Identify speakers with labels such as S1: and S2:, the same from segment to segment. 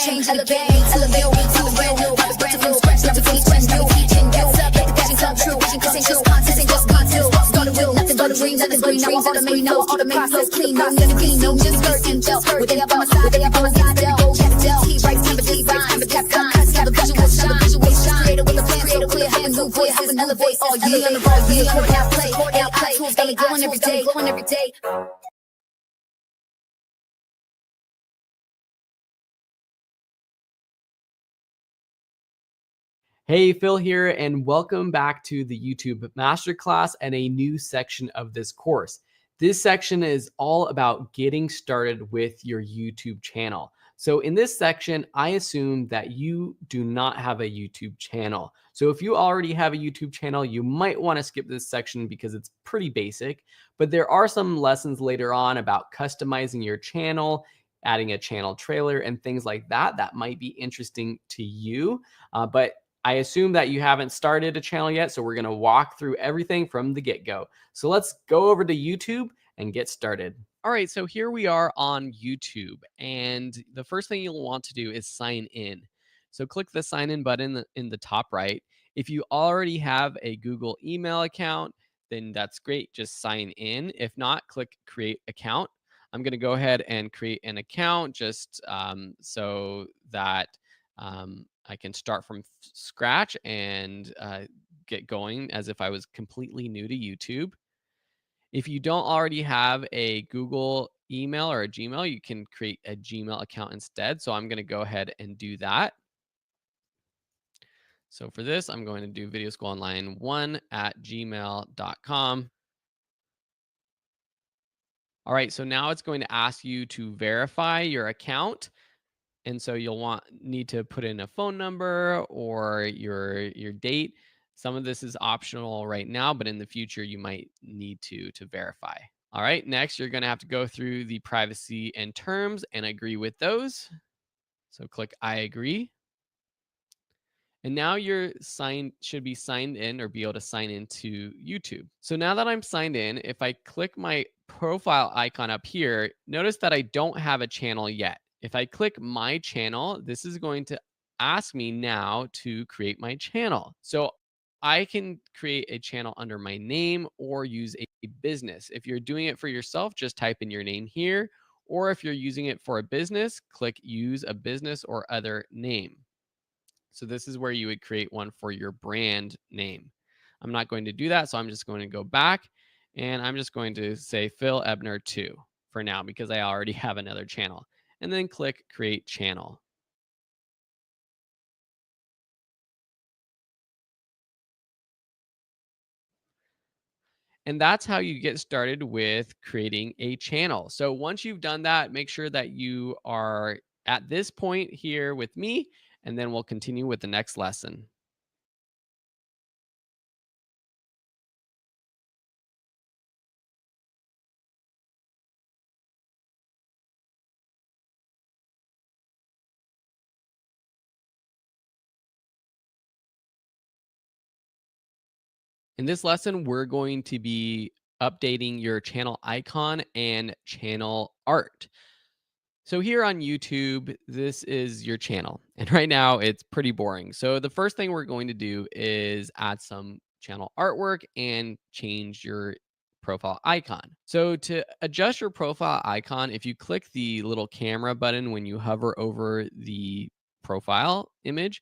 S1: changing the game. Elevate me to a brand new, brand new, scratch, never teach, brand new. Teaching gets up, make the vision come true. This ain't just content, this ain't just content. Started with nothing but dreams, nothing but dreams. Now I automate, now I automate, process clean. No, nothing clean, no, just skirt and belt. With they up on my side, they up on my side. Go check it out. He writes, never design, never Capcom. Have a visual shine, creator with a plan, so clear, have a new voice, have an elevate. All year on the road, year, court out play, AI tools, they glowing every day, glowing every day.
S2: Hey, Phil here, and welcome back to the YouTube Masterclass and a new section of this course. This section is all about getting started with your YouTube channel. So in this section, I assume that you do not have a YouTube channel. So if you already have a YouTube channel, you might want to skip this section because it's pretty basic, but there are some lessons later on about customizing your channel, adding a channel trailer and things like that that might be interesting to you. But I assume that you haven't started a channel yet, so we're going to walk through everything from the get-go. So let's go over to YouTube and get started. All right, so here we are on YouTube, and the first thing you'll want to do is sign in. So click the sign in button in the top right. If you already have a Google email account, then that's great. Just sign in. If not, click create account. I'm going to go ahead and create an account just so that I can start from scratch and get going as if I was completely new to YouTube. If you don't already have a Google email or a Gmail, you can create a Gmail account instead. So I'm going to go ahead and do that. So for this, I'm going to do videoschoolonline1@gmail.com. All right, so now it's going to ask you to verify your account. And so you'll need to put in a phone number or your date. Some of this is optional right now, but in the future you might need to verify. All right, next you're going to have to go through the privacy and terms and agree with those. So click I agree. And now you're should be signed in or be able to sign into YouTube. So now that I'm signed in, if I click my profile icon up here, notice that I don't have a channel yet. If I click my channel, this is going to ask me now to create my channel. So I can create a channel under my name or use a business. If you're doing it for yourself, just type in your name here. Or if you're using it for a business, click use a business or other name. So this is where you would create one for your brand name. I'm not going to do that, so I'm just going to go back and I'm just going to say Phil Ebner 2 for now because I already have another channel. And then click create channel. And that's how you get started with creating a channel. So once you've done that, make sure that you are at this point here with me, and then we'll continue with the next lesson. In this lesson, we're going to be updating your channel icon and channel art. So here on YouTube, this is your channel. And right now it's pretty boring. So the first thing we're going to do is add some channel artwork and change your profile icon. So to adjust your profile icon, if you click the little camera button when you hover over the profile image,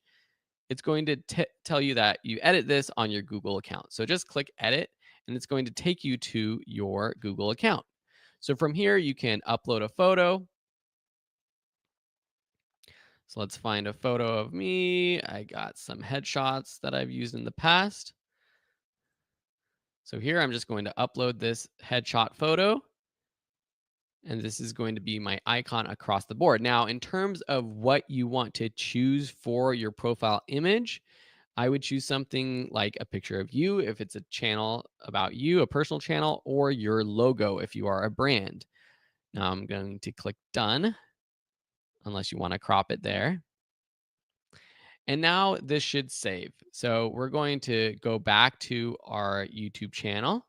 S2: it's going to tell you that you edit this on your Google account. So just click edit and it's going to take you to your Google account. So from here, you can upload a photo. So let's find a photo of me. I got some headshots that I've used in the past. So here I'm just going to upload this headshot photo. And this is going to be my icon across the board. Now, in terms of what you want to choose for your profile image, I would choose something like a picture of you if it's a channel about you, a personal channel, or your logo if you are a brand. Now I'm going to click done, unless you want to crop it there. And now this should save. So we're going to go back to our YouTube channel.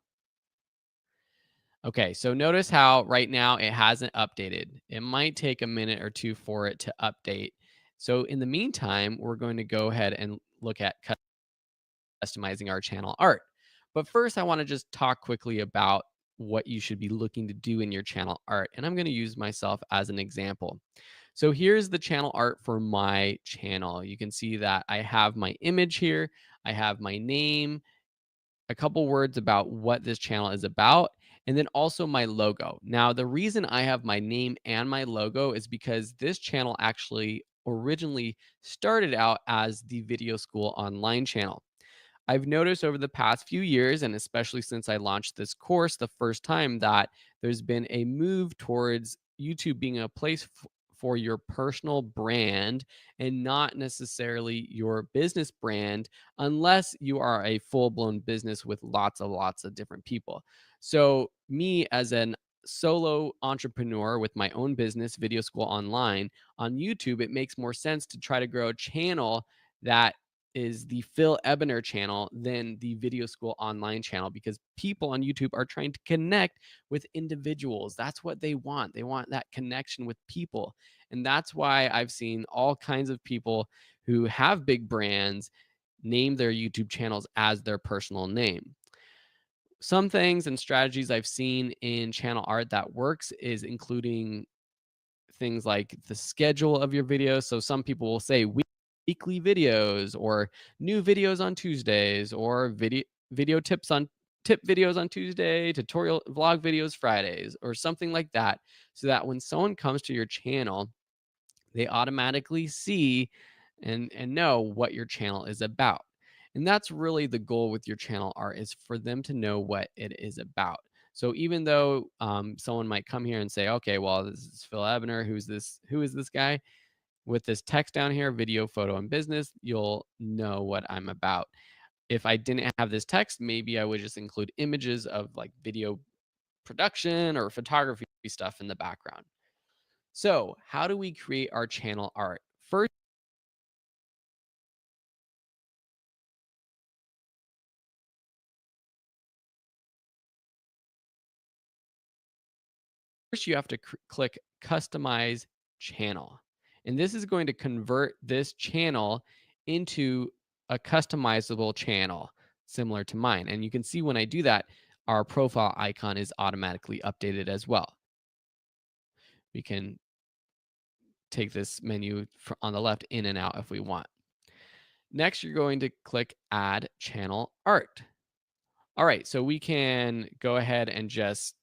S2: Okay, so notice how right now it hasn't updated. It might take a minute or two for it to update. So in the meantime, we're going to go ahead and look at customizing our channel art. But first, I want to just talk quickly about what you should be looking to do in your channel art. And I'm going to use myself as an example. So here's the channel art for my channel. You can see that I have my image here. I have my name, a couple words about what this channel is about, and then also my logo. Now, the reason I have my name and my logo is because this channel actually originally started out as the Video School Online channel. I've noticed over the past few years, and especially since I launched this course the first time, that there's been a move towards YouTube being a place for your personal brand and not necessarily your business brand, unless you are a full blown business with lots of different people. So, me as an solo entrepreneur with my own business, Video School Online, on YouTube, it makes more sense to try to grow a channel that is the Phil Ebner channel than the Video School Online channel, because people on YouTube are trying to connect with individuals. That's what they want. They want that connection with people. And that's why I've seen all kinds of people who have big brands name their YouTube channels as their personal name. Some things and strategies I've seen in channel art that works is including things like the schedule of your videos. So some people will say weekly videos, or new videos on Tuesdays, or video tips on tip videos on Tuesday, tutorial vlog videos Fridays, or something like that, so that when someone comes to your channel, they automatically see and know what your channel is about. And that's really the goal with your channel art, is for them to know what it is about. So even though someone might come here and say, okay, well, this is Phil Ebner, who is this guy? With this text down here, video, photo, and business, you'll know what I'm about. If I didn't have this text, maybe I would just include images of like video production or photography stuff in the background. So how do we create our channel art? First, you have to click customize channel. And this is going to convert this channel into a customizable channel similar to mine. And you can see when I do that, our profile icon is automatically updated as well. We can take this menu on the left in and out if we want. Next, you're going to click add channel art. All right, so we can go ahead and just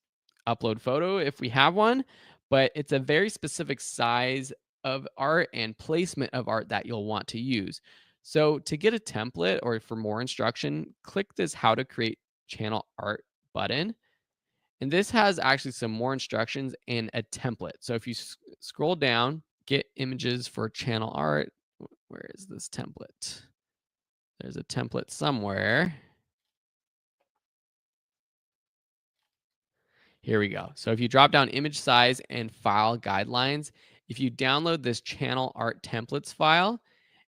S2: upload photo if we have one, but it's a very specific size of art and placement of art that you'll want to use. So to get a template or for more instruction, click this how to create channel art button. And this has actually some more instructions and a template. So if you scroll down, get images for channel art. Where is this template? There's a template somewhere. Here we go. So if you drop down image size and file guidelines, if you download this channel art templates file,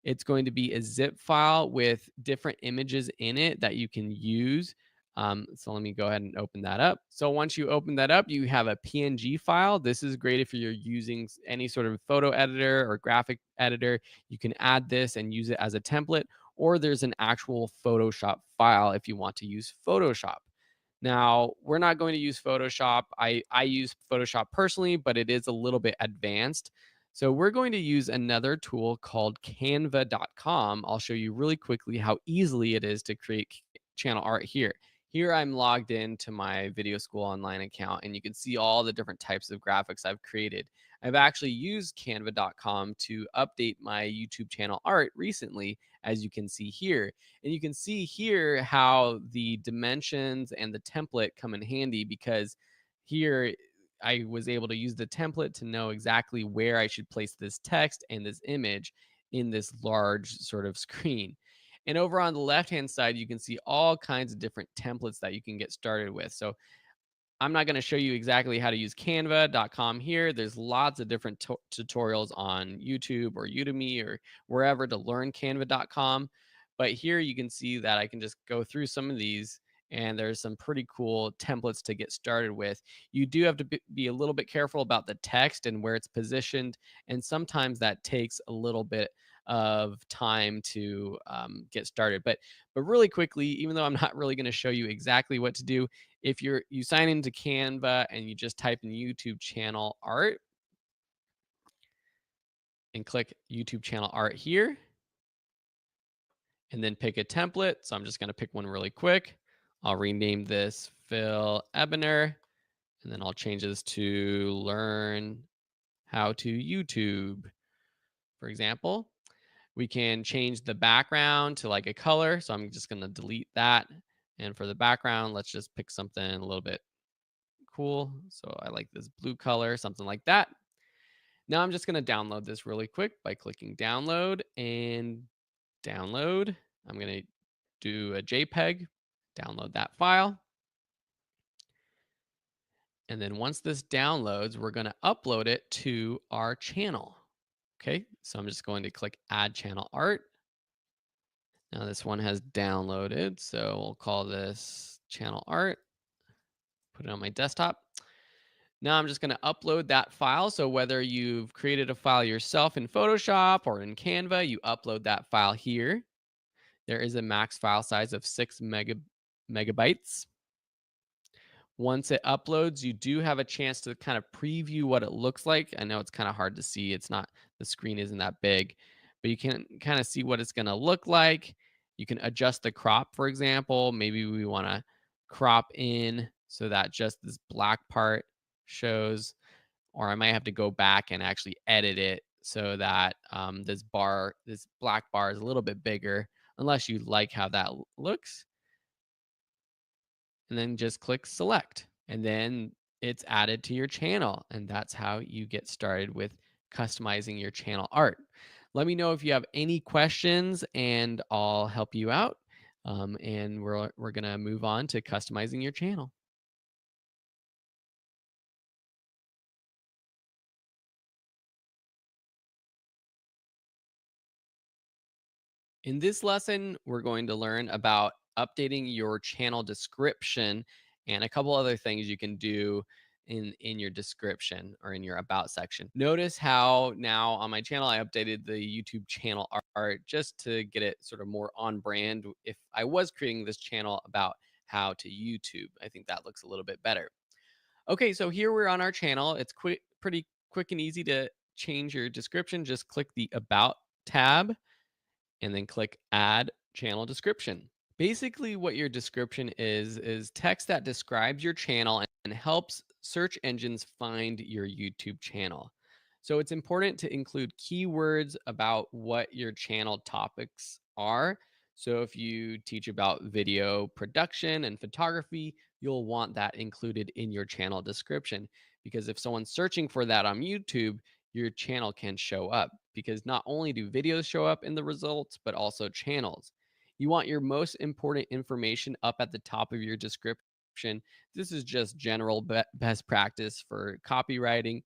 S2: it's going to be a zip file with different images in it that you can use. So let me go ahead and open that up. So once you open that up, you have a PNG file. This is great if you're using any sort of photo editor or graphic editor. You can add this and use it as a template, or there's an actual Photoshop file if you want to use Photoshop. Now, we're not going to use Photoshop. I use Photoshop personally, but it is a little bit advanced. So we're going to use another tool called canva.com. I'll show you really quickly how easily it is to create channel art here. Here I'm logged into my Video School Online account, and you can see all the different types of graphics I've created. I've actually used canva.com to update my YouTube channel art recently, as you can see here. And you can see here how the dimensions and the template come in handy, because here I was able to use the template to know exactly where I should place this text and this image in this large sort of screen. And over on the left-hand side, you can see all kinds of different templates that you can get started with. So I'm not going to show you exactly how to use canva.com here. There's lots of different tutorials on YouTube or Udemy or wherever to learn canva.com. But here you can see that I can just go through some of these and there's some pretty cool templates to get started with. You do have to be a little bit careful about the text and where it's positioned, and sometimes that takes a little bit of time to get started. But really quickly, even though I'm not really going to show you exactly what to do, if you sign into Canva and you just type in YouTube channel art and click YouTube channel art here, and then pick a template. So I'm just going to pick one really quick. I'll rename this Phil Ebener, and then I'll change this to learn how to YouTube, for example. We can change the background to like a color. So I'm just going to delete that. And for the background, let's just pick something a little bit cool. So I like this blue color, something like that. Now I'm just going to download this really quick by clicking download and download. I'm going to do a JPEG, download that file. And then once this downloads, we're going to upload it to our channel. Okay, so I'm just going to click add channel art. Now this one has downloaded, so we'll call this channel art, put it on my desktop. Now I'm just going to upload that file. So whether you've created a file yourself in Photoshop or in Canva, you upload that file here. There is a max file size of 6 megabytes. Once it uploads, you do have a chance to kind of preview what it looks like. I know it's kind of hard to see. It's not, the screen isn't that big, but you can kind of see what it's going to look like. You can adjust the crop, for example. Maybe we want to crop in so that just this black part shows, or I might have to go back and actually edit it so that this black bar is a little bit bigger, unless you like how that looks. And then just click select, and then it's added to your channel. And that's how you get started with customizing your channel art. Let me know if you have any questions and I'll help you out. And we're going to move on to customizing your channel. In this lesson, we're going to learn about updating your channel description and a couple other things you can do in your description or in your about section. Notice how now on my channel, I updated the YouTube channel art just to get it sort of more on brand. If I was creating this channel about how to YouTube, I think that looks a little bit better. Okay, so here we're on our channel. It's pretty quick and easy to change your description. Just click the About tab and then click Add Channel Description. Basically, what your description is text that describes your channel and helps search engines find your YouTube channel. So it's important to include keywords about what your channel topics are. So if you teach about video production and photography, you'll want that included in your channel description, because if someone's searching for that on YouTube, your channel can show up, because not only do videos show up in the results, but also channels. You want your most important information up at the top of your description. This is just general best practice for copywriting.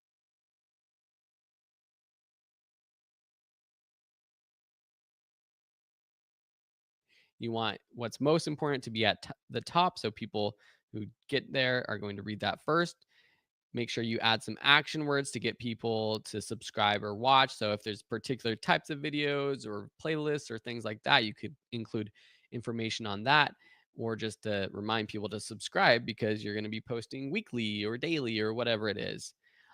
S2: You want what's most important to be at the top, so people who get there are going to read that first. Make sure you add some action words to get people to subscribe or watch. So if there's particular types of videos or playlists or things like that, you could include information on that, or just to remind people to subscribe because you're going to be posting weekly or daily or whatever it is.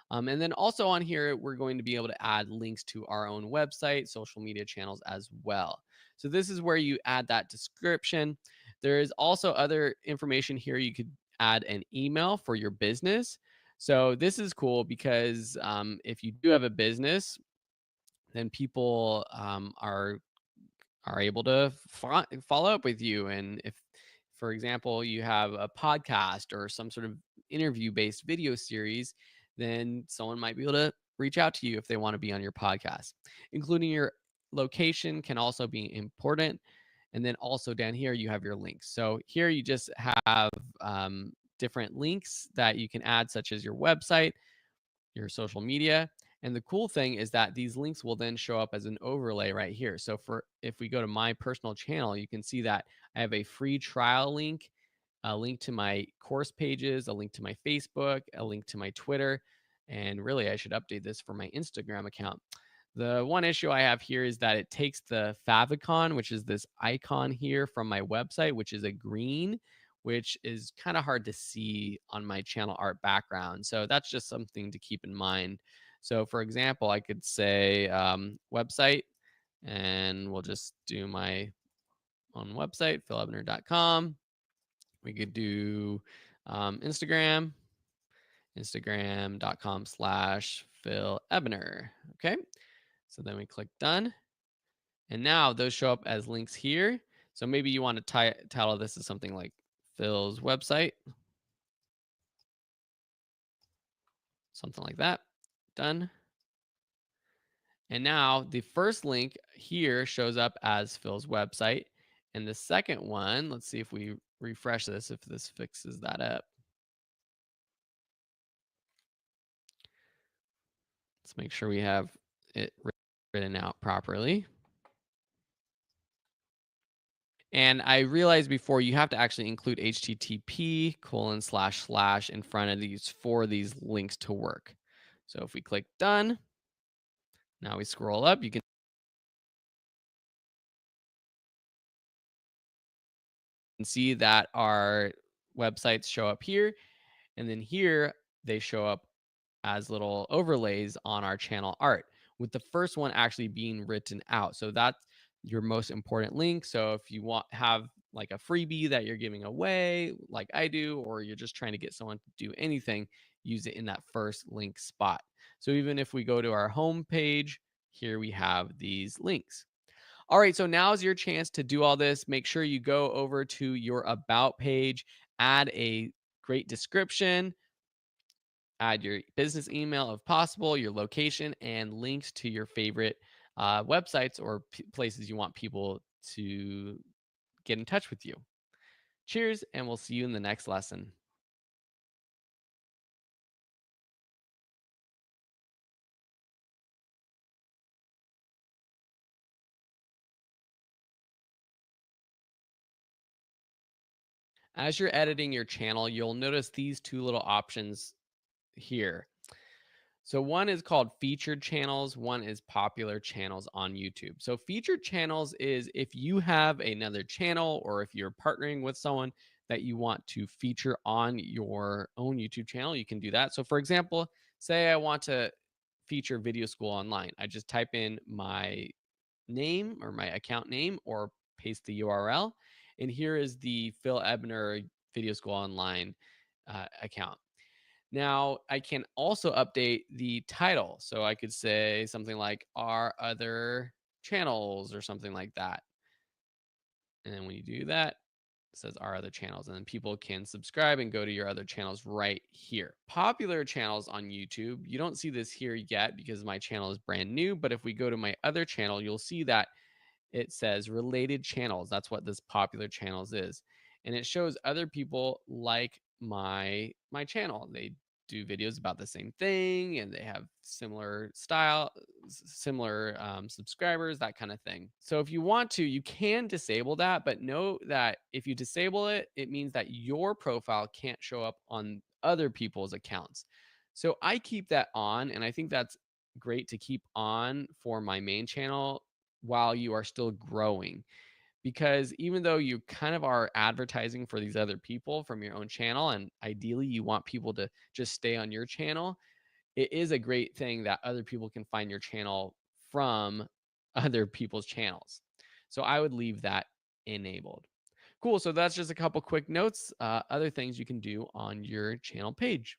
S2: And then also on here, we're going to be able to add links to our own website, social media channels as well. So this is where you add that description. There is also other information here. You could add an email for your business. So this is cool because if you do have a business, then people are able to follow up with you. And if, for example, you have a podcast or some sort of interview-based video series, then someone might be able to reach out to you if they want to be on your podcast. Including your location can also be important. And then also down here, you have your links. So here you just have different links that you can add, such as your website, your social media. And the cool thing is that these links will then show up as an overlay right here. So if we go to my personal channel, you can see that I have a free trial link a link to my course pages, a link to my Facebook, a link to my Twitter, and really I should update this for my Instagram account. The one issue I have here is that it takes the favicon, which is this icon here from my website, which is a green, which is kind of hard to see on my channel art background. So that's just something to keep in mind. So for example, I could say website, and we'll just do my own website, philebner.com. We could do Instagram, instagram.com/Phil Ebner. Okay. So then we click done. And now those show up as links here. So maybe you want to title this as something like Phil's website, something like that. Done. And now the first link here shows up as Phil's website. And the second one, let's see if we refresh this, if this fixes that up. Let's make sure we have it written out properly. And I realized before you have to actually include http:// in front of these for these links to work. So if we click done, now we scroll up, you can see that our websites show up here. And then here they show up as little overlays on our channel art, with the first one actually being written out. So that's your most important link. So if you have like a freebie that you're giving away, like I do, or you're just trying to get someone to do anything, use it in that first link spot. So even if we go to our home page, here we have these links. All right, so now's your chance to do all this. Make sure you go over to your about page, add a great description, add your business email if possible, your location, and links to your favorite websites or places you want people to get in touch with you. Cheers, and we'll see you in the next lesson. As you're editing your channel, you'll notice these two little options here. So one is called featured channels, one is popular channels on YouTube. So featured channels is if you have another channel or if you're partnering with someone that you want to feature on your own YouTube channel, you can do that. So for example, say I want to feature Video School Online. I just type in my name or my account name or paste the URL. And here is the Phil Ebner Video School Online account. Now, I can also update the title. So I could say something like our other channels or something like that. And then when you do that, it says our other channels. And then people can subscribe and go to your other channels right here. Popular channels on YouTube. You don't see this here yet because my channel is brand new. But if we go to my other channel, you'll see that it says related channels. That's what this popular channels is. And it shows other people like my channel. They do videos about the same thing and they have similar style, similar subscribers, that kind of thing. So if you want to, you can disable that, but know that if you disable it, it means that your profile can't show up on other people's accounts. So I keep that on, and I think that's great to keep on for my main channel while you are still growing, because even though you kind of are advertising for these other people from your own channel and ideally you want people to just stay on your channel, it is a great thing that other people can find your channel from other people's channels. So I would leave that enabled. Cool. So that's just a couple quick notes, other things you can do on your channel page.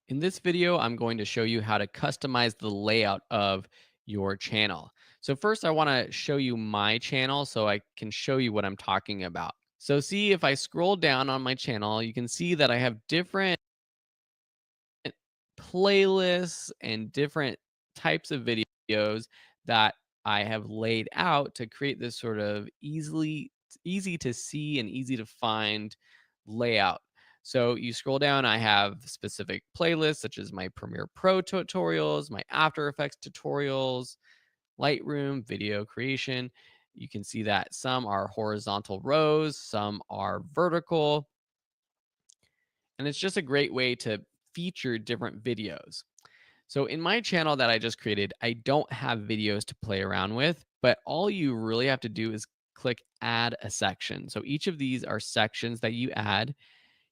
S2: In this video, I'm going to show you how to customize the layout of your channel. So first, I want to show you my channel so I can show you what I'm talking about. So see, if I scroll down on my channel, you can see that I have different playlists and different types of videos that I have laid out to create this sort of easy to see and easy to find layout. So you scroll down, I have specific playlists such as my Premiere Pro tutorials, my After Effects tutorials, Lightroom, video creation. You can see that some are horizontal rows, some are vertical, and it's just a great way to feature different videos. So in my channel that I just created, I don't have videos to play around with, but all you really have to do is click add a section. So each of these are sections that you add.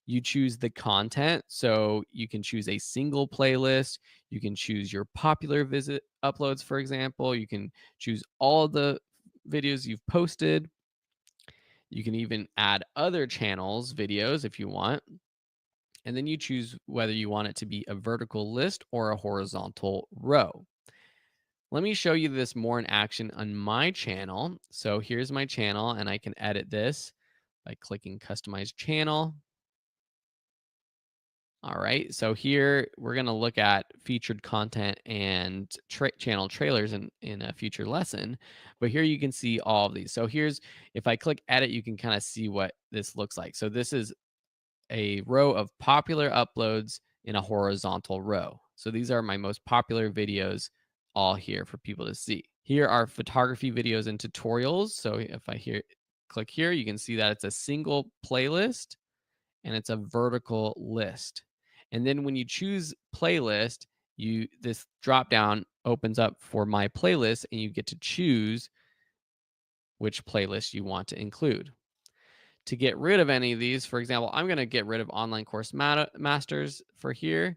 S2: You choose the content. So you can choose a single playlist. You can choose your popular visit uploads, for example. You can choose all the videos you've posted. You can even add other channels' videos if you want. And then you choose whether you want it to be a vertical list or a horizontal row. Let me show you this more in action on my channel. So here's my channel, and I can edit this by clicking Customize Channel. All right, so here we're going to look at featured content and channel trailers in a future lesson. But here you can see all of these. So here's, if I click edit, you can kind of see what this looks like. So this is a row of popular uploads in a horizontal row. So these are my most popular videos all here for people to see. Here are photography videos and tutorials. So if I click here, you can see that it's a single playlist and it's a vertical list. And then when you choose playlist, this drop down opens up for my playlist and you get to choose which playlist you want to include. To get rid of any of these, for example, I'm going to get rid of online course masters for here.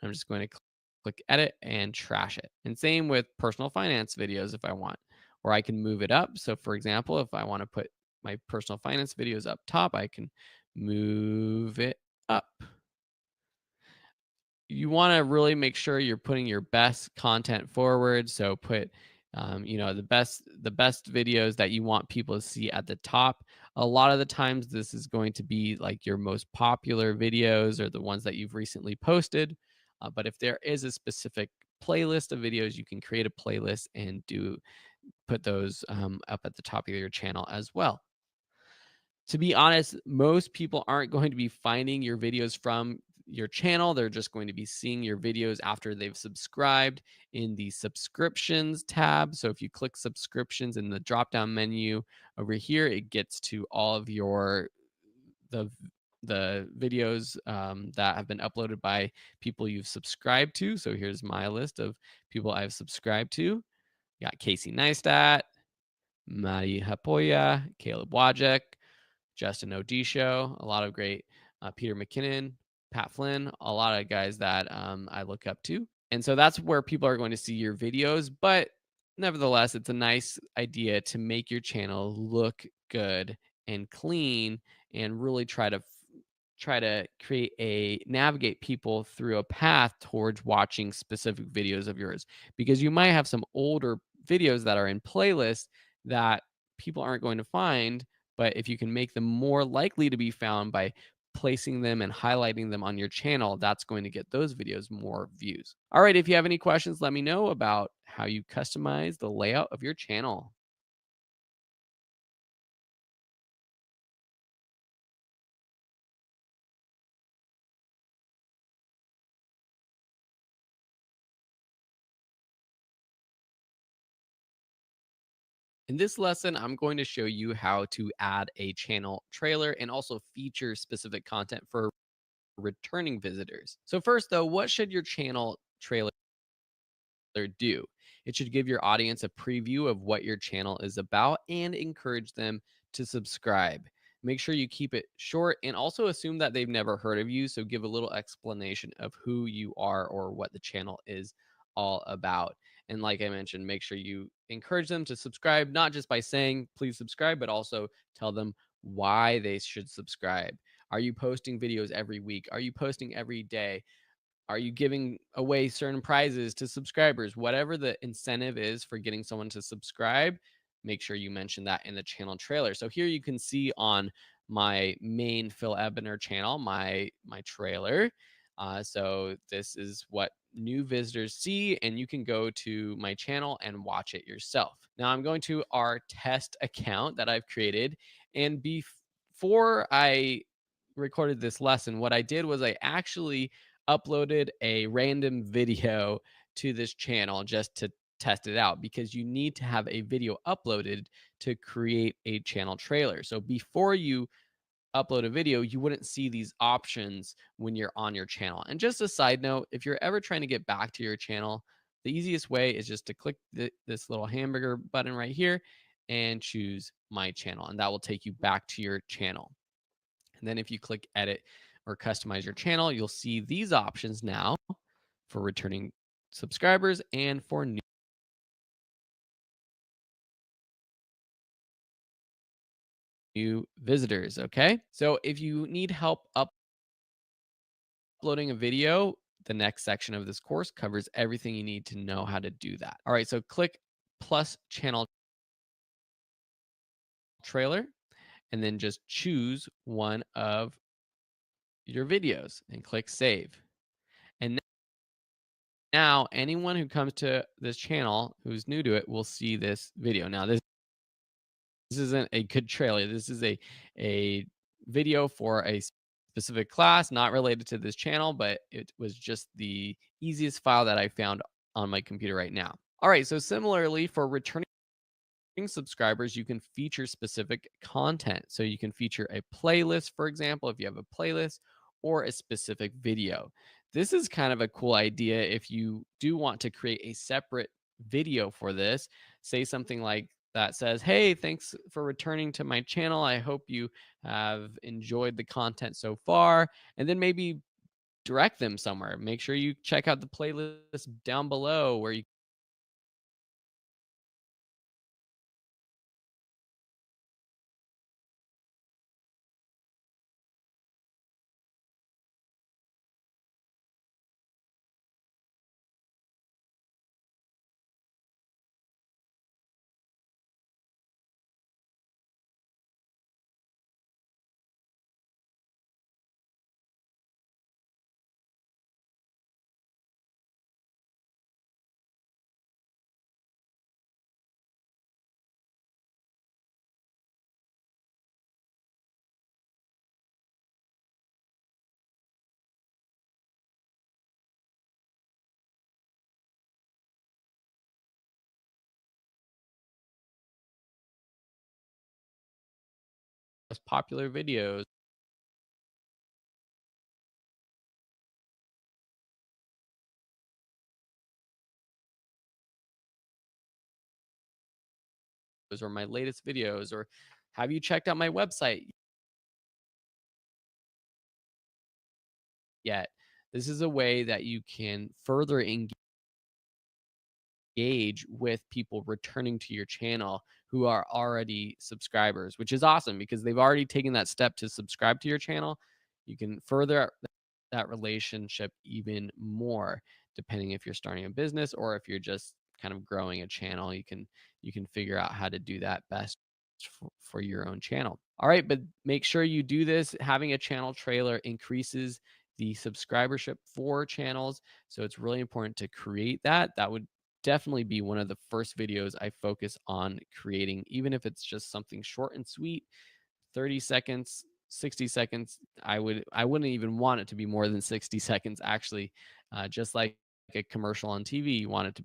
S2: I'm just going to click edit and trash it. And same with personal finance videos if I want, or I can move it up. So for example, if I want to put my personal finance videos up top, I can move it up. You want to really make sure you're putting your best content forward. So put, the best videos that you want people to see at the top. A lot of the times, this is going to be like your most popular videos or the ones that you've recently posted. But if there is a specific playlist of videos, you can create a playlist and put those up at the top of your channel as well. To be honest, most people aren't going to be finding your videos from your channel. They're just going to be seeing your videos after they've subscribed in the subscriptions tab. So if you click subscriptions in the drop down menu over here, it gets to all of the videos that have been uploaded by people you've subscribed to. So here's my list of people I've subscribed to. You got Casey Neistat, Mari Hapoya, Caleb Wojcik, Justin Odisho, a lot of great Peter McKinnon, Pat Flynn, a lot of guys that I look up to. And so that's where people are going to see your videos. But nevertheless, it's a nice idea to make your channel look good and clean and really try to navigate people through a path towards watching specific videos of yours, because you might have some older videos that are in playlists that people aren't going to find. But if you can make them more likely to be found by placing them and highlighting them on your channel, that's going to get those videos more views. All right, if you have any questions, let me know about how you customize the layout of your channel. In this lesson, I'm going to show you how to add a channel trailer and also feature specific content for returning visitors. So first though, what should your channel trailer do? It should give your audience a preview of what your channel is about and encourage them to subscribe. Make sure you keep it short and also assume that they've never heard of you. So give a little explanation of who you are or what the channel is all about. And like I mentioned, make sure you encourage them to subscribe, not just by saying, please subscribe, but also tell them why they should subscribe. Are you posting videos every week? Are you posting every day? Are you giving away certain prizes to subscribers? Whatever the incentive is for getting someone to subscribe, make sure you mention that in the channel trailer. So here you can see on my main Phil Ebner channel, my trailer. So this is what new visitors see, and you can go to my channel and watch it yourself. Now I'm going to our test account that I've created, and before I recorded this lesson, what I did was I actually uploaded a random video to this channel just to test it out, because you need to have a video uploaded to create a channel trailer. So before you upload a video, you wouldn't see these options when you're on your channel. And just a side note, if you're ever trying to get back to your channel, the easiest way is just to click this little hamburger button right here and choose my channel, and that will take you back to your channel. And then if you click edit or customize your channel, you'll see these options now for returning subscribers and for new visitors. Okay. So if you need help uploading a video, the next section of this course covers everything you need to know how to do that. All right. So click plus channel trailer and then just choose one of your videos and click save. And now anyone who comes to this channel who's new to it will see this video. Now this isn't a good trailer. This is a video for a specific class, not related to this channel, but it was just the easiest file that I found on my computer right now. All right, so similarly for returning subscribers, you can feature specific content. So you can feature a playlist, for example, if you have a playlist, or a specific video. This is kind of a cool idea if you do want to create a separate video for this. Say something like that says, "Hey, thanks for returning to my channel. I hope you have enjoyed the content so far." And then maybe direct them somewhere. Make sure you check out the playlist down below where you most popular videos or my latest videos, or have you checked out my website yet? This is a way that you can further engage with people returning to your channel who are already subscribers, which is awesome because they've already taken that step to subscribe to your channel. You can further that relationship even more depending if you're starting a business or if you're just kind of growing a channel. You can figure out how to do that best for your own channel. All right, but make sure you do this. Having a channel trailer increases the subscribership for channels, so it's really important to create that. That would definitely be one of the first videos I focus on creating, even if it's just something short and sweet, 30 seconds, 60 seconds. I wouldn't even want it to be more than 60 seconds actually. Just like a commercial on TV, you want it to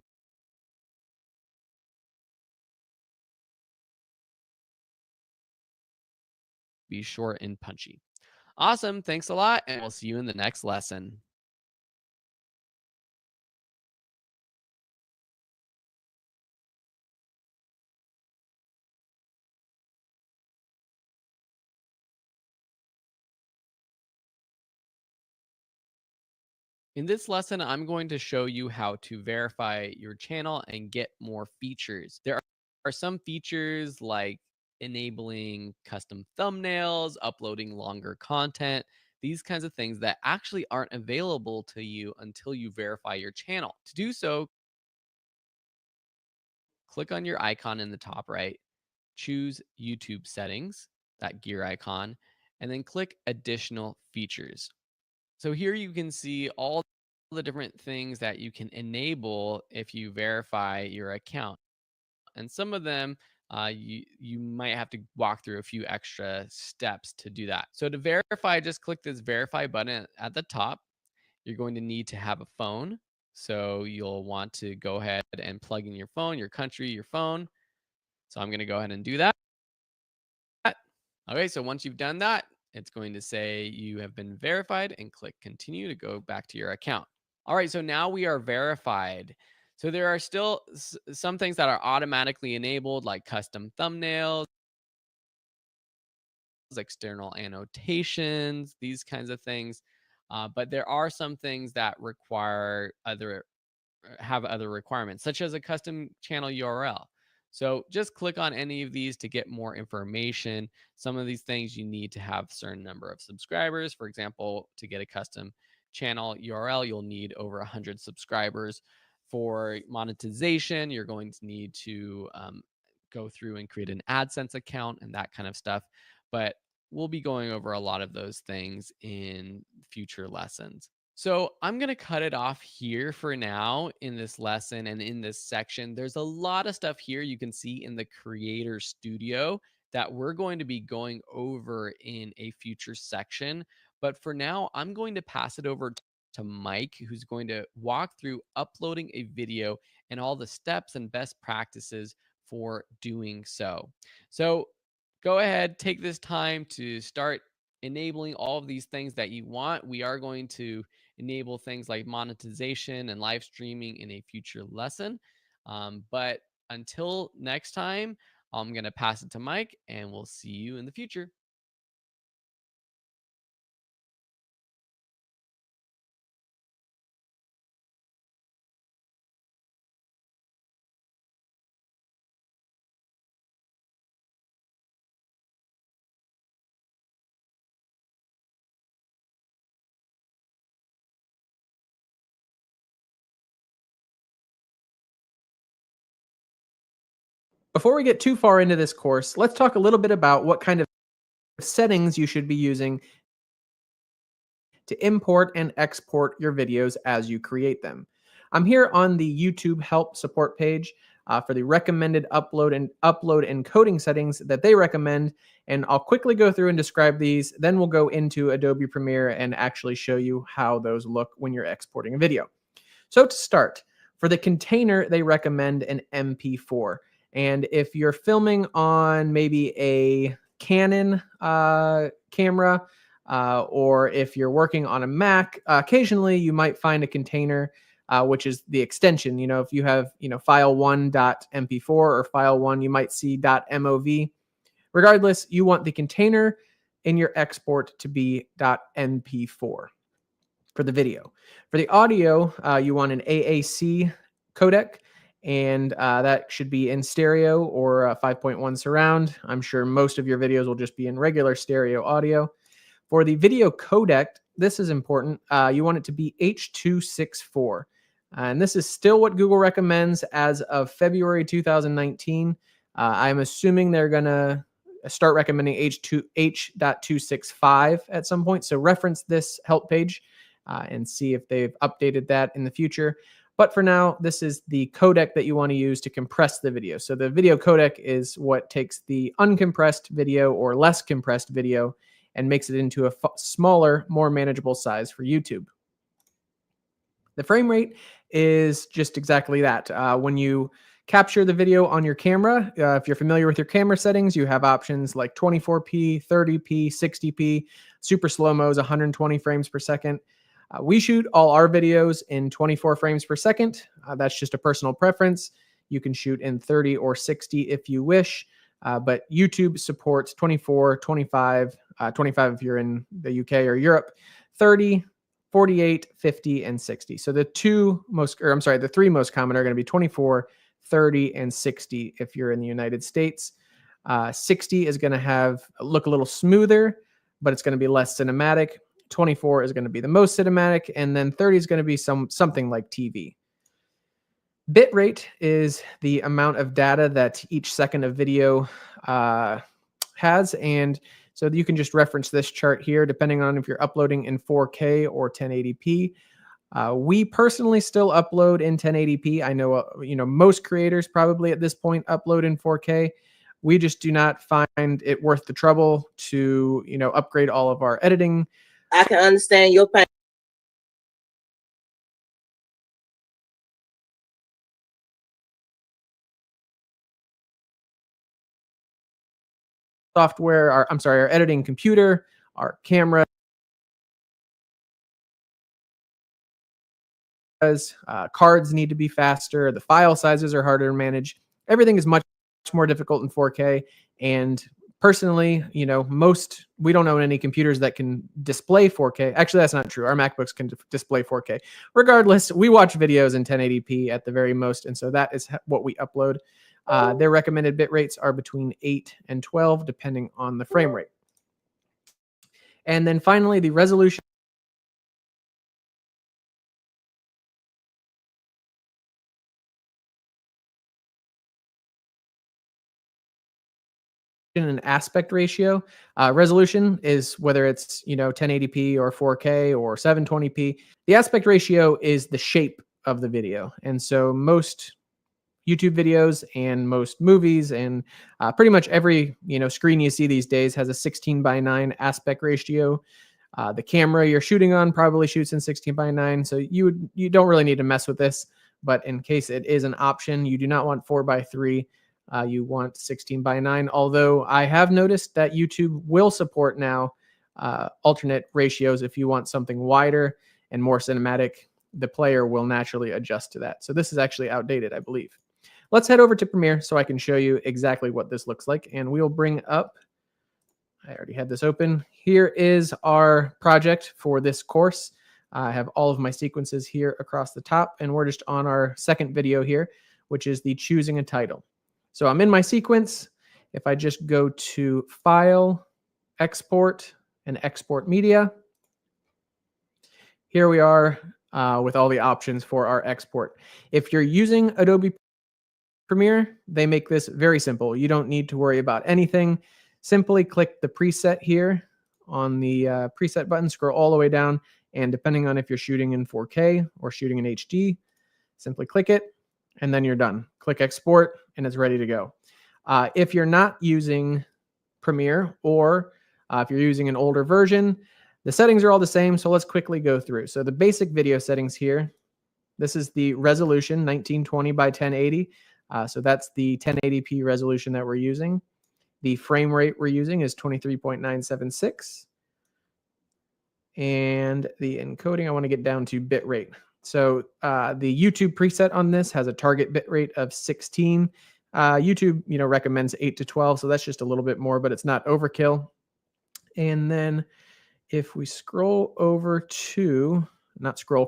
S2: be short and punchy. Awesome. Thanks a lot, and we'll see you in the next lesson. In this lesson, I'm going to show you how to verify your channel and get more features. There are some features like enabling custom thumbnails, uploading longer content, these kinds of things that actually aren't available to you until you verify your channel. To do so, click on your icon in the top right, choose YouTube settings, that gear icon, and then click additional features. So here you can see all the different things that you can enable if you verify your account. And some of them, you might have to walk through a few extra steps to do that. So to verify, just click this verify button at the top. You're going to need to have a phone. So you'll want to go ahead and plug in your phone, your country, your phone. So I'm going to go ahead and do that. Okay, so once you've done that, it's going to say you have been verified and click continue to go back to your account. All right, so now we are verified. So there are still some things that are automatically enabled, like custom thumbnails, external annotations, these kinds of things. But there are some things that require have other requirements, such as a custom channel URL. So just click on any of these to get more information. Some of these things you need to have a certain number of subscribers. For example, to get a custom channel URL, you'll need over 100 subscribers. For monetization, you're going to need to go through and create an AdSense account and that kind of stuff. But we'll be going over a lot of those things in future lessons. So I'm going to cut it off here for now in this lesson and in this section. There's a lot of stuff here you can see in the Creator Studio that we're going to be going over in a future section. But for now, I'm going to pass it over to Mike, who's going to walk through uploading a video and all the steps and best practices for doing so. So go ahead, take this time to start enabling all of these things that you want. We are going to enable things like monetization and live streaming in a future lesson. But until next time, I'm going to pass it to Mike and we'll see you in the future.
S3: Before we get too far into this course, let's talk a little bit about what kind of settings you should be using to import and export your videos as you create them. I'm here on the YouTube help support page for the recommended upload encoding settings that they recommend, and I'll quickly go through and describe these. Then we'll go into Adobe Premiere and actually show you how those look when you're exporting a video. So to start, for the container, they recommend an MP4. And if you're filming on maybe a Canon camera, or if you're working on a Mac, occasionally you might find a container, which is the extension. You know, if you have, file1.mp4 or file1, you might see .mov. Regardless, you want the container in your export to be .mp4 for the video. For the audio, you want an AAC codec, and that should be in stereo or 5.1 surround. I'm sure most of your videos will just be in regular stereo audio. For the video codec, this is important. You want it to be H.264. And this is still what Google recommends as of February 2019. I'm assuming they're going to start recommending H.265 at some point. So reference this help page and see if they've updated that in the future. But for now, this is the codec that you want to use to compress the video. So the video codec is what takes the uncompressed video or less compressed video and makes it into a smaller, more manageable size for YouTube. The frame rate is just exactly that. When you capture the video on your camera, if you're familiar with your camera settings, you have options like 24p, 30p, 60p, super slow-mo is 120 frames per second. We shoot all our videos in 24 frames per second. That's just a personal preference. You can shoot in 30 or 60 if you wish, but YouTube supports 24, 25, 25 if you're in the UK or Europe, 30, 48, 50, and 60. So the three most common are going to be 24, 30, and 60 if you're in the United States. 60 is going to look a little smoother, but it's going to be less cinematic. 24 is going to be the most cinematic, and then 30 is going to be something like TV. Bitrate is the amount of data that each second of video has, and so you can just reference this chart here depending on if you're uploading in 4K or 1080p. We personally still upload in 1080p. I know most creators probably at this point upload in 4K, We just do not find it worth the trouble to, upgrade all of our editing.
S4: I can understand your pain.
S3: Software, our editing computer, our camera. Cards need to be faster. The file sizes are harder to manage. Everything is much more difficult in 4K. And personally, we don't own any computers that can display 4K. Actually, that's not true. Our MacBooks can display 4K. Regardless, we watch videos in 1080p at the very most. And so that is what we upload. Their recommended bit rates are between 8 and 12, depending on the frame rate. And then finally, the resolution and aspect ratio. Resolution is whether it's 1080p or 4K or 720p. The aspect ratio is the shape of the video, and so most YouTube videos and most movies and pretty much every screen you see these days has a 16:9 aspect ratio. The camera you're shooting on probably shoots in 16:9, so you don't really need to mess with this. But in case it is an option, you do not want 4:3. You want 16:9. Although I have noticed that YouTube will support now alternate ratios. If you want something wider and more cinematic, the player will naturally adjust to that. So this is actually outdated, I believe. Let's head over to Premiere so I can show you exactly what this looks like. And we'll bring up, I already had this open. Here is our project for this course. I have all of my sequences here across the top, and we're just on our second video here, which is the choosing a title. So I'm in my sequence. If I just go to File, Export, and Export Media, here we are with all the options for our export. If you're using Adobe Premiere, they make this very simple. You don't need to worry about anything. Simply click the preset here on the preset button, scroll all the way down, and depending on if you're shooting in 4K or shooting in HD, simply click it, and then you're done. Click export, and it's ready to go. If you're not using Premiere, or if you're using an older version, the settings are all the same, so let's quickly go through. So the basic video settings here, this is the resolution, 1920 by 1080. So that's the 1080p resolution that we're using. The frame rate we're using is 23.976. And the encoding, I want to get down to bit rate. So the YouTube preset on this has a target bit rate of 16. YouTube, recommends 8 to 12, so that's just a little bit more, but it's not overkill. And then if we scroll over to,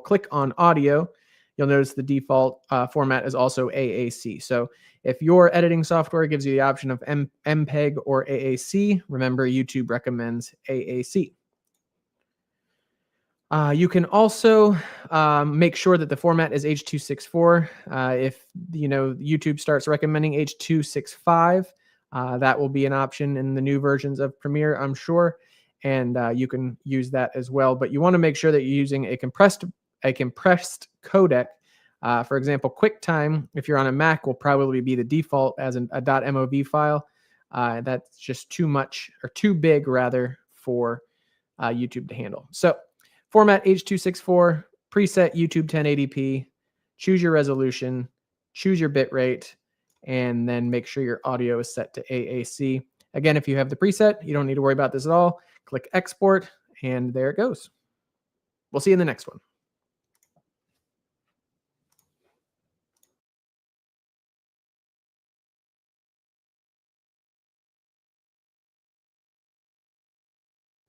S3: click on audio, you'll notice the default format is also AAC. So if your editing software gives you the option of MPEG or AAC, remember YouTube recommends AAC. You can also make sure that the format is H.264. If YouTube starts recommending H.265, that will be an option in the new versions of Premiere, I'm sure, and you can use that as well. But you want to make sure that you're using a compressed codec. For example, QuickTime, if you're on a Mac, will probably be the default as a .mov file. That's just too much, or too big rather, for YouTube to handle. So format H.264, preset YouTube 1080p, choose your resolution, choose your bit rate, and then make sure your audio is set to AAC. Again, if you have the preset, you don't need to worry about this at all. Click export, and there it goes. We'll see you in the next one.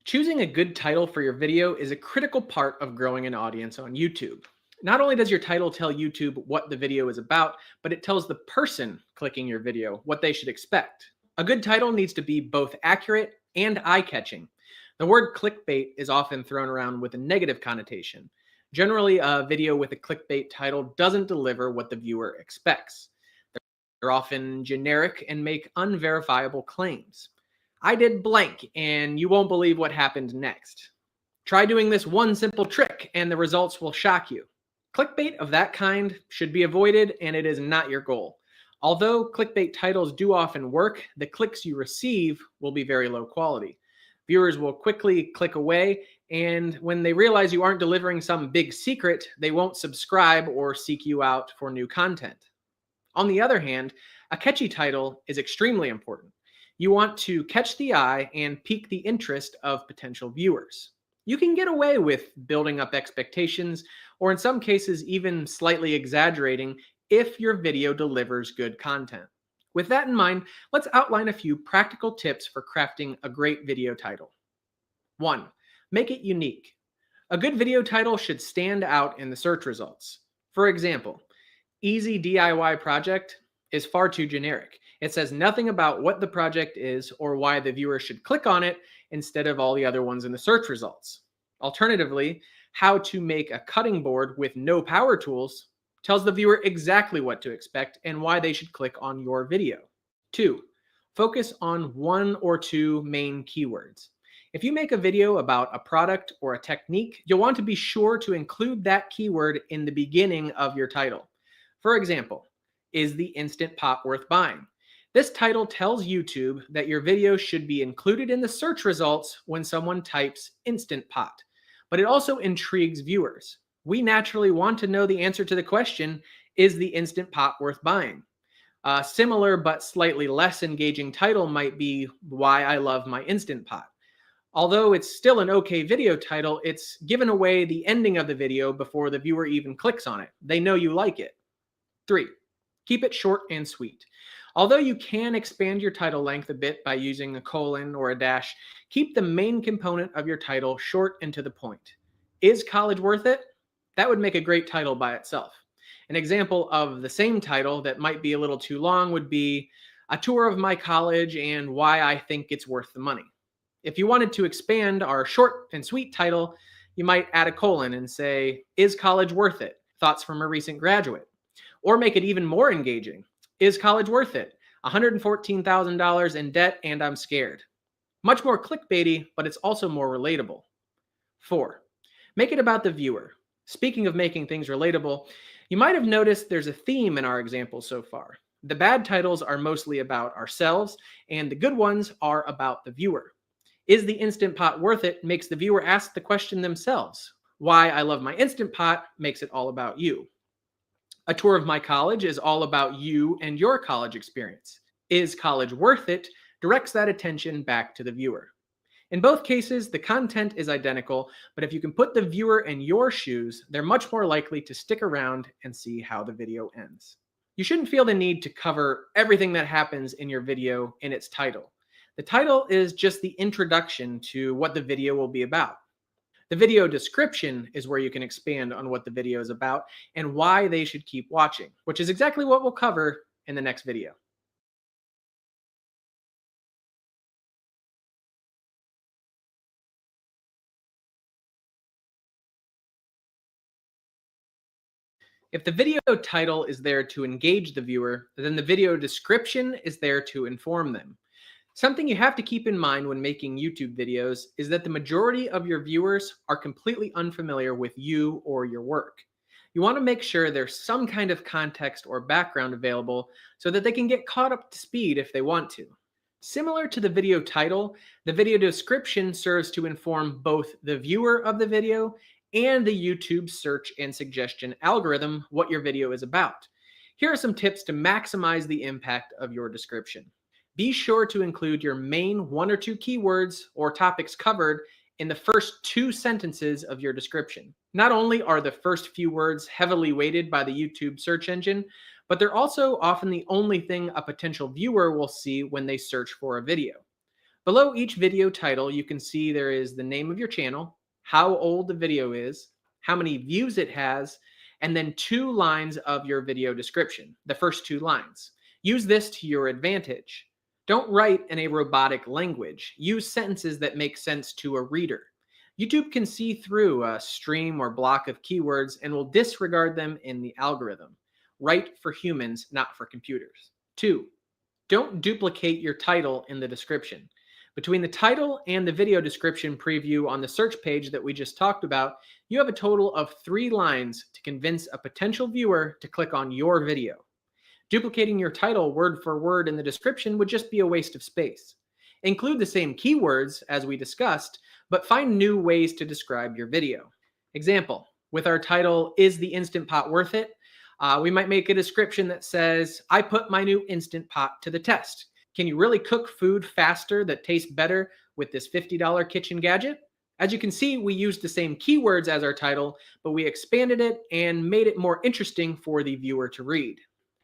S2: Choosing a good title for your video is a critical part of growing an audience on YouTube. Not only does your title tell YouTube what the video is about, but it tells the person clicking your video what they should expect. A good title needs to be both accurate and eye-catching. The word clickbait is often thrown around with a negative connotation. Generally, a video with a clickbait title doesn't deliver what the viewer expects. They're often generic and make unverifiable claims. I did blank, and you won't believe what happened next. Try doing this one simple trick, and the results will shock you. Clickbait of that kind should be avoided, and it is not your goal.
S3: Although clickbait titles do often work, the clicks you receive will be very low quality. Viewers will quickly click away, and when they realize you aren't delivering some big secret, they won't subscribe or seek you out for new content. On the other hand, a catchy title is extremely important. You want to catch the eye and pique the interest of potential viewers. You can get away with building up expectations, or in some cases, even slightly exaggerating if your video delivers good content. With that in mind, let's outline a few practical tips for crafting a great video title. 1. Make it unique. A good video title should stand out in the search results. For example, Easy DIY Project is far too generic. It says nothing about what the project is or why the viewer should click on it instead of all the other ones in the search results. Alternatively, How to Make a Cutting Board with No Power Tools tells the viewer exactly what to expect and why they should click on your video. 2. Focus on 1 or 2 main keywords. If you make a video about a product or a technique, you'll want to be sure to include that keyword in the beginning of your title. For example, is the Instant Pot worth buying? This title tells YouTube that your video should be included in the search results when someone types Instant Pot, but it also intrigues viewers. We naturally want to know the answer to the question, is the Instant Pot worth buying? A similar but slightly less engaging title might be Why I Love My Instant Pot. Although it's still an okay video title, it's given away the ending of the video before the viewer even clicks on it. They know you like it. 3. Keep it short and sweet. Although you can expand your title length a bit by using a colon or a dash, keep the main component of your title short and to the point. Is college worth it? That would make a great title by itself. An example of the same title that might be a little too long would be A Tour of My College and Why I Think It's Worth the Money. If you wanted to expand our short and sweet title, you might add a colon and say, Is college worth it? Thoughts from a recent graduate. Or make it even more engaging. Is college worth it? $114,000 in debt and I'm scared. Much more clickbaity, but it's also more relatable. 4. Make it about the viewer. Speaking of making things relatable, you might have noticed there's a theme in our examples so far. The bad titles are mostly about ourselves, and the good ones are about the viewer. Is the Instant Pot worth it makes the viewer ask the question themselves. Why I Love My Instant Pot makes it all about you. A Tour of My College is all about you and your college experience. Is college worth it directs that attention back to the viewer. In both cases, the content is identical, but if you can put the viewer in your shoes, they're much more likely to stick around and see how the video ends. You shouldn't feel the need to cover everything that happens in your video in its title. The title is just the introduction to what the video will be about. The video description is where you can expand on what the video is about and why they should keep watching, which is exactly what we'll cover in the next video. If the video title is there to engage the viewer, then the video description is there to inform them. Something you have to keep in mind when making YouTube videos is that the majority of your viewers are completely unfamiliar with you or your work. You want to make sure there's some kind of context or background available so that they can get caught up to speed if they want to. Similar to the video title, the video description serves to inform both the viewer of the video and the YouTube search and suggestion algorithm what your video is about. Here are some tips to maximize the impact of your description. Be sure to include your main 1 or 2 keywords or topics covered in the first 2 sentences of your description. Not only are the first few words heavily weighted by the YouTube search engine, but they're also often the only thing a potential viewer will see when they search for a video. Below each video title, you can see there is the name of your channel, how old the video is, how many views it has, and then 2 lines of your video description, the first 2 lines. Use this to your advantage. Don't write in a robotic language. Use sentences that make sense to a reader. YouTube can see through a stream or block of keywords and will disregard them in the algorithm. Write for humans, not for computers. 2. Don't duplicate your title in the description. Between the title and the video description preview on the search page that we just talked about, you have a total of 3 lines to convince a potential viewer to click on your video. Duplicating your title word for word in the description would just be a waste of space. Include the same keywords as we discussed, but find new ways to describe your video. Example, with our title, Is the Instant Pot Worth It? We might make a description that says, I put my new Instant Pot to the test. Can you really cook food faster that tastes better with this $50 kitchen gadget? As you can see, we used the same keywords as our title, but we expanded it and made it more interesting for the viewer to read.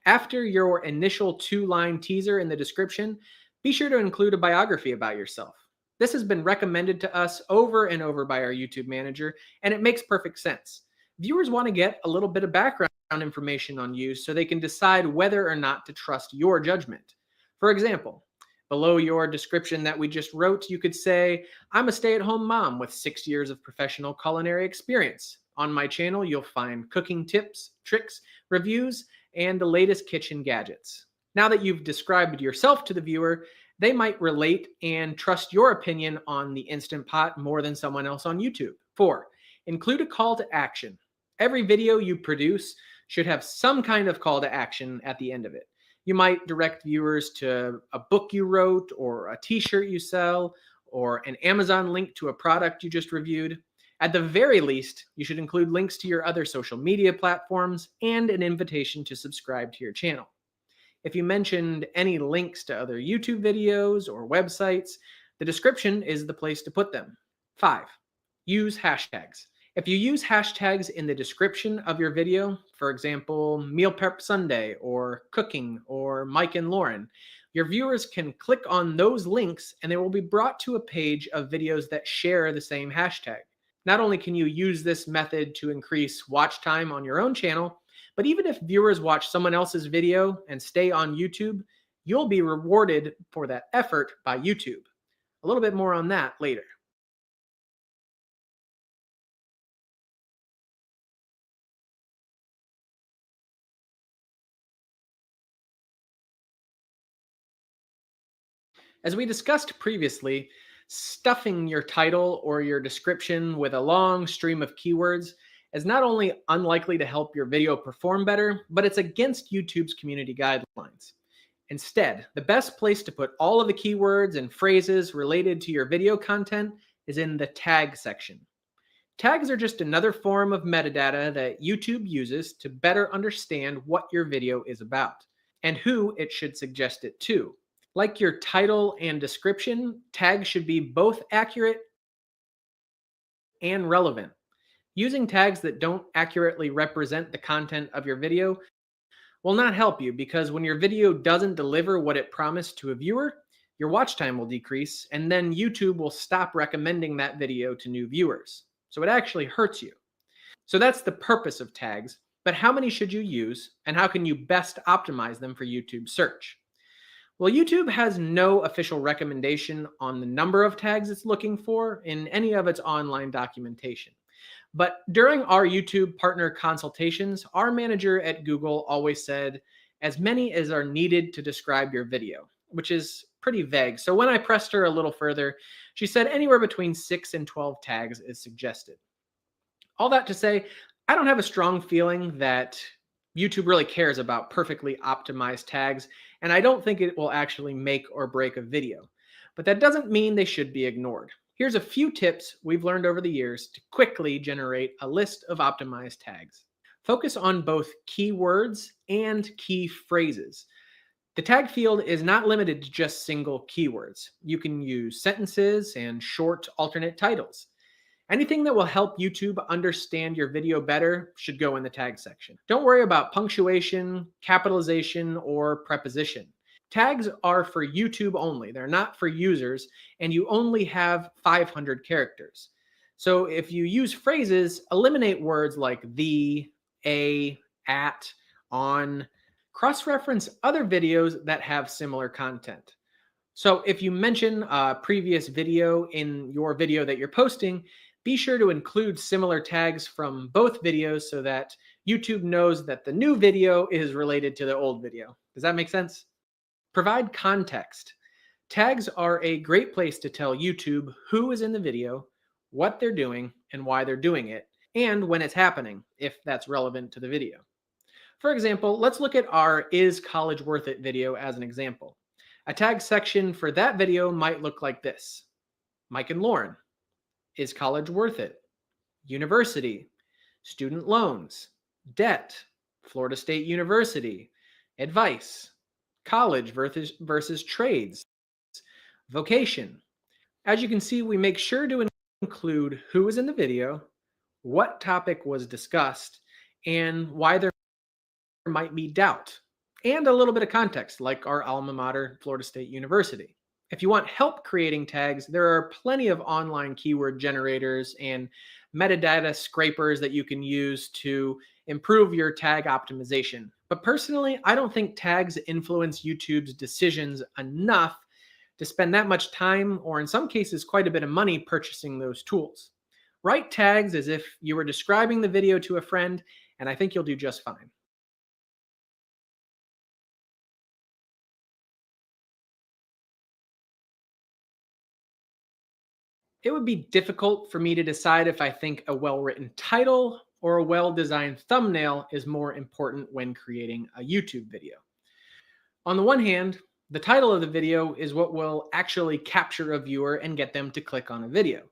S3: After your initial 2-line teaser in the description, be sure to include a biography about yourself. This has been recommended to us over and over by our YouTube manager, and it makes perfect sense. Viewers want to get a little bit of background information on you so they can decide whether or not to trust your judgment. For example, below your description that we just wrote, you could say, I'm a stay-at-home mom with 6 years of professional culinary experience. On my channel, you'll find cooking tips, tricks, reviews, and the latest kitchen gadgets. Now that you've described yourself to the viewer, they might relate and trust your opinion on the Instant Pot more than someone else on YouTube. 4, include a call to action. Every video you produce should have some kind of call to action at the end of it. You might direct viewers to a book you wrote, or a t-shirt you sell, or an Amazon link to a product you just reviewed. At the very least, you should include links to your other social media platforms and an invitation to subscribe to your channel. If you mentioned any links to other YouTube videos or websites, the description is the place to put them. 5, use hashtags. If you use hashtags in the description of your video, for example, Meal Prep Sunday or Cooking or Mike and Lauren, your viewers can click on those links and they will be brought to a page of videos that share the same hashtag. Not only can you use this method to increase watch time on your own channel, but even if viewers watch someone else's video and stay on YouTube, you'll be rewarded for that effort by YouTube. A little bit more on that later. As we discussed previously, stuffing your title or your description with a long stream of keywords is not only unlikely to help your video perform better, but it's against YouTube's community guidelines. Instead, the best place to put all of the keywords and phrases related to your video content is in the tag section. Tags are just another form of metadata that YouTube uses to better understand what your video is about and who it should suggest it to. Like your title and description, tags should be both accurate and relevant. Using tags that don't accurately represent the content of your video will not help you, because when your video doesn't deliver what it promised to a viewer, your watch time will decrease, and then YouTube will stop recommending that video to new viewers. So it actually hurts you. So that's the purpose of tags, but how many should you use, and how can you best optimize them for YouTube search? Well, YouTube has no official recommendation on the number of tags it's looking for in any of its online documentation. But during our YouTube partner consultations, our manager at Google always said, as many as are needed to describe your video, which is pretty vague. So when I pressed her a little further, she said anywhere between 6 and 12 tags is suggested. All that to say, I don't have a strong feeling that YouTube really cares about perfectly optimized tags, and I don't think it will actually make or break a video. But that doesn't mean they should be ignored. Here's a few tips we've learned over the years to quickly generate a list of optimized tags. Focus on both keywords and key phrases. The tag field is not limited to just single keywords. You can use sentences and short alternate titles. Anything that will help YouTube understand your video better should go in the tag section. Don't worry about punctuation, capitalization, or preposition. Tags are for YouTube only. They're not for users, and you only have 500 characters. So if you use phrases, eliminate words like the, a, at, on. Cross-reference other videos that have similar content. So if you mention a previous video in your video that you're posting, be sure to include similar tags from both videos so that YouTube knows that the new video is related to the old video. Does that make sense? Provide context. Tags are a great place to tell YouTube who is in the video, what they're doing, and why they're doing it, and when it's happening, if that's relevant to the video. For example, let's look at our Is College Worth It video as an example. A tag section for that video might look like this: Mike and Lauren, is college worth it? University, student loans, debt, Florida State University, advice, college versus trades, vocation. As you can see, we make sure to include who was in the video, what topic was discussed, and why there might be doubt, and a little bit of context, like our alma mater, Florida State University. If you want help creating tags, there are plenty of online keyword generators and metadata scrapers that you can use to improve your tag optimization. But personally, I don't think tags influence YouTube's decisions enough to spend that much time, or in some cases, quite a bit of money purchasing those tools. Write tags as if you were describing the video to a friend, and I think you'll do just fine. It would be difficult for me to decide if I think a well-written title or a well-designed thumbnail is more important when creating a YouTube video. On the one hand, the title of the video is what will actually capture a viewer and get them to click on a video.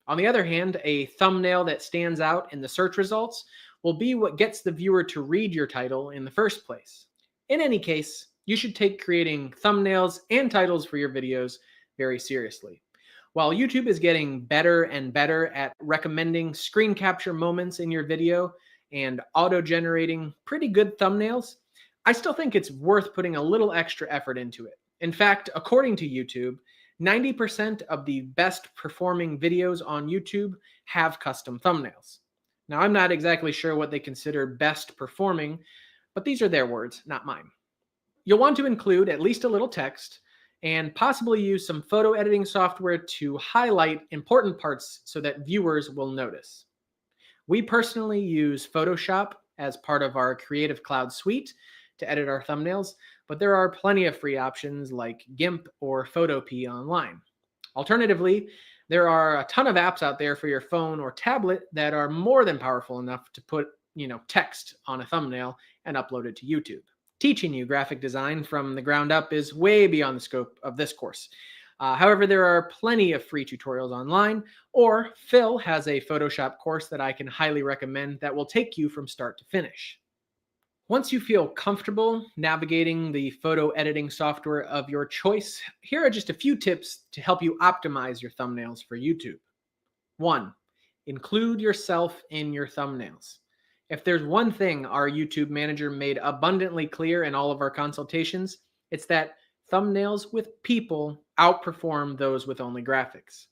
S3: On the other hand, a thumbnail that stands out in the search results will be what gets the viewer to read your title in the first place. In any case, you should take creating thumbnails and titles for your videos very seriously. While YouTube is getting better and better at recommending screen capture moments in your video and auto-generating pretty good thumbnails, I still think it's worth putting a little extra effort into it. In fact, according to YouTube, 90% of the best performing videos on YouTube have custom thumbnails. Now, I'm not exactly sure what they consider best performing, but these are their words, not mine. You'll want to include at least a little text and possibly use some photo editing software to highlight important parts so that viewers will notice. We personally use Photoshop as part of our Creative Cloud suite to edit our thumbnails, but there are plenty of free options like GIMP or Photopea online. Alternatively, there are a ton of apps out there for your phone or tablet that are more than powerful enough to put, text on a thumbnail and upload it to YouTube. Teaching you graphic design from the ground up is way beyond the scope of this course. However, there are plenty of free tutorials online, or Phil has a Photoshop course that I can highly recommend that will take you from start to finish. Once you feel comfortable navigating the photo editing software of your choice, here are just a few tips to help you optimize your thumbnails for YouTube. 1. Include yourself in your thumbnails. If there's one thing our YouTube manager made abundantly clear in all of our consultations, it's that thumbnails with people outperform those with only graphics.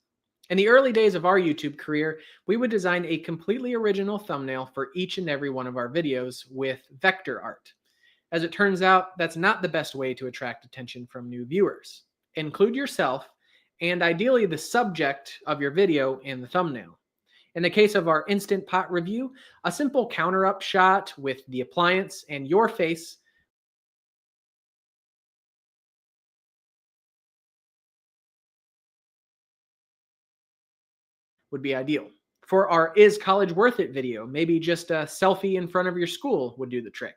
S3: In the early days of our YouTube career, we would design a completely original thumbnail for each and every one of our videos with vector art. As it turns out, that's not the best way to attract attention from new viewers. Include yourself and ideally the subject of your video in the thumbnail. In the case of our Instant Pot review, a simple counter-up shot with the appliance and your face would be ideal. For our Is College Worth It video, maybe just a selfie in front of your school would do the trick.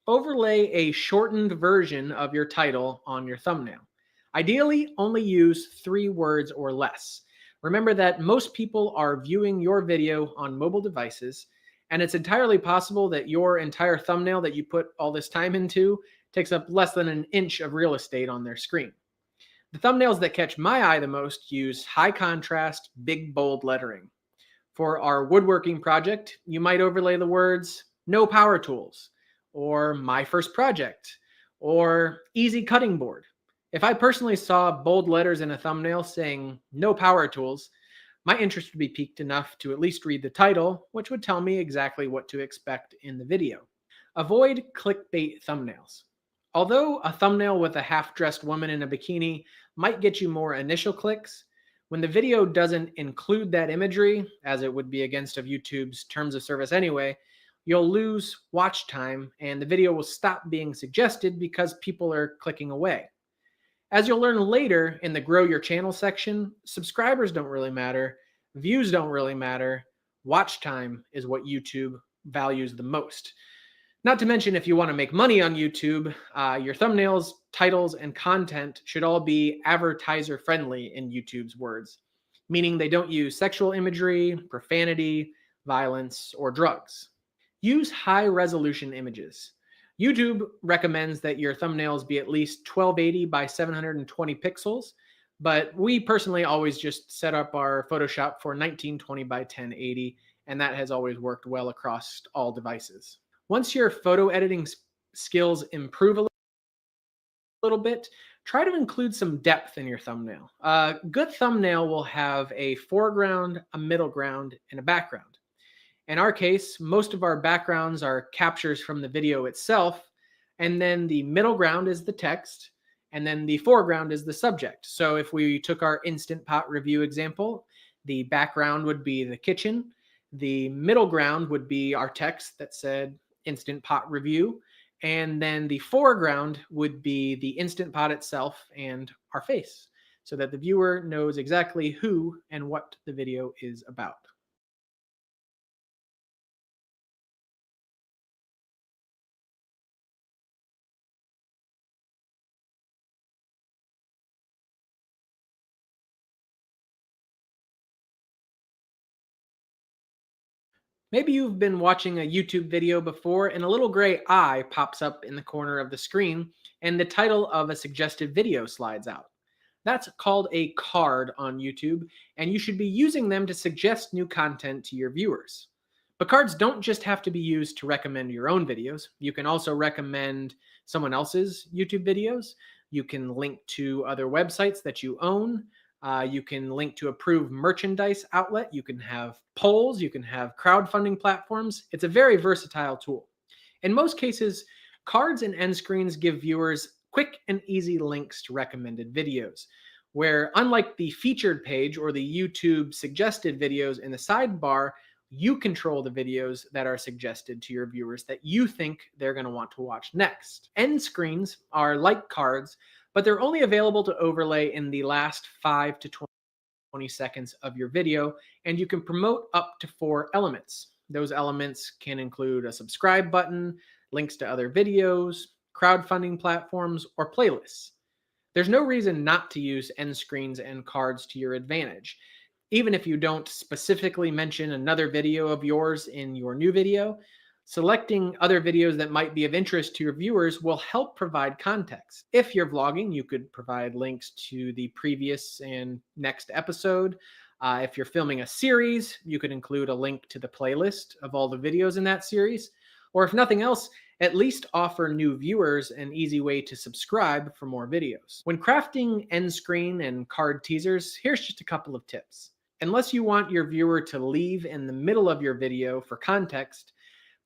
S3: Overlay a shortened version of your title on your thumbnail. Ideally, only use 3 words or less. Remember that most people are viewing your video on mobile devices, and it's entirely possible that your entire thumbnail that you put all this time into takes up less than an inch of real estate on their screen. The thumbnails that catch my eye the most use high contrast, big bold lettering. For our woodworking project, you might overlay the words "no power tools," or "my first project," or "easy cutting board." If I personally saw bold letters in a thumbnail saying "no power tools," my interest would be piqued enough to at least read the title, which would tell me exactly what to expect in the video. Avoid clickbait thumbnails. Although a thumbnail with a half-dressed woman in a bikini might get you more initial clicks, when the video doesn't include that imagery, as it would be against of YouTube's terms of service anyway, you'll lose watch time and the video will stop being suggested because people are clicking away. As you'll learn later in the Grow Your Channel section, subscribers don't really matter, views don't really matter, watch time is what YouTube values the most. Not to mention, if you want to make money on YouTube, your thumbnails, titles, and content should all be advertiser friendly in YouTube's words, meaning they don't use sexual imagery, profanity, violence, or drugs. Use high resolution images. YouTube recommends that your thumbnails be at least 1280 by 720 pixels, but we personally always just set up our Photoshop for 1920 by 1080, and that has always worked well across all devices. Once your photo editing skills improve a little bit, try to include some depth in your thumbnail. A good thumbnail will have a foreground, a middle ground, and a background. In our case, most of our backgrounds are captures from the video itself, and then the middle ground is the text, and then the foreground is the subject. So if we took our Instant Pot review example, the background would be the kitchen, the middle ground would be our text that said Instant Pot review, and then the foreground would be the Instant Pot itself and our face, so that the viewer knows exactly who and what the video is about. Maybe you've been watching a YouTube video before and a little gray eye pops up in the corner of the screen and the title of a suggested video slides out. That's called a card on YouTube, and you should be using them to suggest new content to your viewers. But cards don't just have to be used to recommend your own videos. You can also recommend someone else's YouTube videos. You can link to other websites that you own. You can link to approved merchandise outlet. You can have polls. You can have crowdfunding platforms. It's a very versatile tool. In most cases, cards and end screens give viewers quick and easy links to recommended videos, where unlike the featured page or the YouTube suggested videos in the sidebar, you control the videos that are suggested to your viewers that you think they're going to want to watch next. End screens are like cards, but they're only available to overlay in the last 5 to 20 seconds of your video, and you can promote up to 4 elements. Those elements can include a subscribe button, links to other videos, crowdfunding platforms, or playlists. There's no reason not to use end screens and cards to your advantage. Even if you don't specifically mention another video of yours in your new video, selecting other videos that might be of interest to your viewers will help provide context. If you're vlogging, you could provide links to the previous and next episode. If you're filming a series, you could include a link to the playlist of all the videos in that series. Or if nothing else, at least offer new viewers an easy way to subscribe for more videos. When crafting end screen and card teasers, here's just a couple of tips. Unless you want your viewer to leave in the middle of your video for context,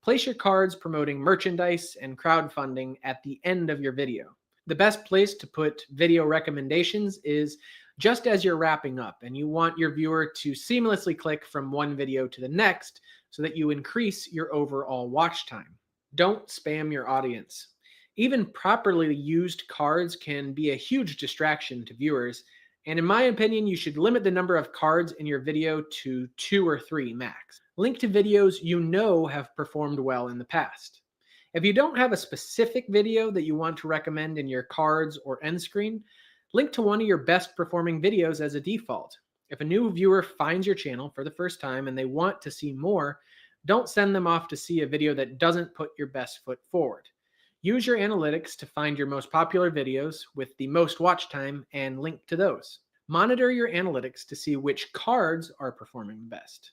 S3: place your cards promoting merchandise and crowdfunding at the end of your video. The best place to put video recommendations is just as you're wrapping up, and you want your viewer to seamlessly click from one video to the next so that you increase your overall watch time. Don't spam your audience. Even properly used cards can be a huge distraction to viewers, and in my opinion, you should limit the number of cards in your video to 2 or 3 max. Link to videos you know have performed well in the past. If you don't have a specific video that you want to recommend in your cards or end screen, link to one of your best performing videos as a default. If a new viewer finds your channel for the first time and they want to see more, don't send them off to see a video that doesn't put your best foot forward. Use your analytics to find your most popular videos with the most watch time and link to those. Monitor your analytics to see which cards are performing the best.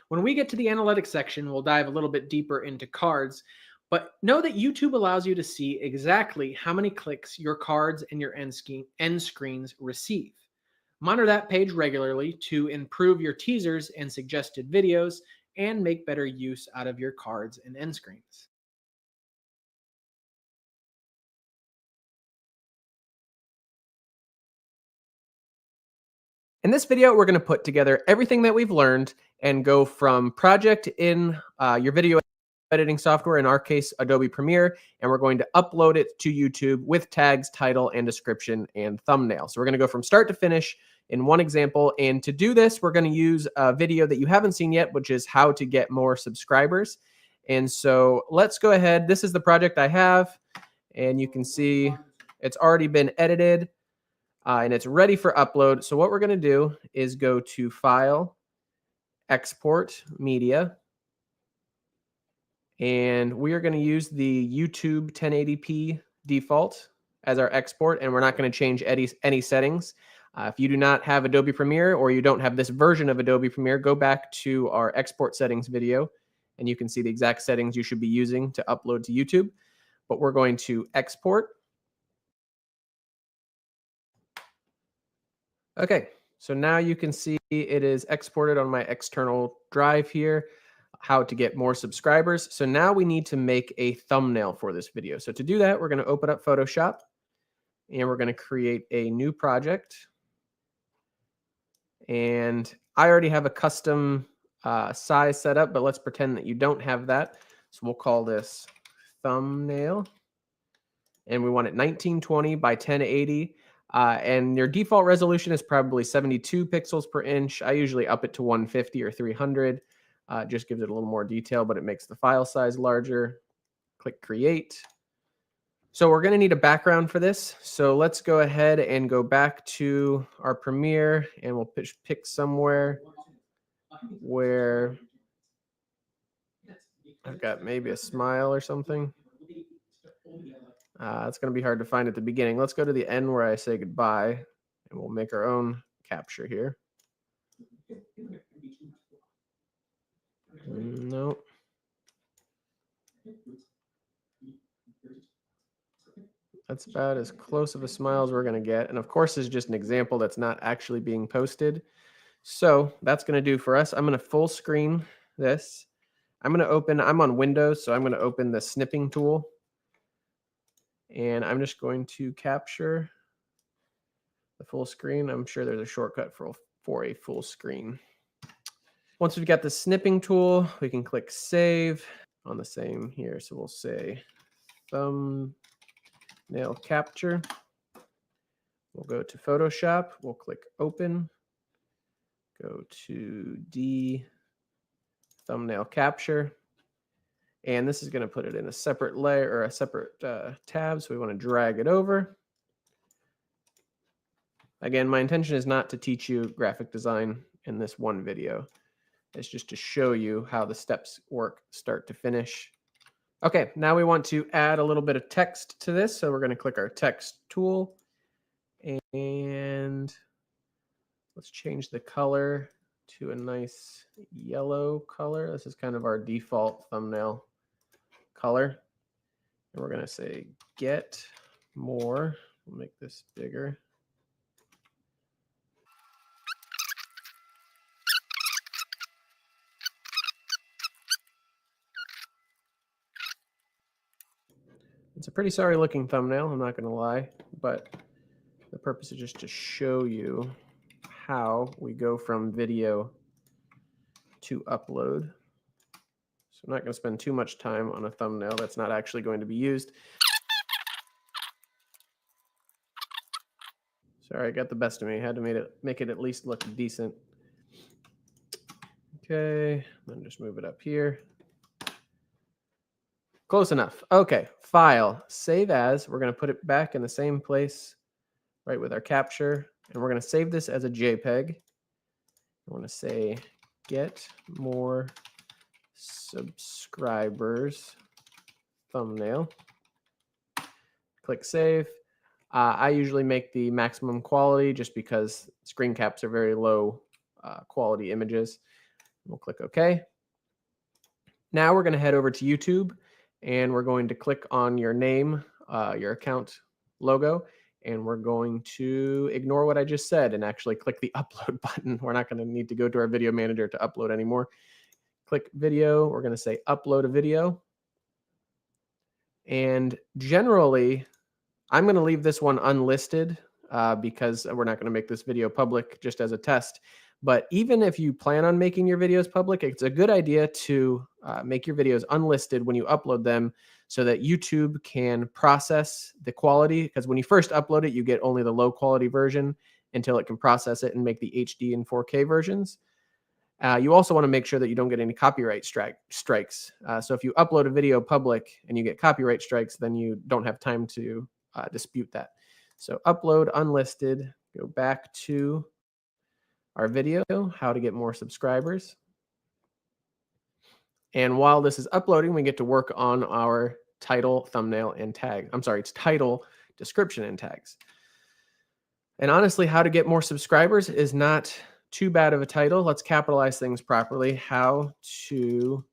S3: When we get to the analytics section, we'll dive a little bit deeper into cards, but know that YouTube allows you to see exactly how many clicks your cards and your end screens receive. Monitor that page regularly to improve your teasers and suggested videos and make better use out of your cards and end screens. In this video, we're going to put together everything that we've learned and go from project in your video editing software, in our case, Adobe Premiere, and we're going to upload it to YouTube with tags, title, and description, and thumbnail. So we're going to go from start to finish in one example, and to do this, we're going to use a video that you haven't seen yet, which is how to get more subscribers. And so let's go ahead. This is the project I have, and you can see it's already been edited and it's ready for upload. So what we're going to do is go to File, Export Media, and we are going to use the YouTube 1080p default as our export, and we're not going to change any settings. If you do not have Adobe Premiere or you don't have this version of Adobe Premiere, go back to our export settings video, and you can see the exact settings you should be using to upload to YouTube. But we're going to export. Okay, so now you can see it is exported on my external drive here. How to get more subscribers. So now we need to make a thumbnail for this video. So to do that, we're going to open up Photoshop and we're going to create a new project. And I already have a custom size set up, but let's pretend that you don't have that. So we'll call this thumbnail. And we want it 1920 by 1080. And your default resolution is probably 72 pixels per inch. I usually up it to 150 or 300. Just gives it a little more detail, but it makes the file size larger. Click Create. So we're going to need a background for this. So let's go ahead and go back to our Premiere, and we'll pick somewhere where I've got maybe a smile or something. It's going to be hard to find at the beginning. Let's go to the end where I say goodbye, and we'll make our own capture here. No. That's about as close of a smile as we're going to get. And of course, this is just an example that's not actually being posted. So that's going to do for us. I'm going to full screen this. I'm on Windows, so I'm going to open the snipping tool. And I'm just going to capture the full screen. I'm sure there's a shortcut for a full screen. Once we've got the snipping tool, we can click Save on the same here. So we'll say thumbnail capture. We'll go to Photoshop. We'll click Open. Go to thumbnail capture. And this is going to put it in a separate layer or a separate tab. So we want to drag it over. Again, my intention is not to teach you graphic design in this one video. It's just to show you how the steps work start to finish. Okay, now we want to add a little bit of text to this. So we're going to click our text tool. And let's change the color to a nice yellow color. This is kind of our default thumbnail color. And we're going to say get more. We'll make this bigger. It's a pretty sorry looking thumbnail, I'm not going to lie, but the purpose is just to show you how we go from video to upload. So I'm not going to spend too much time on a thumbnail that's not actually going to be used. Sorry, it got the best of me. I had to make it at least look decent. Okay, then just move it up here. Close enough. Okay, File, Save As. We're going to put it back in the same place, right with our capture. And we're going to save this as a JPEG. I want to say get more subscribers thumbnail. Click Save. I usually make the maximum quality just because screen caps are very low quality images. We'll click OK. Now we're going to head over to YouTube. And we're going to click on your name, your account logo, and we're going to ignore what I just said and actually click the upload button. We're not going to need to go to our video manager to upload anymore. Click video. We're going to say upload a video. And generally, I'm going to leave this one unlisted because we're not going to make this video public just as a test. But even if you plan on making your videos public, it's a good idea to make your videos unlisted when you upload them so that YouTube can process the quality. Because when you first upload it, you get only the low quality version until it can process it and make the HD and 4K versions. You also want to make sure that you don't get any copyright strikes. So if you upload a video public and you get copyright strikes, then you don't have time to dispute that. So upload unlisted, go back to our video, how to get more subscribers. And while this is uploading, we get to work on our title, thumbnail, and tag. I'm sorry, it's title, description, and tags. And honestly, how to get more subscribers is not too bad of a title. Let's capitalize things properly. How to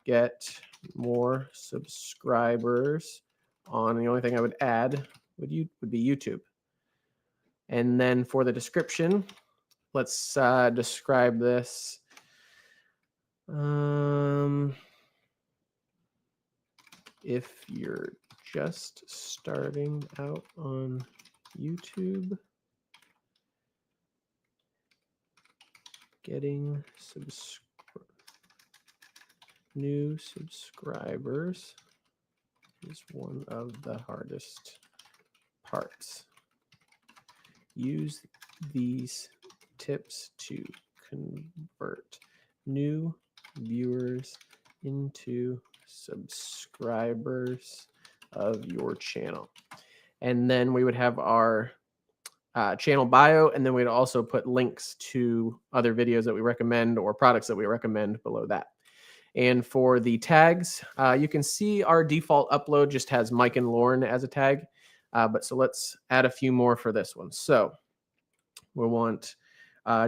S3: get more subscribers on, the only thing I would add would be YouTube. And then for the description, let's describe this. If you're just starting out on YouTube, getting new subscribers is one of the hardest parts. Use these tips to convert new viewers into subscribers of your channel. And then we would have our channel bio, and then we'd also put links to other videos that we recommend or products that we recommend below that. And for the tags, you can see our default upload just has Mike and Lauren as a tag. But so let's add a few more for this one. So we'll want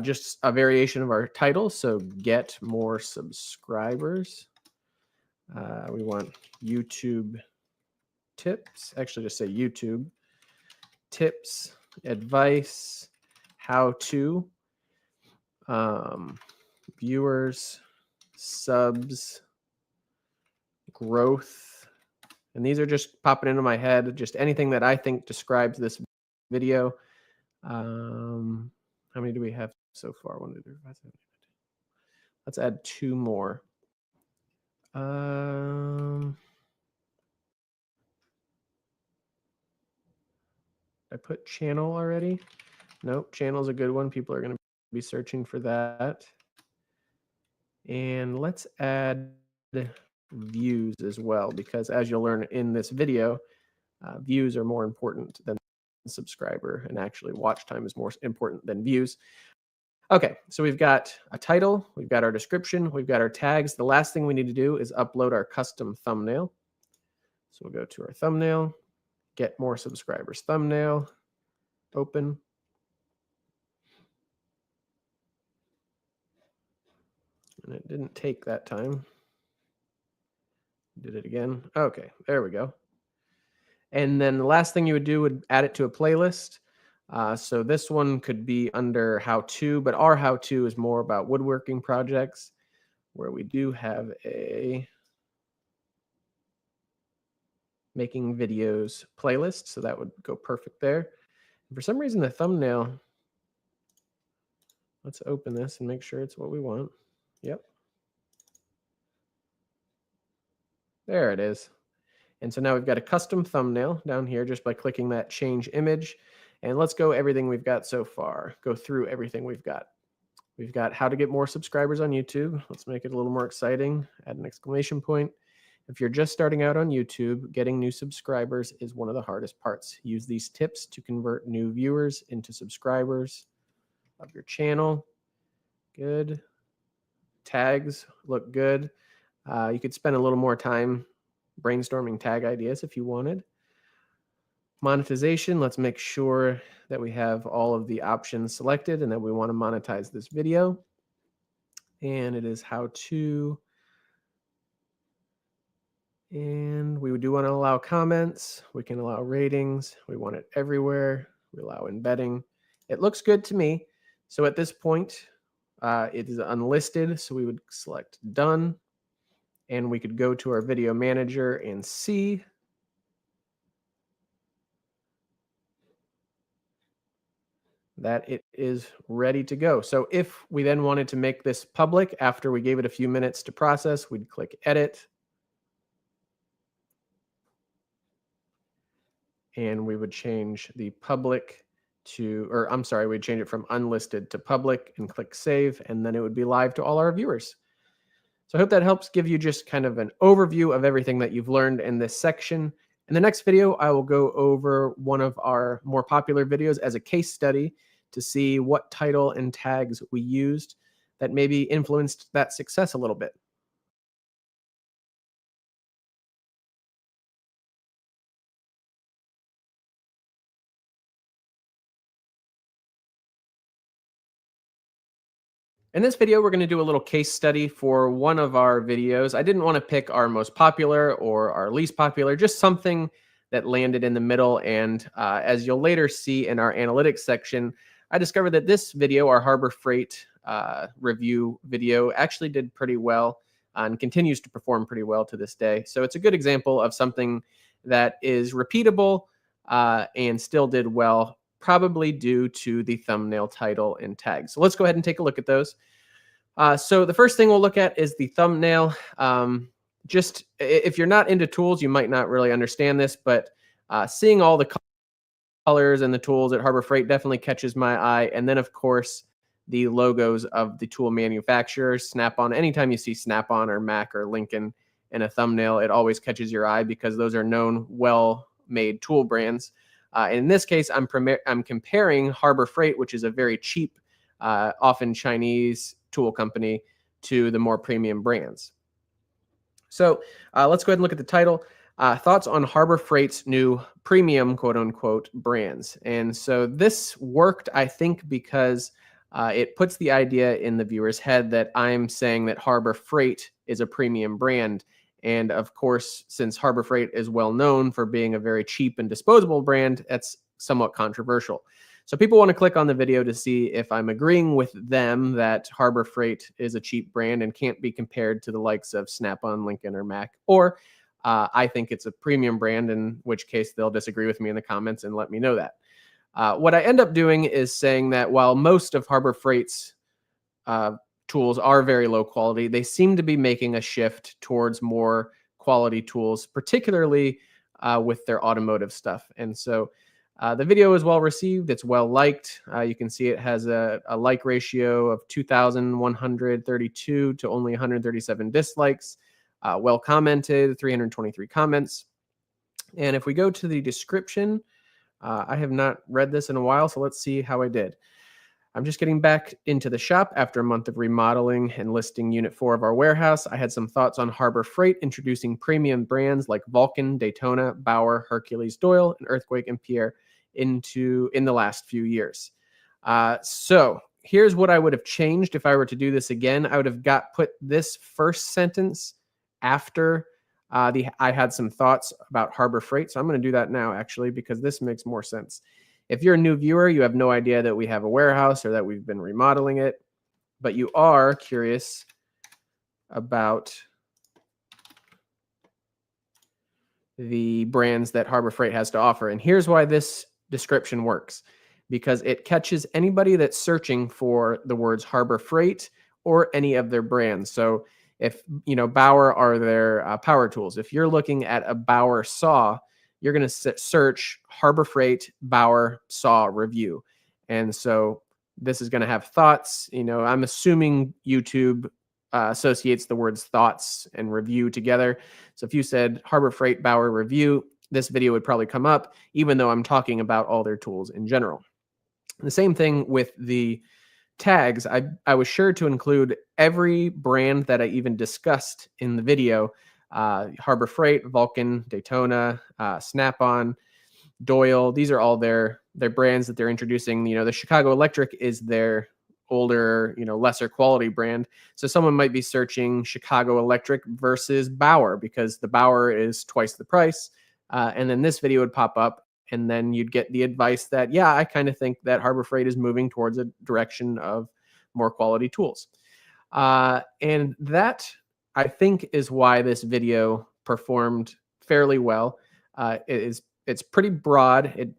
S3: just a variation of our title. So get more subscribers. We want YouTube tips, actually just say YouTube tips, advice, how to, viewers, subs, growth. And these are just popping into my head, just anything that I think describes this video. How many do we have so far? 1, 2, 3, 4, 5, 6. Let's add 2 more. I put channel already. Nope, channel's a good one. People are going to be searching for that. And let's add views as well, because as you'll learn in this video, views are more important than subscriber, and actually watch time is more important than views. Okay, so we've got a title, we've got our description, we've got our tags. The last thing we need to do is upload our custom thumbnail. So we'll go to our thumbnail, get more subscribers thumbnail, open. And it didn't take that time. Did it again. Okay, there we go. And then the last thing you would do would add it to a playlist. So this one could be under how to, but our how to is more about woodworking projects, where we do have a making videos playlist. So that would go perfect there. And for some reason, the thumbnail, let's open this and make sure it's what we want. Yep. There it is. And so now we've got a custom thumbnail down here just by clicking that change image. And let's go everything we've got so far. Go through everything we've got. We've got how to get more subscribers on YouTube. Let's make it a little more exciting. Add an exclamation point. If you're just starting out on YouTube, getting new subscribers is one of the hardest parts. Use these tips to convert new viewers into subscribers of your channel. Good. Tags look good. You could spend a little more time brainstorming tag ideas if you wanted. Monetization, let's make sure that we have all of the options selected and that we want to monetize this video. And it is how to. And we do want to allow comments. We can allow ratings. We want it everywhere. We allow embedding. It looks good to me. So at this point, it is unlisted. So we would select done. And we could go to our video manager and see that it is ready to go. So if we then wanted to make this public after we gave it a few minutes to process, we'd click edit. And we would change the public to, or I'm sorry, we'd change it from unlisted to public and click save, and then it would be live to all our viewers. So I hope that helps give you just kind of an overview of everything that you've learned in this section. In the next video, I will go over one of our more popular videos as a case study to see what title and tags we used that maybe influenced that success a little bit. In this video, we're going to do a little case study for one of our videos. I didn't want to pick our most popular or our least popular, just something that landed in the middle. And as you'll later see in our analytics section, I discovered that this video, our Harbor Freight review video, actually did pretty well and continues to perform pretty well to this day. So it's a good example of something that is repeatable and still did well, probably due to the thumbnail, title, and tag. So let's go ahead and take a look at those. So the first thing we'll look at is the thumbnail. Just if you're not into tools, you might not really understand this, but seeing all the colors and the tools at Harbor Freight definitely catches my eye. And then, of course, the logos of the tool manufacturers, Snap-on. Anytime you see Snap-on or Mac or Lincoln in a thumbnail, it always catches your eye because those are known, well-made tool brands. In this case, I'm comparing Harbor Freight, which is a very cheap, often Chinese tool company, to the more premium brands. So let's go ahead and look at the title. Thoughts on Harbor Freight's new premium, quote unquote, brands. And so this worked, I think, because it puts the idea in the viewer's head that I'm saying that Harbor Freight is a premium brand. And of course, since Harbor Freight is well known for being a very cheap and disposable brand, that's somewhat controversial. So people want to click on the video to see if I'm agreeing with them that Harbor Freight is a cheap brand and can't be compared to the likes of Snap-on, Lincoln, or Mac, or I think it's a premium brand, in which case they'll disagree with me in the comments and let me know that. What I end up doing is saying that while most of Harbor Freight's tools are very low quality, they seem to be making a shift towards more quality tools, particularly with their automotive stuff. And so the video is well received. It's well liked. You can see it has a like ratio of 2,132 to only 137 dislikes. Well commented, 323 comments. And if we go to the description, I have not read this in a while, so let's see how I did. I'm just getting back into the shop after a month of remodeling and listing Unit 4 of our warehouse. I had some thoughts on Harbor Freight introducing premium brands like Vulcan, Daytona, Bauer, Hercules, Doyle, and Earthquake and Pierre in the last few years. So here's what I would have changed if I were to do this again. I would have put this first sentence after I had some thoughts about Harbor Freight. So I'm going to do that now, actually, because this makes more sense. If you're a new viewer, you have no idea that we have a warehouse or that we've been remodeling it, but you are curious about the brands that Harbor Freight has to offer. And here's why this description works, because it catches anybody that's searching for the words Harbor Freight or any of their brands. So if, Bauer are their power tools. If you're looking at a Bauer saw, you're going to search Harbor Freight Bauer saw review. And so this is going to have thoughts. I'm assuming YouTube associates the words thoughts and review together. So if you said Harbor Freight Bauer review, this video would probably come up, even though I'm talking about all their tools in general. The same thing with the tags. I was sure to include every brand that I even discussed in the video. Harbor Freight, Vulcan, Daytona, Snap-on, Doyle. These are all their brands that they're introducing. The Chicago Electric is their older, lesser quality brand. So someone might be searching Chicago Electric versus Bauer because the Bauer is twice the price. And then this video would pop up, and then you'd get the advice that, yeah, I kind of think that Harbor Freight is moving towards a direction of more quality tools. And that, I think, is why this video performed fairly well. It's pretty broad. It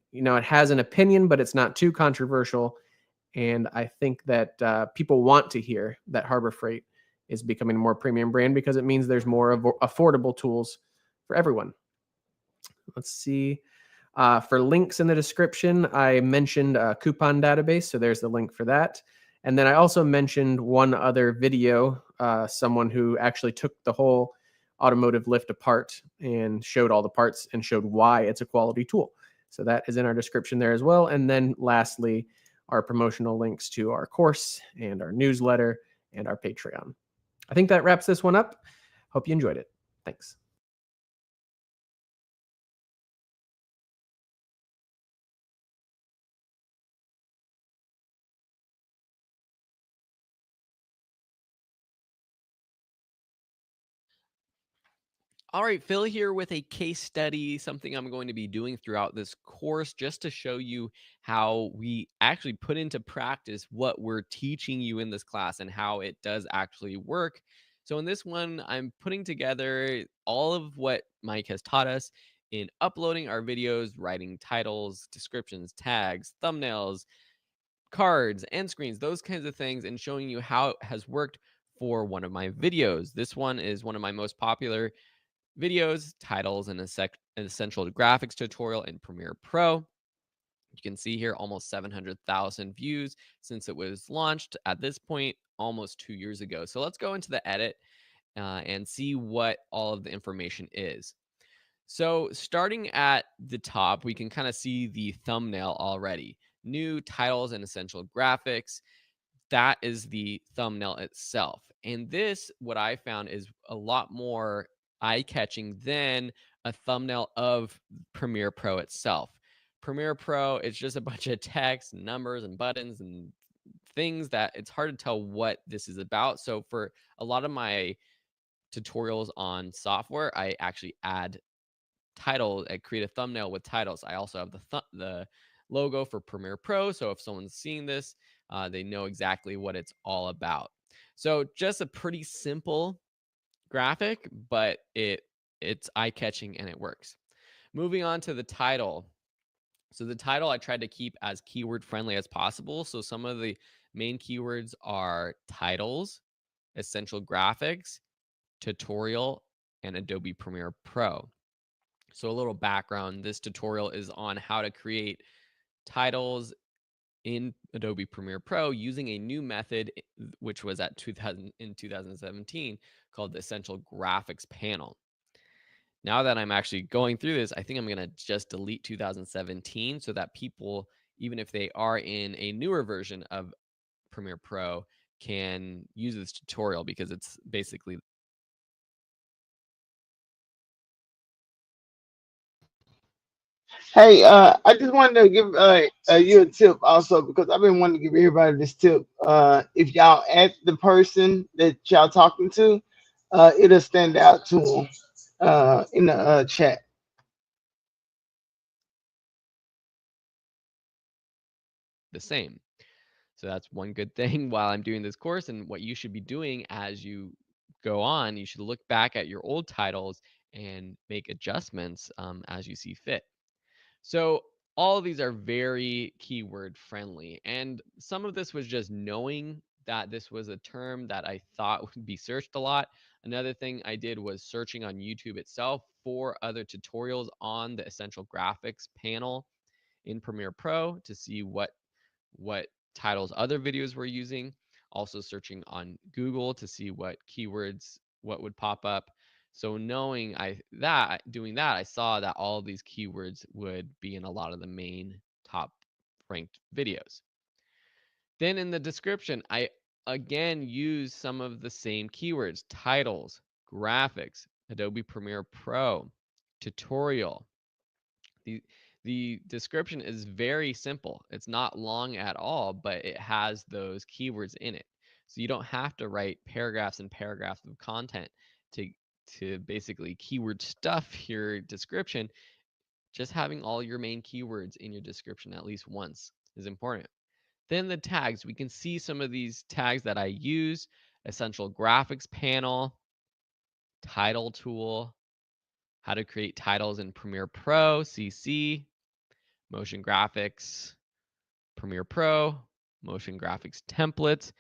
S3: has an opinion, but it's not too controversial. And I think that people want to hear that Harbor Freight is becoming a more premium brand because it means there's more affordable tools for everyone. Let's see. For links in the description, I mentioned a coupon database, so there's the link for that. And then I also mentioned one other video, someone who actually took the whole automotive lift apart and showed all the parts and showed why it's a quality tool. So that is in our description there as well. And then lastly, our promotional links to our course and our newsletter and our Patreon. I think that wraps this one up. Hope you enjoyed it. Thanks.
S2: All right, Phil here with a case study, something I'm going to be doing throughout this course just to show you how we actually put into practice what we're teaching you in this class and how it does actually work. So in this one, I'm putting together all of what Mike has taught us in uploading our videos, writing titles, descriptions, tags, thumbnails, cards, end screens, those kinds of things, and showing you how it has worked for one of my videos. This one is one of my most popular videos, titles, and an essential graphics tutorial in Premiere Pro. You can see here almost 700,000 views since it was launched at this point almost 2 years ago. So let's go into the edit and see what all of the information is. So starting at the top, we can kind of see the thumbnail already. New titles and essential graphics. That is the thumbnail itself. And this, what I found, is a lot more eye-catching than a thumbnail of Premiere Pro itself. Premiere Pro, it's just a bunch of text, numbers, and buttons and things that it's hard to tell what this is about. So for a lot of my tutorials on software, I actually add title. I create a thumbnail with titles. I also have the logo for Premiere Pro. So if someone's seeing this, they know exactly what it's all about. So just a pretty simple graphic, but it's eye-catching and it works. Moving on to the title. So the title I tried to keep as keyword friendly as possible. So some of the main keywords are titles, essential graphics, tutorial, and Adobe Premiere Pro. So a little background, this tutorial is on how to create titles in Adobe Premiere Pro using a new method, which was in 2017, called the Essential Graphics panel. Now that I'm actually going through this, I think I'm going to just delete 2017 so that people, even if they are in a newer version of Premiere Pro, can use this tutorial because it's basically
S5: Hey, I just wanted to give you a tip also because I've been wanting to give everybody this tip. If y'all add the person that y'all talking to, it'll stand out to them in the chat.
S2: the same. So that's one good thing while I'm doing this course, and what you should be doing as you go on, you should look back at your old titles and make adjustments as you see fit. So all of these are very keyword friendly. And some of this was just knowing that this was a term that I thought would be searched a lot. Another thing I did was searching on YouTube itself for other tutorials on the essential graphics panel in Premiere Pro to see what titles other videos were using. Also searching on Google to see what keywords, what would pop up. So knowing doing that, I saw that all of these keywords would be in a lot of the main top ranked videos. Then in the description, I again use some of the same keywords: titles, graphics, Adobe Premiere Pro, tutorial. The description is very simple. It's not long at all, but it has those keywords in it. So you don't have to write paragraphs and paragraphs of content to basically keyword stuff your description. Just having all your main keywords in your description at least once is important. Then the tags, we can see some of these tags that I use: essential graphics panel, title tool, how to create titles in Premiere Pro, CC, motion graphics, Premiere Pro, motion graphics templates.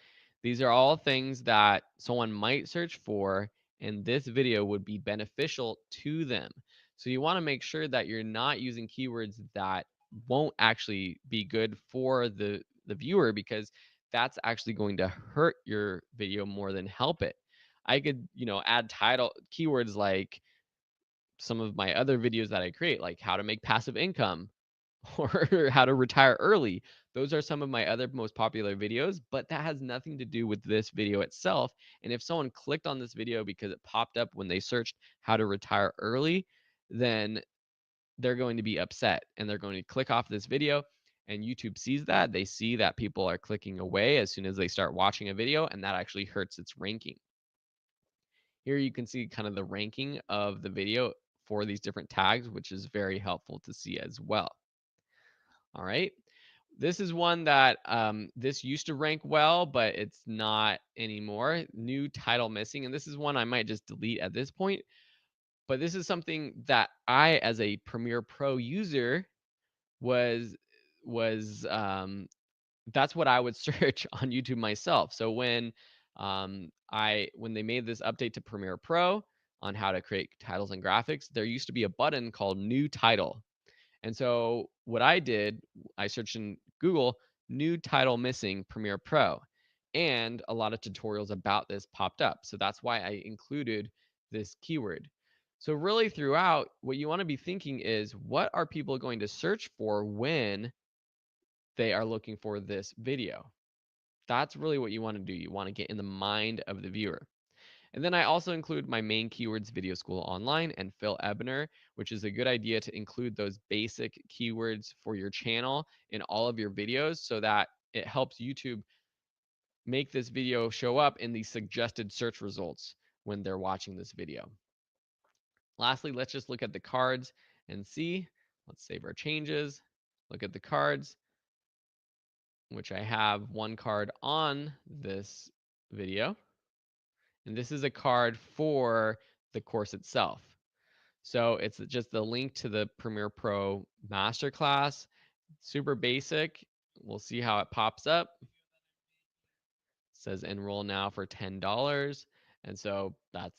S2: These are all things that someone might search for, and this video would be beneficial to them. So you want to make sure that you're not using keywords that won't actually be good for the viewer, because that's actually going to hurt your video more than help it. I could, add title keywords like some of my other videos that I create, like how to make passive income or how to retire early. Those are some of my other most popular videos, but that has nothing to do with this video itself. And if someone clicked on this video because it popped up when they searched how to retire early, then they're going to be upset and they're going to click off this video. And YouTube sees that. They see that people are clicking away as soon as they start watching a video, and that actually hurts its ranking. Here you can see kind of the ranking of the video for these different tags, which is very helpful to see as well. All right. This is one that this used to rank well, but it's not anymore. New title missing. And this is one I might just delete at this point. But this is something that I, as a Premiere Pro user, was that's what I would search on YouTube myself. So when when they made this update to Premiere Pro on how to create titles and graphics, there used to be a button called New Title. And so what I did, I searched in Google, new title missing Premiere Pro, and a lot of tutorials about this popped up. So that's why I included this keyword. So really throughout, what you want to be thinking is, what are people going to search for when they are looking for this video? That's really what you want to do. You want to get in the mind of the viewer. And then I also include my main keywords Video School Online and Phil Ebner, which is a good idea to include those basic keywords for your channel in all of your videos so that it helps YouTube make this video show up in the suggested search results when they're watching this video. Lastly, let's just look at the cards and see. Let's save our changes. Look at the cards, which I have one card on this video. And this is a card for the course itself. So it's just the link to the Premiere Pro Masterclass. Super basic. We'll see how it pops up. It says enroll now for $10. And so that's,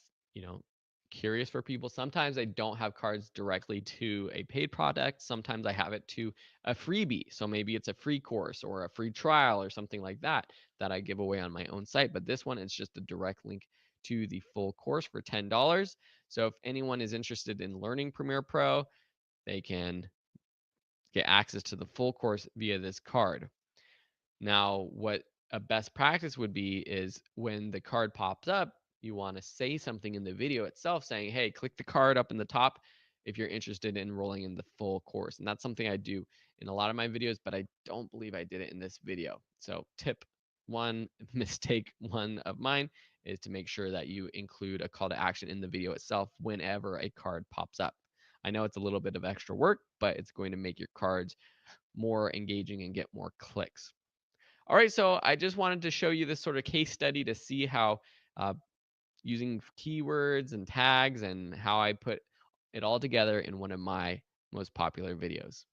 S2: curious for people. Sometimes I don't have cards directly to a paid product. Sometimes I have it to a freebie. So maybe it's a free course or a free trial or something like that I give away on my own site. But this one is just a direct link to the full course for $10. So if anyone is interested in learning Premiere Pro, they can get access to the full course via this card. Now, what a best practice would be is when the card pops up, you want to say something in the video itself saying, hey, click the card up in the top if you're interested in enrolling in the full course. And that's something I do in a lot of my videos, but I don't believe I did it in this video. So tip one, mistake one of mine is to make sure that you include a call to action in the video itself whenever a card pops up. I know it's a little bit of extra work, but it's going to make your cards more engaging and get more clicks. All right, so I just wanted to show you this sort of case study to see how using keywords and tags and how I put it all together in one of my most popular videos.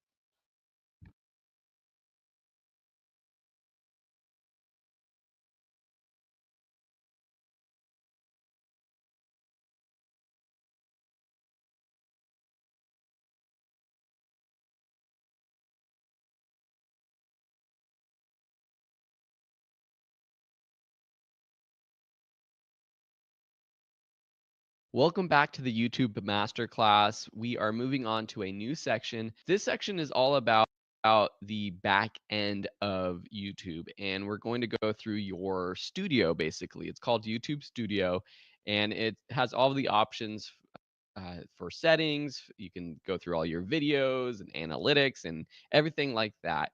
S2: Welcome back to the YouTube Masterclass. We are moving on to a new section. This section is all about the back end of YouTube, and we're going to go through your studio, basically. It's called YouTube Studio, and it has all the options for settings. You can go through all your videos and analytics and everything like that.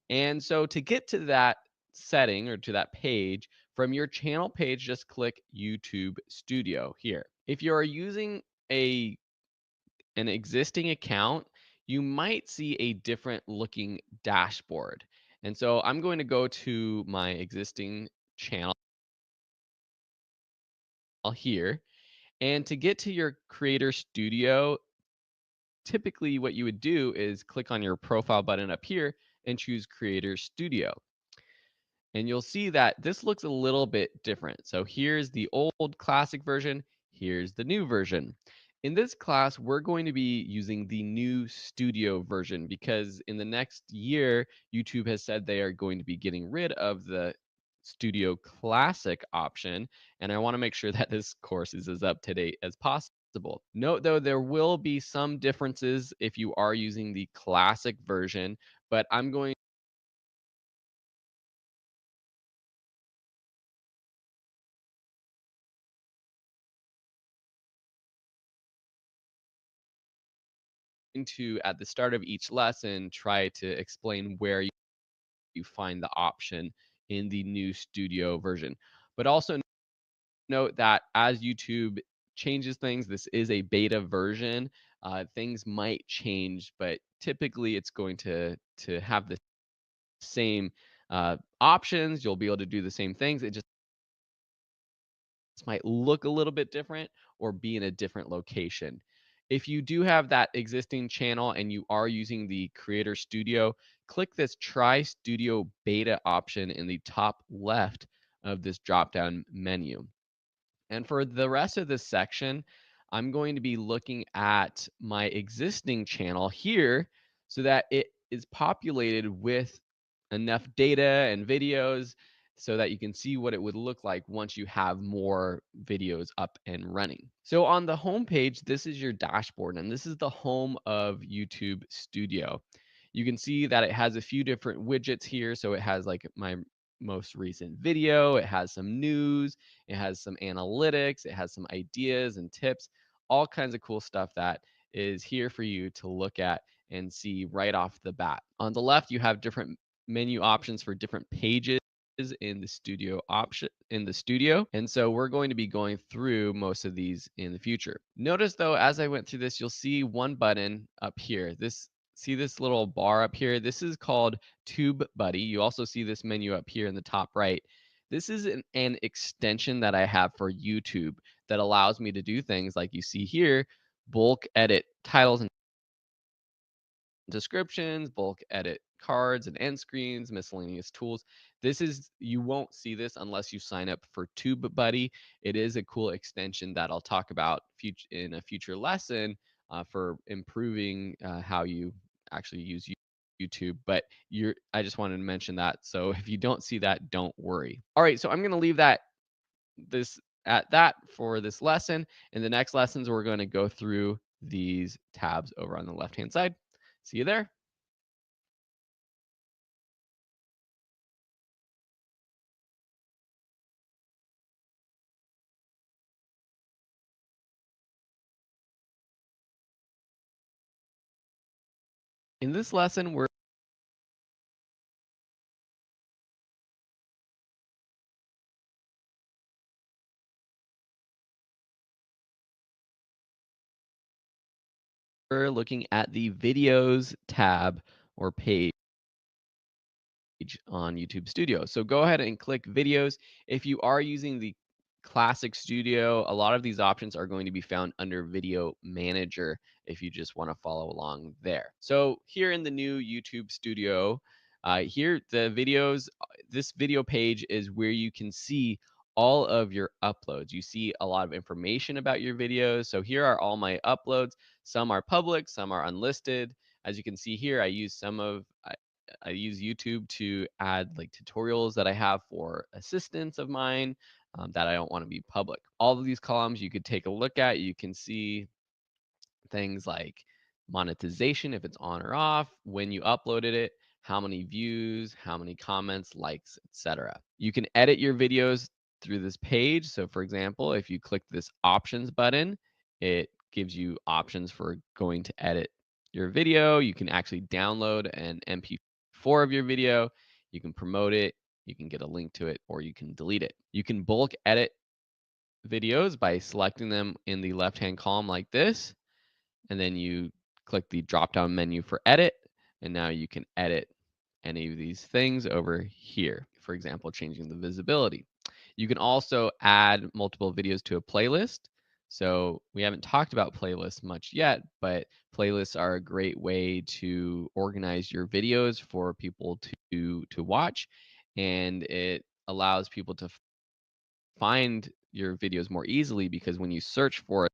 S2: And so to get to that setting or to that page, from your channel page, just click YouTube Studio here. If you're using an existing account, you might see a different looking dashboard. And so I'm going to go to my existing channel here. And to get to your Creator Studio, typically what you would do is click on your profile button up here and choose Creator Studio. And you'll see that this looks a little bit different. So here's the old classic version. Here's the new version. In this class, we're going to be using the new studio version because in the next year, YouTube has said they are going to be getting rid of the Studio Classic option. And I want to make sure that this course is as up to date as possible. Note though, there will be some differences if you are using the Classic version, but I'm going to, at the start of each lesson, try to explain where you find the option in the new studio version. But also note that as YouTube changes things, this is a beta version. Things might change, but typically it's going to have the same options. You'll be able to do the same things. It just might look a little bit different or be in a different location. If you do have that existing channel and you are using the Creator Studio, click this Try Studio Beta option in the top left of this drop-down menu. And for the rest of this section, I'm going to be looking at my existing channel here so that it is populated with enough data and videos so that you can see what it would look like once you have more videos up and running. So on the home page, this is your dashboard, and this is the home of YouTube Studio. You can see that it has a few different widgets here. So it has like my most recent video, it has some news, it has some analytics, it has some ideas and tips, all kinds of cool stuff that is here for you to look at and see right off the bat. On the left, you have different menu options for different pages in the studio and so we're going to be going through most of these in the future. Notice though, as I went through this, you'll see one button up here. See this little bar up here? This is called TubeBuddy. You also see this menu up here in the top right. This is an extension that I have for YouTube that allows me to do things like you see here, bulk edit titles and descriptions, bulk edit cards and end screens, miscellaneous tools. You won't see this unless you sign up for TubeBuddy. It is a cool extension that I'll talk about in a future lesson for improving how you actually use YouTube. But I just wanted to mention that. So if you don't see that, don't worry. All right, so I'm going to leave that for this lesson. In the next lessons, we're going to go through these tabs over on the left-hand side. See you there. In this lesson, we're looking at the videos tab or page on YouTube Studio. So go ahead and click videos. If you are using the Classic Studio, a lot of these options are going to be found under Video Manager if you just want to follow along there. So here in the new YouTube Studio, here the videos, this video page is where you can see all of your uploads. You see a lot of information about your videos. So here are all my uploads. Some are public, some are unlisted. As you can see here, I use YouTube to add like tutorials that I have for assistants of mine that I don't want to be public. All of these columns you could take a look at. You can see things like monetization, if it's on or off, when you uploaded it, how many views, how many comments, likes, etc. You can edit your videos through this page. So for example, if you click this options button, it gives you options for going to edit your video. You can actually download an MP4 of your video. You can promote it. You can get a link to it, or you can delete it. You can bulk edit videos by selecting them in the left-hand column like this. And then you click the drop-down menu for edit. And now you can edit any of these things over here. For example, changing the visibility. You can also add multiple videos to a playlist. So we haven't talked about playlists much yet, but playlists are a great way to organize your videos for people to watch, and it allows people to find your videos more easily because when you search for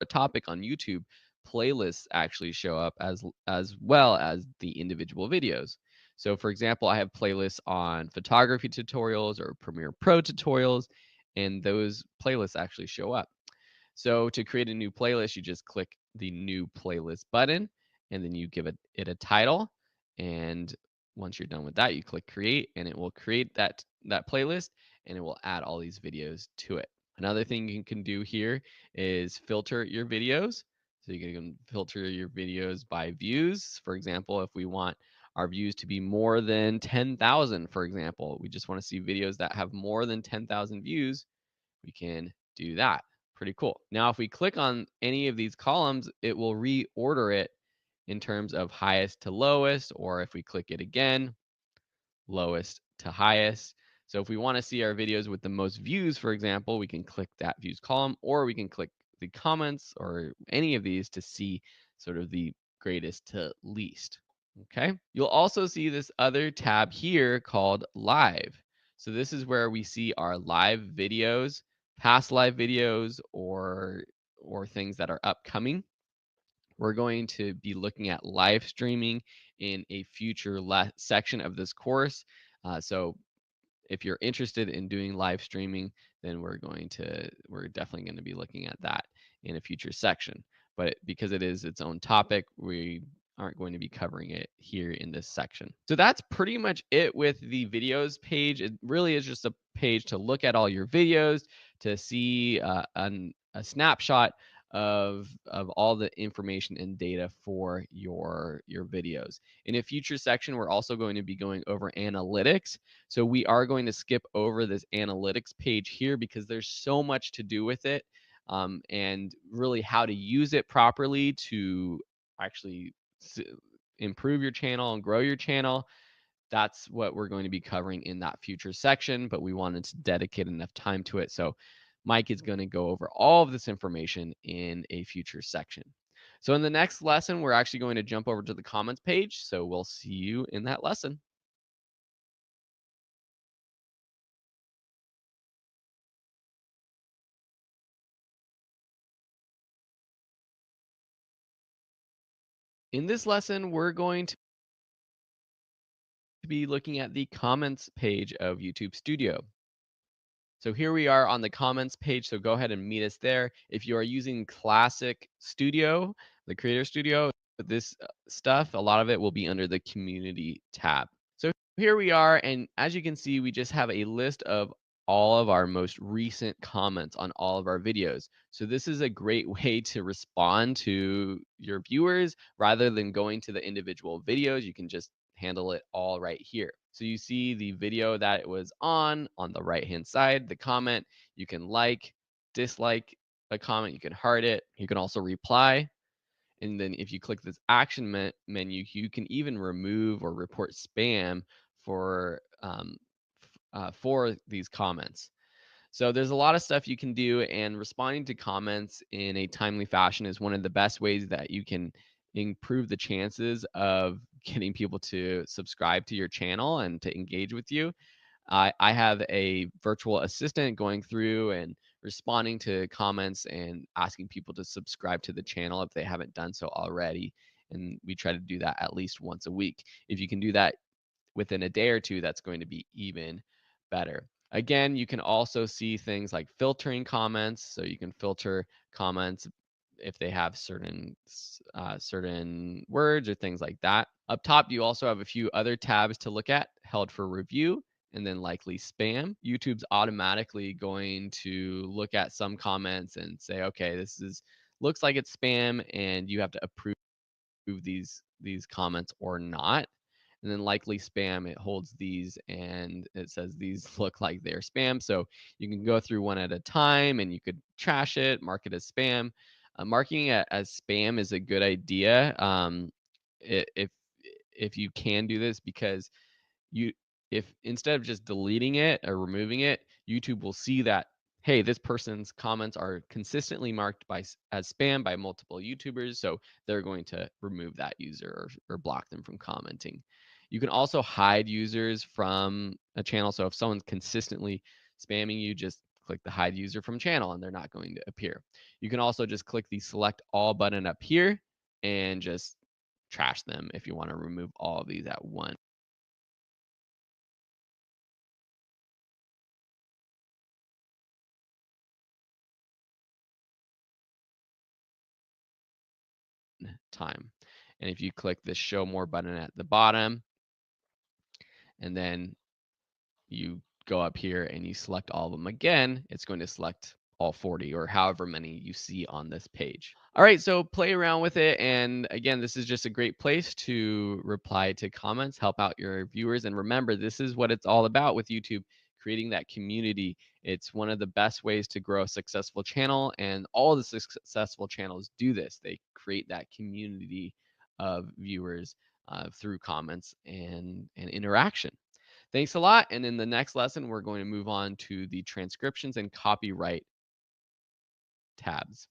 S2: a topic on YouTube, playlists actually show up as well as the individual videos. So for example, I have playlists on photography tutorials or Premiere Pro tutorials, and those playlists actually show up. So to create a new playlist, you just click the new playlist button, and then you give it a title. And once you're done with that, you click create, and it will create that playlist, and it will add all these videos to it. Another thing you can do here is filter your videos. So you can filter your videos by views. For example, if we want our views to be more than 10,000, for example, we just want to see videos that have more than 10,000 views, we can do that. Pretty cool. Now, if we click on any of these columns, it will reorder it in terms of highest to lowest, or if we click it again, lowest to highest. So if we want to see our videos with the most views, for example, we can click that views column, or we can click the comments or any of these to see sort of the greatest to least. Okay. You'll also see this other tab here called live. So this is where we see our live videos, past live videos, or things that are upcoming. We're going to be looking at live streaming in a future section of this course. So if you're interested in doing live streaming, then we're definitely going to be looking at that in a future section. But because it is its own topic, we aren't going to be covering it here in this section. So that's pretty much it with the videos page. It really is just a page to look at all your videos, to see a snapshot of all the information and data for your videos. In a future section, we're also going to be going over analytics. So we are going to skip over this analytics page here because there's so much to do with it, and really how to use it properly to actually improve your channel and grow your channel. That's what we're going to be covering in that future section, but we wanted to dedicate enough time to it. So Mike is going to go over all of this information in a future section. So in the next lesson, we're actually going to jump over to the comments page. So we'll see you in that lesson. In this lesson, we're going to be looking at the comments page of YouTube Studio. So here we are on the comments page, so go ahead and meet us there. If you are using Classic Studio, the Creator Studio, this stuff, a lot of it will be under the Community tab. So here we are, and as you can see, we just have a list of all of our most recent comments on all of our videos. So this is a great way to respond to your viewers rather than going to the individual videos. You can just handle it all right here. So you see the video that it was on the right hand side, the comment. You can like, dislike a comment, you can heart it, you can also reply. And then if you click this action menu, you can even remove or report spam for these comments. So there's a lot of stuff you can do, and responding to comments in a timely fashion is one of the best ways that you can improve the chances of getting people to subscribe to your channel and to engage with you. I have a virtual assistant going through and responding to comments and asking people to subscribe to the channel if they haven't done so already. And we try to do that at least once a week. If you can do that within a day or two, that's going to be even better. Again, you can also see things like filtering comments. So you can filter comments if they have certain words or things like that. Up top, you also have a few other tabs to look at: held for review, and then likely spam. YouTube's automatically going to look at some comments and say, okay, looks like it's spam, and you have to approve these comments or not. And then likely spam, it holds these and it says these look like they're spam. So you can go through one at a time and you could trash it, mark it as spam. Marking it as spam is a good idea if you can do this, because if instead of just deleting it or removing it, YouTube will see that, hey, this person's comments are consistently marked as spam by multiple YouTubers, so they're going to remove that user or block them from commenting. You can also hide users from a channel. So if someone's consistently spamming you, just click the hide user from channel and they're not going to appear. You can also just click the select all button up here and just trash them if you want to remove all of these at once. Time. And if you click the show more button at the bottom, and then you go up here and you select all of them again, it's going to select all 40 or however many you see on this page. All right, so play around with it. And again, this is just a great place to reply to comments, help out your viewers. And remember, this is what it's all about with YouTube, creating that community. It's one of the best ways to grow a successful channel. And all the successful channels do this. They create that community of viewers through comments and interaction. Thanks a lot. And in the next lesson, we're going to move on to the transcriptions and copyright tabs.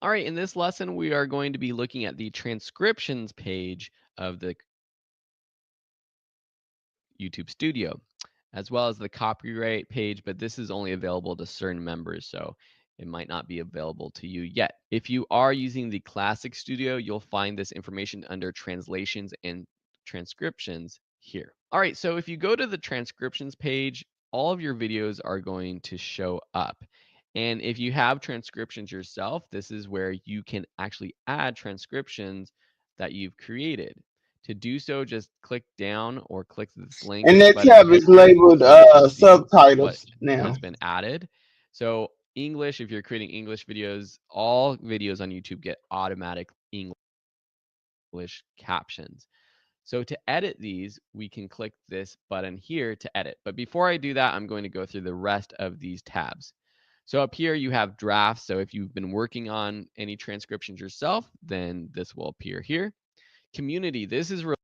S2: All right, in this lesson, we are going to be looking at the transcriptions page of the YouTube Studio, as well as the copyright page, but this is only available to certain members, so it might not be available to you yet. If you are using the Classic Studio, you'll find this information under translations and transcriptions here. All right, so if you go to the transcriptions page, all of your videos are going to show up. And if you have transcriptions yourself, this is where you can actually add transcriptions that you've created. To do so, just click down or click this link.
S5: And that
S2: button
S5: tab
S2: here
S5: is labeled
S2: so you can see
S5: subtitles
S2: what
S5: now.
S2: has been added. So English, if you're creating English videos, all videos on YouTube get automatic English captions. So to edit these, we can click this button here to edit. But before I do that, I'm going to go through the rest of these tabs. So up here you have drafts. So if you've been working on any transcriptions yourself, then this will appear here. Community, this is really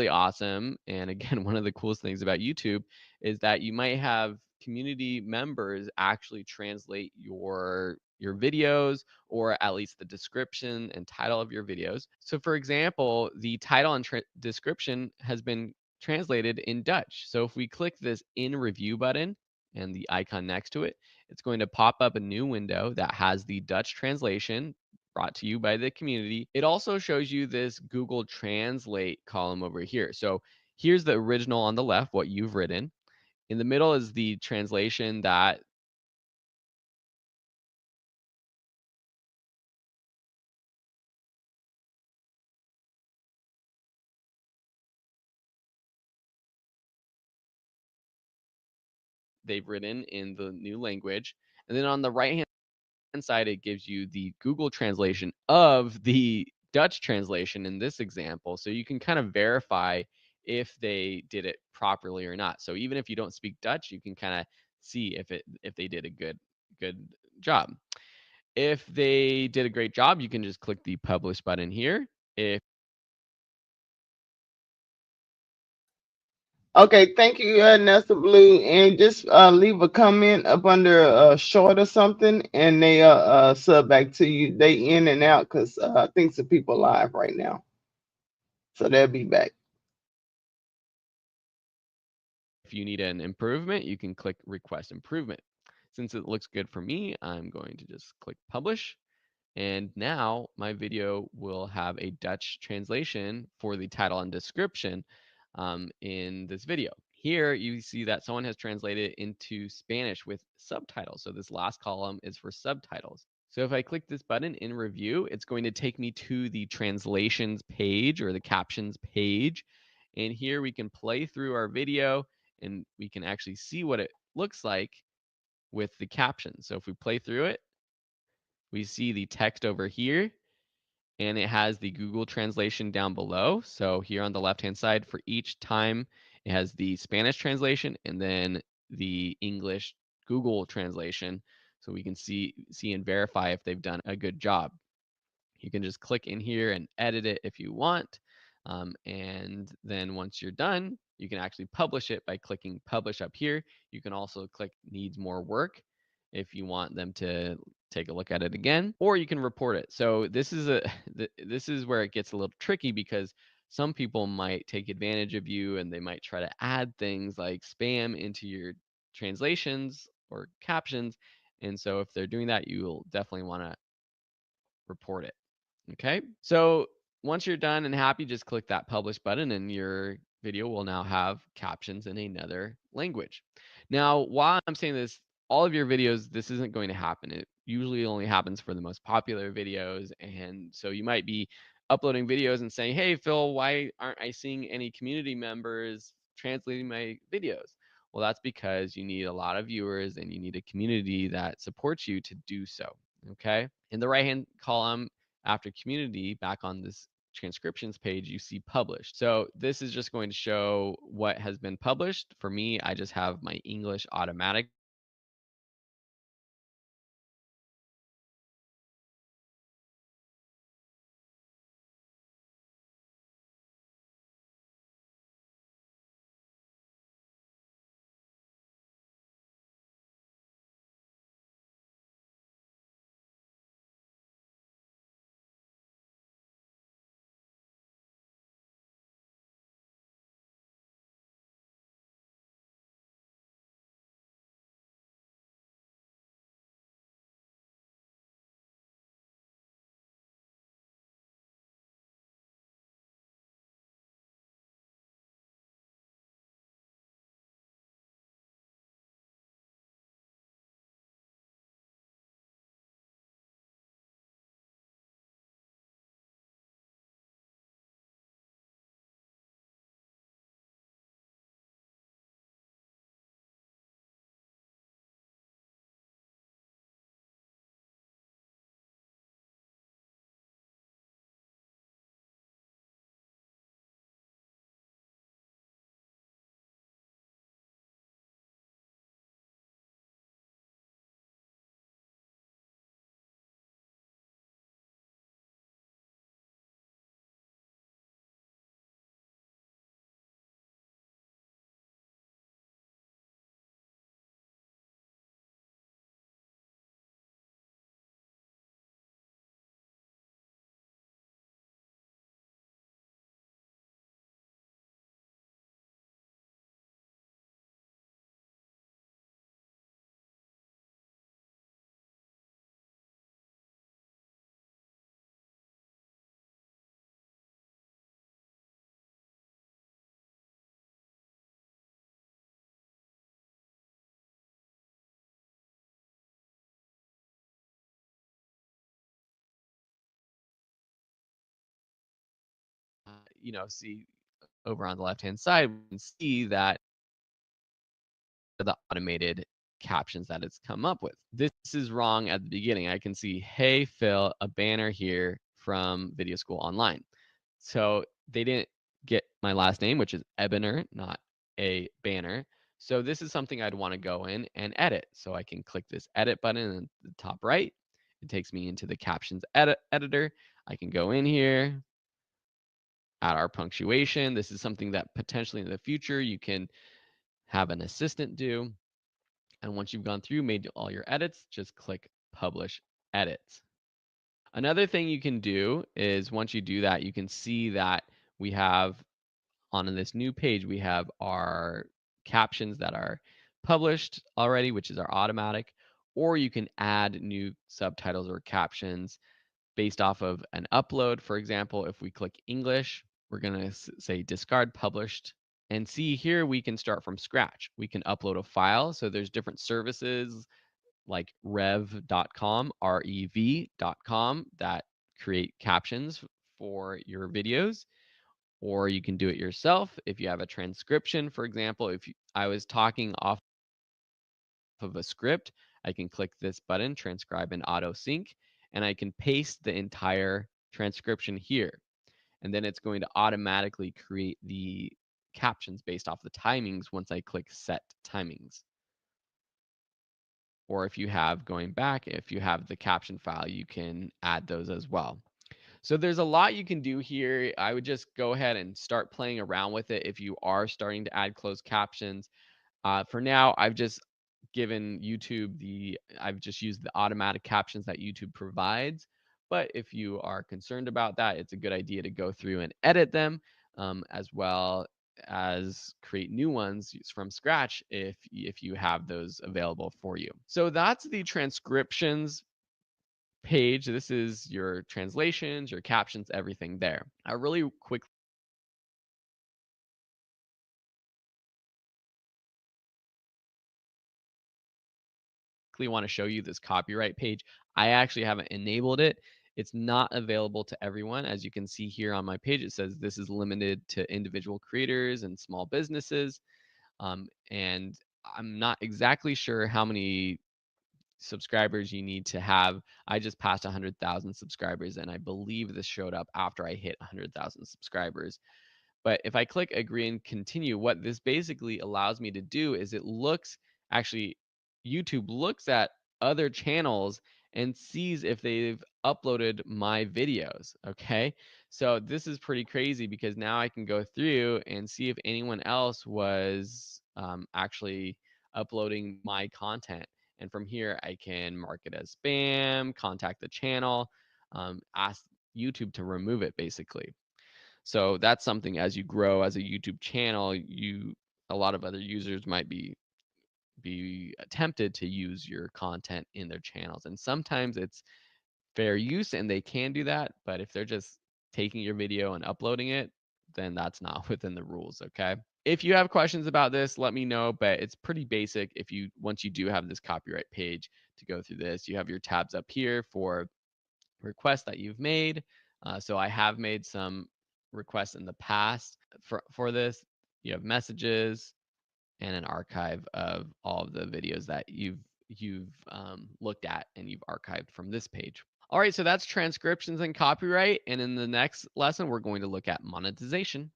S2: awesome. And again, one of the coolest things about YouTube is that you might have community members actually translate your videos, or at least the description and title of your videos. So for example, the title and description has been translated in Dutch. So if we click this in review button and the icon next to it, it's going to pop up a new window that has the Dutch translation brought to you by the community. It also shows you this Google Translate column over here. So here's the original on the left, what you've written. In the middle is the translation that they've written in the new language. And then on the right-hand side, it gives you the Google translation of the Dutch translation in this example. So you can kind of verify if they did it properly or not. So even if you don't speak Dutch, you can kind of see if they did a good job. If they did a great job, you can just click the publish button here. If
S5: Okay, thank you, Nesta Blue, and just leave a comment up under short or something, and they sub back to you. They in and out because I think some people live right now, so they'll be back.
S2: if you need an improvement, you can click request improvement. Since it looks good for me, I'm going to just click publish. And now my video will have a Dutch translation for the title and description in this video. Here you see that someone has translated into Spanish with subtitles. So this last column is for subtitles. So if I click this button in review, it's going to take me to the translations page or the captions page. And here we can play through our video and we can actually see what it looks like with the captions. So if we play through it, we see the text over here and it has the Google translation down below. So here on the left-hand side, for each time, it has the Spanish translation and then the English Google translation. So we can see and verify if they've done a good job. You can just click in here and edit it if you want. And then once you're done, you can actually publish it by clicking publish up here. You can also click needs more work if you want them to take a look at it again, or you can report it. So this is this is where it gets a little tricky, because some people might take advantage of you and they might try to add things like spam into your translations or captions. And so if they're doing that, you will definitely want to report it. Okay. So once you're done and happy, just click that publish button and your video will now have captions in another language. Now, while I'm saying this, all of your videos, this isn't going to happen. It usually only happens for the most popular videos. And so you might be uploading videos and saying, hey, Phil, why aren't I seeing any community members translating my videos? Well, that's because you need a lot of viewers and you need a community that supports you to do so. Okay. In the right-hand column after community, back on this transcriptions page, you see published. So this is just going to show what has been published. For me, I just have my English automatic. See over on the left-hand side, we can see that the automated captions that it's come up with. This is wrong at the beginning. I can see, hey, Phil, a banner here from Video School Online. So they didn't get my last name, which is Ebener, not a banner. So this is something I'd want to go in and edit. So I can click this edit button in the top right. It takes me into the captions editor. I can go in here, add our punctuation. This is something that potentially in the future you can have an assistant do. And once you've gone through, made all your edits, just click Publish Edits. Another thing you can do is once you do that, you can see that we have on this new page, we have our captions that are published already, which is our automatic, or you can add new subtitles or captions based off of an upload. For example, if we click English, we're going to say discard published. And see here, we can start from scratch. We can upload a file. So there's different services like rev.com, rev.com, that create captions for your videos. Or you can do it yourself. If you have a transcription, for example, I was talking off of a script, I can click this button, transcribe and auto sync, and I can paste the entire transcription here. And then it's going to automatically create the captions based off the timings once I click set timings. Or if you have, going back, if you have the caption file, you can add those as well. So there's a lot you can do here. I would just go ahead and start playing around with it if you are starting to add closed captions. For now, I've just I've just used the automatic captions that YouTube provides. But if you are concerned about that, it's a good idea to go through and edit them, as well as create new ones from scratch if you have those available for you. So that's the transcriptions page. This is your translations, your captions, everything there. I really quickly want to show you this copyright page. I actually haven't enabled it. It's not available to everyone. As you can see here on my page, it says this is limited to individual creators and small businesses. And I'm not exactly sure how many subscribers you need to have. I just passed 100,000 subscribers, and I believe this showed up after I hit 100,000 subscribers. But if I click agree and continue, what this basically allows me to do is actually, YouTube looks at other channels and sees if they've uploaded my videos. Okay. So this is pretty crazy because now I can go through and see if anyone else was actually uploading my content. And from here, I can mark it as spam, contact the channel, ask YouTube to remove it basically. So that's something as you grow as a YouTube channel, a lot of other users might be tempted to use your content in their channels. And sometimes it's fair use and they can do that, but if they're just taking your video and uploading it, then that's not within the rules, okay? If you have questions about this, let me know, but it's pretty basic. Once you do have this copyright page to go through this, you have your tabs up here for requests that you've made. So I have made some requests in the past for this. You have messages and an archive of all of the videos that you've looked at and you've archived from this page. All right, so that's transcriptions and copyright. And in the next lesson, we're going to look at monetization.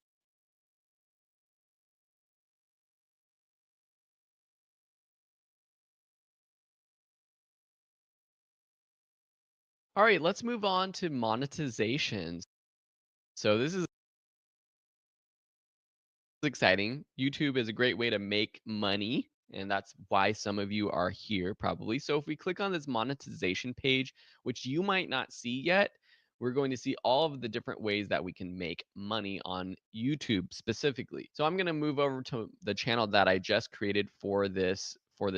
S2: All right, let's move on to monetization. So this is exciting. YouTube is a great way to make money, and that's why some of you are here probably. So if we click on this monetization page, which you might not see yet, we're going to see all of the different ways that we can make money on YouTube specifically. So I'm going to move over to the channel that I just created for this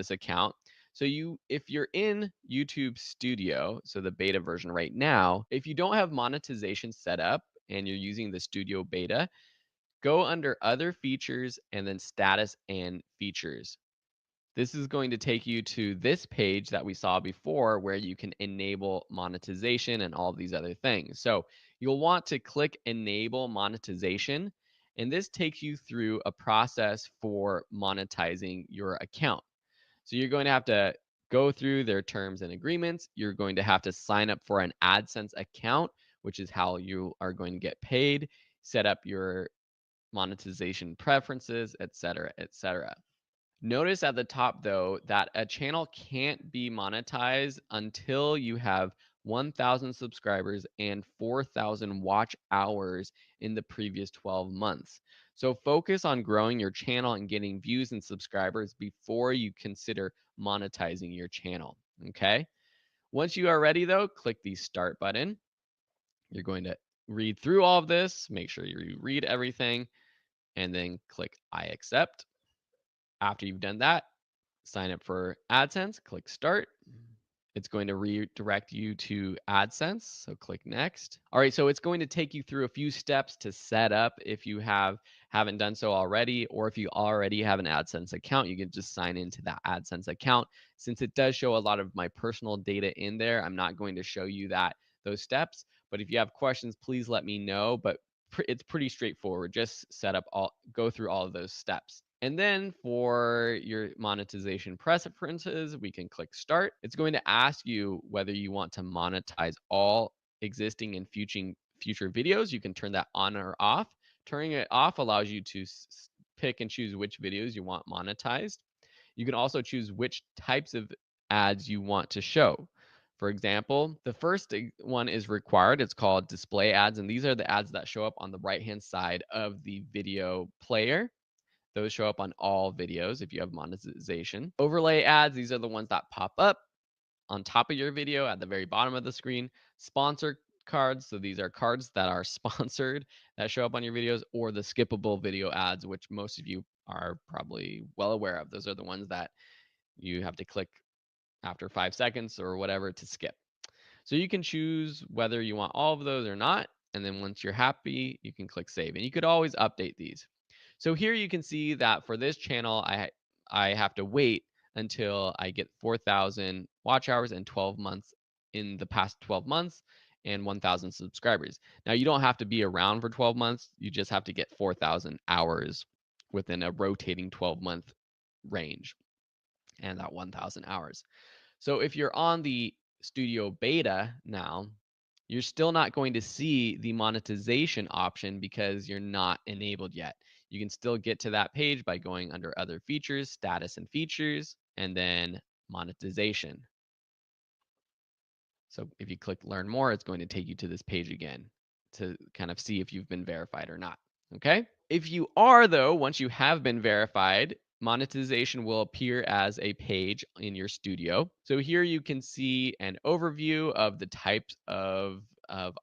S2: account. So if you're in YouTube Studio, so the beta version right now, if you don't have monetization set up and you're using the Studio beta, go under other features and then status and features. This is going to take you to this page that we saw before where you can enable monetization and all these other things. So you'll want to click enable monetization, and this takes you through a process for monetizing your account. So you're going to have to go through their terms and agreements. You're going to have to sign up for an AdSense account, which is how you are going to get paid, set up your monetization preferences, etc., etc. Notice at the top, though, that a channel can't be monetized until you have 1,000 subscribers and 4,000 watch hours in the previous 12 months. So focus on growing your channel and getting views and subscribers before you consider monetizing your channel. Okay. Once you are ready, though, click the start button. You're going to read through all of this, make sure you read everything, and then click I accept. After you've done that, sign up for AdSense, click start. It's going to redirect you to AdSense, so click next. All right, so it's going to take you through a few steps to set up if you haven't done so already, or if you already have an AdSense account, you can just sign into that AdSense account. Since it does show a lot of my personal data in there, I'm not going to show you those steps, but if you have questions, please let me know. But it's pretty straightforward. Just go through all of those steps. And then for your monetization preferences, we can click start. It's going to ask you whether you want to monetize all existing and future videos. You can turn that on or off. Turning it off allows you to pick and choose which videos you want monetized. You can also choose which types of ads you want to show. For example, the first one is required. It's called display ads. And these are the ads that show up on the right-hand side of the video player. Those show up on all videos if you have monetization. Overlay ads, these are the ones that pop up on top of your video at the very bottom of the screen. Sponsor cards, so these are cards that are sponsored that show up on your videos, or the skippable video ads, which most of you are probably well aware of. Those are the ones that you have to click after 5 seconds or whatever to skip. So you can choose whether you want all of those or not. And then once you're happy, you can click save. And you could always update these. So here you can see that for this channel, I have to wait until I get 4,000 watch hours and 12 months in the past 12 months and 1,000 subscribers. Now you don't have to be around for 12 months. You just have to get 4,000 hours within a rotating 12-month range and that 1,000 hours. So if you're on the studio beta now, you're still not going to see the monetization option because you're not enabled yet. You can still get to that page by going under other features, status and features, and then monetization. So if you click learn more, it's going to take you to this page again to kind of see if you've been verified or not. Okay. If you are, though, once you have been verified, monetization will appear as a page in your studio. So here you can see an overview of the types of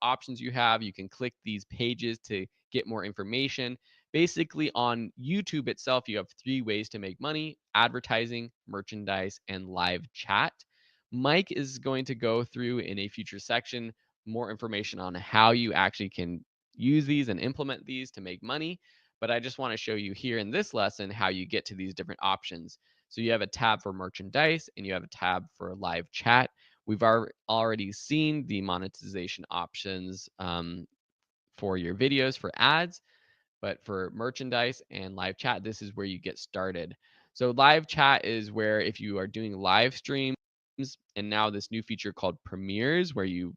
S2: options you have. You can click these pages to get more information. Basically, on YouTube itself, you have 3 ways to make money: advertising, merchandise, and live chat. Mike is going to go through in a future section more information on how you actually can use these and implement these to make money. But I just want to show you here in this lesson how you get to these different options. So you have a tab for merchandise and you have a tab for live chat. We've already seen the monetization options for your videos for ads, but for merchandise and live chat, this is where you get started. So live chat is where if you are doing live streams, and now this new feature called premieres, where you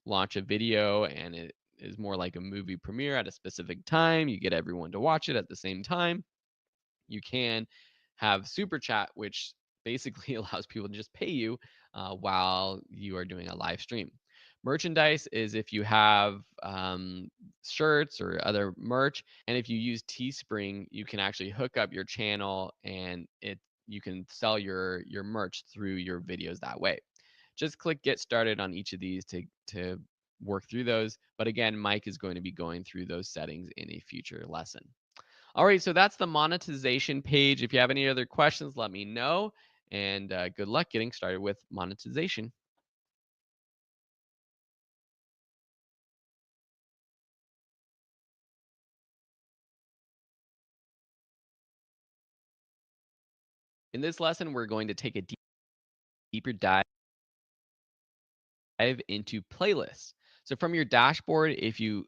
S2: launch a video and it is more like a movie premiere at a specific time. You get everyone to watch it at the same time. You can have super chat, which basically allows people to just pay you while you are doing a live stream. Merchandise is if you have shirts or other merch, and if you use Teespring, you can actually hook up your channel and you can sell your merch through your videos that way. Just click get started on each of these to work through those. But again, Mike is going to be going through those settings in a future lesson. All right, so that's the monetization page. If you have any other questions, let me know. And good luck getting started with monetization. In this lesson, we're going to take a deeper dive into playlists. So from your dashboard, if you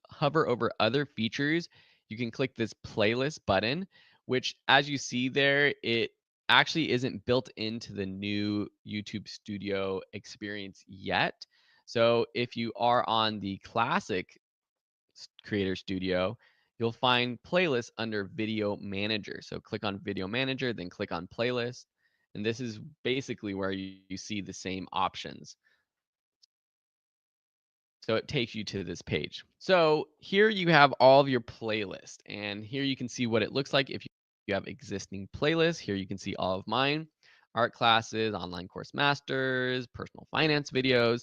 S2: hover over other features, you can click this playlist button, which as you see there, it actually isn't built into the new YouTube Studio experience yet. So if you are on the classic Creator Studio, you'll find playlists under Video Manager. So click on Video Manager, then click on Playlist. And this is basically where you see the same options. So it takes you to this page. So here you have all of your playlists, and here you can see what it looks like if you have existing playlists. Here you can see all of mine: art classes, online course masters, personal finance videos.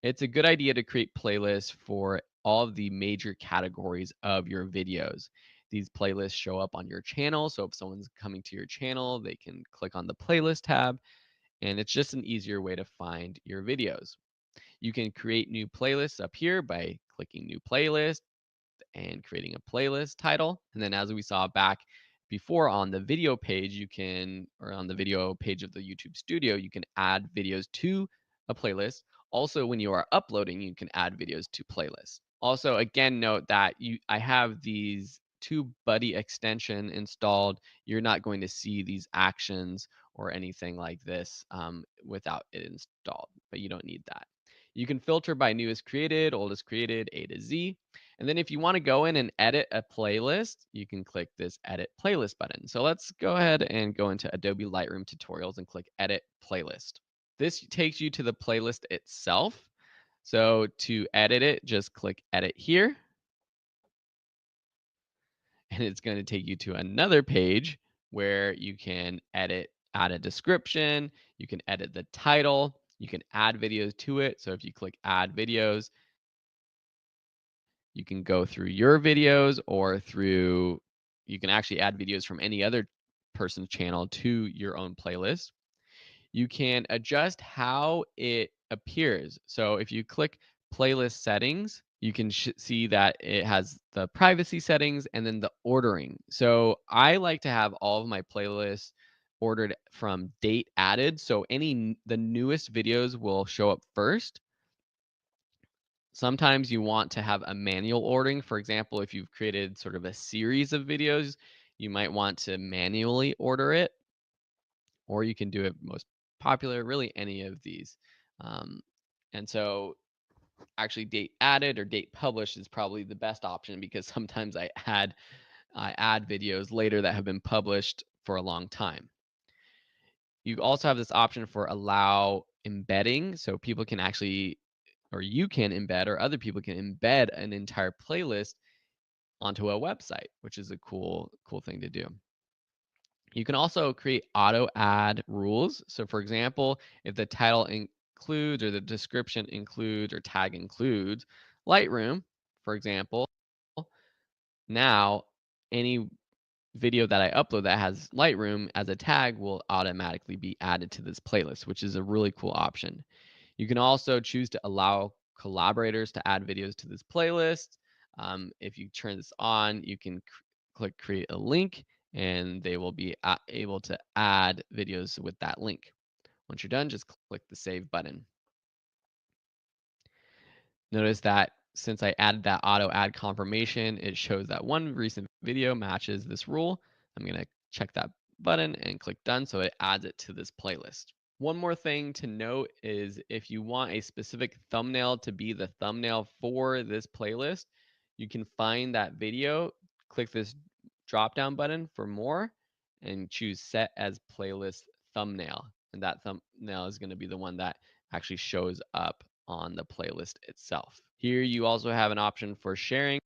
S2: It's a good idea to create playlists for all of the major categories of your videos. These playlists show up on your channel. So if someone's coming to your channel, they can click on the playlist tab, and it's just an easier way to find your videos. You can create new playlists up here by clicking new playlist and creating a playlist title. And then as we saw back before on the video page, or on the video page of the YouTube Studio, you can add videos to a playlist. Also, when you are uploading, you can add videos to playlists. Also, again, note that I have these TubeBuddy extension installed. You're not going to see these actions or anything like this without it installed, but you don't need that. You can filter by newest created, oldest created, A to Z. And then if you want to go in and edit a playlist, you can click this edit playlist button. So let's go ahead and go into Adobe Lightroom tutorials and click edit playlist. This takes you to the playlist itself. So to edit it, just click edit here. And it's going to take you to another page where you can add a description, you can edit the title, you can add videos to it. So if you click add videos, you can go through your videos or you can actually add videos from any other person's channel to your own playlist. You can adjust how it appears. So if you click playlist settings, you can see that it has the privacy settings and then the ordering. So I like to have all of my playlists ordered from date added. So the newest videos will show up first. Sometimes you want to have a manual ordering. For example, if you've created sort of a series of videos, you might want to manually order it, or you can do it most popular, really any of these. And so actually date added or date published is probably the best option, because sometimes I add videos later that have been published for a long time. You also have this option for allow embedding, so people can actually, or you can embed, or other people can embed an entire playlist onto a website, which is a cool thing to do. You can also create auto add rules. So for example, if the title includes, or the description includes, or tag includes Lightroom, for example, now any video that I upload that has Lightroom as a tag will automatically be added to this playlist, which is a really cool option. You can also choose to allow collaborators to add videos to this playlist. If you turn this on, you can click create a link, and they will be able to add videos with that link. Once you're done, just click the save button. Notice that since I added that auto add confirmation, it shows that one recent video matches this rule. I'm going to check that button and click done, so it adds it to this playlist. One more thing to note is if you want a specific thumbnail to be the thumbnail for this playlist, you can find that video, click this drop down button for more, and choose set as playlist thumbnail. And that thumbnail is going to be the one that actually shows up on the playlist itself. Here you also have an option for sharing.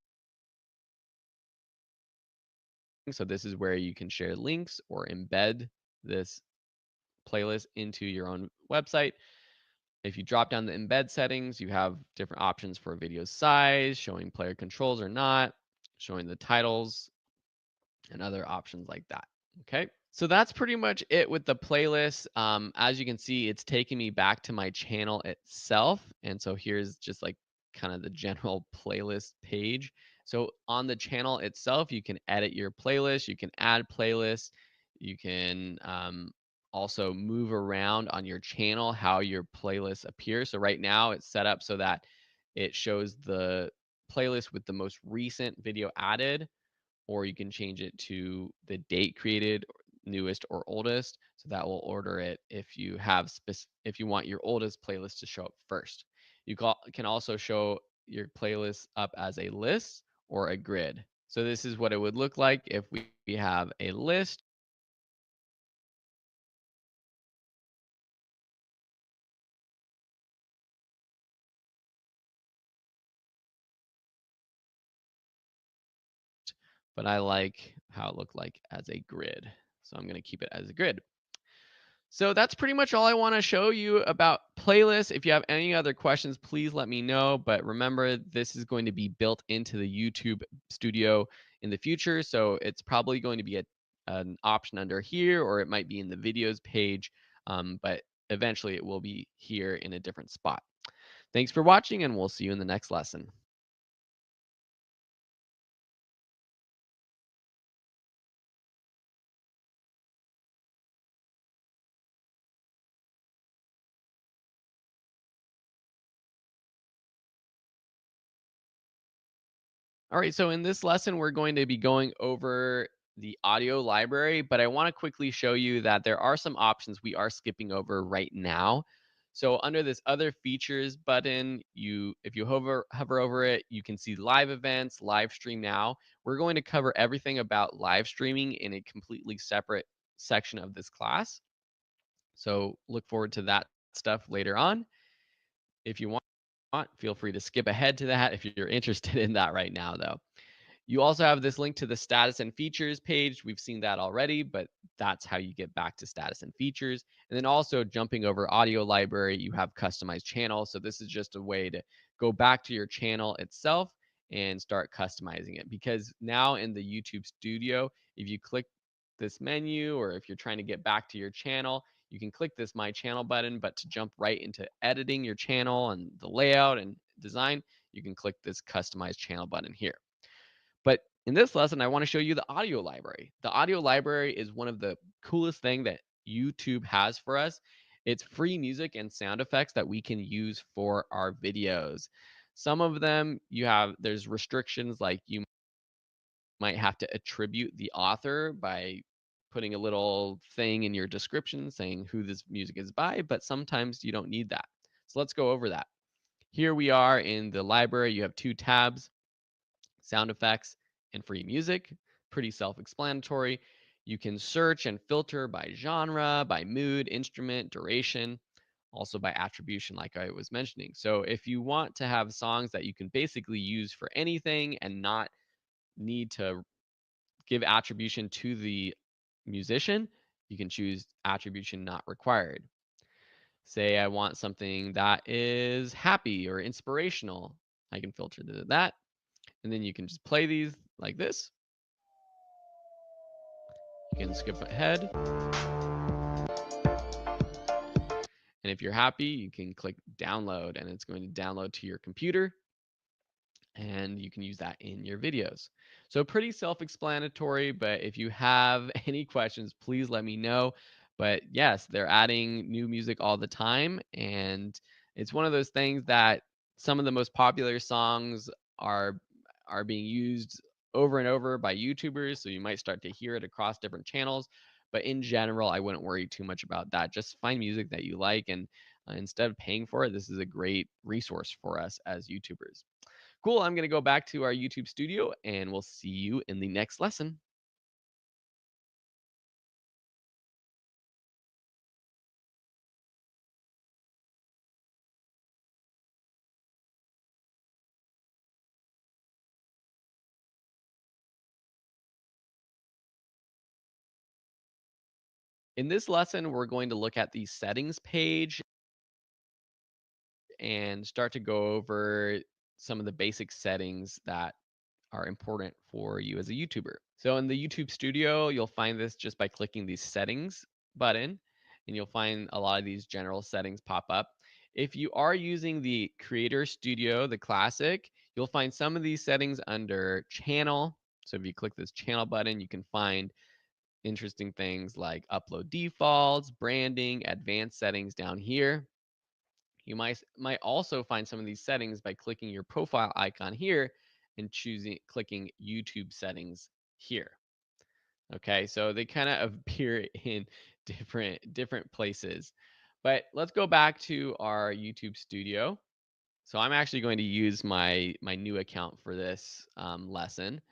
S2: So this is where you can share links or embed this playlist into your own website. If you drop down the embed settings, you have different options for video size, showing player controls or not, showing the titles, and other options like that. Okay, so that's pretty much it with the playlist. As you can see, it's taking me back to my channel itself. And so here's just like kind of the general playlist page. So on the channel itself, you can edit your playlist, you can add playlists, you can also move around on your channel how your playlist appears. So right now it's set up so that it shows the playlist with the most recent video added, or you can change it to the date created, newest or oldest. So that will order it if you have if you want your oldest playlist to show up first. You can also show your playlist up as a list or a grid. So this is what it would look like if we have a list. But I like how it looked like as a grid. So I'm going to keep it as a grid. So that's pretty much all I want to show you about playlists. If you have any other questions, please let me know. But remember, this is going to be built into the YouTube Studio in the future. So it's probably going to be an option under here, or it might be in the videos page. But eventually it will be here in a different spot. Thanks for watching, and we'll see you in the next lesson. All right, so in this lesson, we're going to be going over the audio library, but I want to quickly show you that there are some options we are skipping over right now. So under this other features button, if you hover over it, you can see live events, live stream now. We're going to cover everything about live streaming in a completely separate section of this class. So look forward to that stuff later on. If you want, feel free to skip ahead to that if you're interested in that right now, though. You also have this link to the status and features page. We've seen that already, but that's how you get back to status and features. And then also jumping over audio library, you have customized channel. So this is just a way to go back to your channel itself and start customizing it. Because now in the YouTube studio, if you click this menu, or if you're trying to get back to your channel, you can click this My Channel button, but to jump right into editing your channel and the layout and design, you can click this Customize Channel button here. But in this lesson, I want to show you the audio library. The audio library is one of the coolest thing that YouTube has for us. It's free music and sound effects that we can use for our videos. Some of them there's restrictions, like you might have to attribute the author by putting a little thing in your description saying who this music is by, but sometimes you don't need that. So let's go over that. Here we are in the library. You have two tabs: sound effects and free music. Pretty self-explanatory. You can search and filter by genre, by mood, instrument, duration, also by attribution, like I was mentioning. So if you want to have songs that you can basically use for anything and not need to give attribution to the musician, you can choose attribution not required. Say I want something that is happy or inspirational, I can filter to that. And then you can just play these like this. You can skip ahead. And if you're happy, you can click download, and it's going to download to your computer, and you can use that in your videos. So pretty self-explanatory, but if you have any questions, please let me know. But yes, they're adding new music all the time, and it's one of those things that some of the most popular songs are being used over and over by YouTubers, so you might start to hear it across different channels. But in general, I wouldn't worry too much about that. Just find music that you like, and instead of paying for it, this is a great resource for us as YouTubers. Cool, I'm going to go back to our YouTube studio, and we'll see you in the next lesson. In this lesson, we're going to look at the settings page and start to go over some of the basic settings that are important for you as a YouTuber. So in the YouTube studio, you'll find this just by clicking the settings button, and you'll find a lot of these general settings pop up. If you are using the Creator Studio, the Classic, you'll find some of these settings under channel. So if you click this channel button, you can find interesting things like upload defaults, branding, advanced settings down here. You might also find some of these settings by clicking your profile icon here and clicking YouTube settings here. Okay, so they kind of appear in different places. But let's go back to our YouTube studio. So I'm actually going to use my new account for this lesson.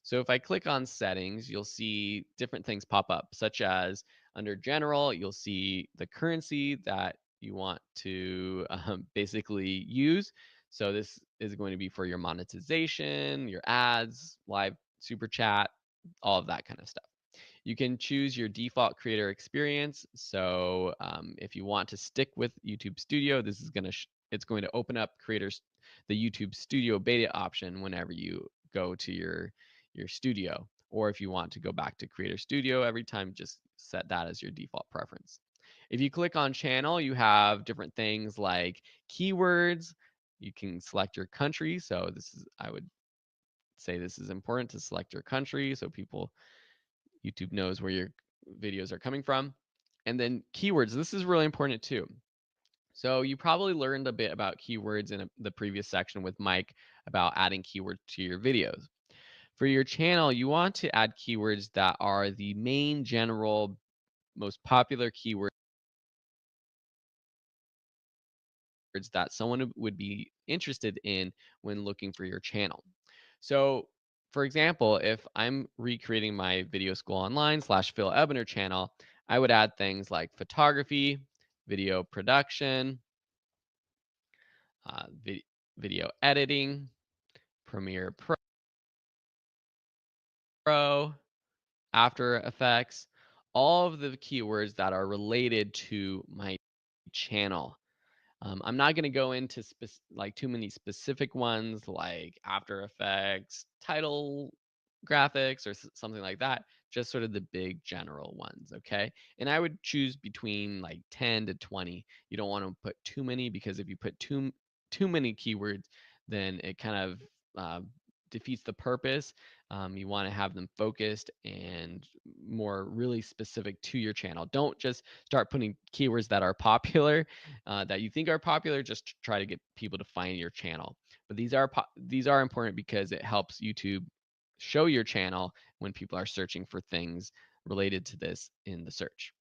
S2: So if I click on settings, you'll see different things pop up, such as under general, you'll see the currency that you want to basically use. So this is going to be for your monetization, your ads, live super chat, all of that kind of stuff. You can choose your default creator experience. So if you want to stick with YouTube Studio, this is it's going to open up the YouTube Studio beta option whenever you go to your studio. Or if you want to go back to Creator Studio every time, just set that as your default preference. If you click on channel, you have different things like keywords. You can select your country. So I would say this is important to select your country so YouTube knows where your videos are coming from. And then keywords, this is really important too. So you probably learned a bit about keywords in the previous section with Mike about adding keywords to your videos. For your channel, you want to add keywords that are the main general, most popular keywords that someone would be interested in when looking for your channel. So for example, if I'm recreating my video school online / Phil Ebner channel, I would add things like photography, video production, video editing, Premiere Pro, After Effects, all of the keywords that are related to my channel. I'm not going to go into like too many specific ones like After Effects, title graphics, or something like that. Just sort of the big general ones, okay? And I would choose between like 10 to 20. You don't want to put too many, because if you put too many keywords, then it kind of defeats the purpose. You want to have them focused and more really specific to your channel. Don't just start putting keywords that are popular, that you think are popular, just to try to get people to find your channel. But these are important because it helps YouTube show your channel when people are searching for things related to this in the search.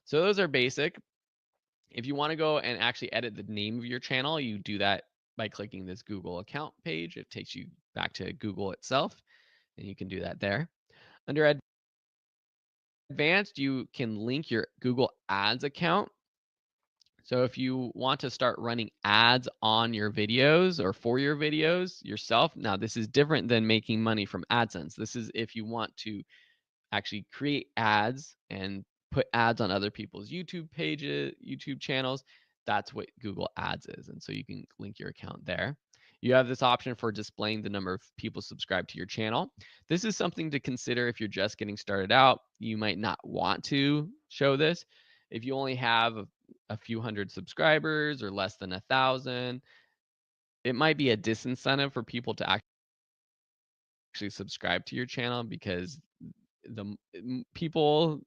S2: So those are basic. If you want to go and actually edit the name of your channel, you do that by clicking this Google account page. It takes you back to Google itself, and you can do that there. Under advanced, you can link your Google Ads account. So if you want to start running ads on your videos or for your videos yourself, now this is different than making money from AdSense. This is if you want to actually create ads and put ads on other people's YouTube pages, YouTube channels. That's what Google Ads is. And so you can link your account there. You have this option for displaying the number of people subscribed to your channel. This is something to consider if you're just getting started out. You might not want to show this. If you only have a few hundred subscribers or less than 1,000, it might be a disincentive for people to actually subscribe to your channel, because the people,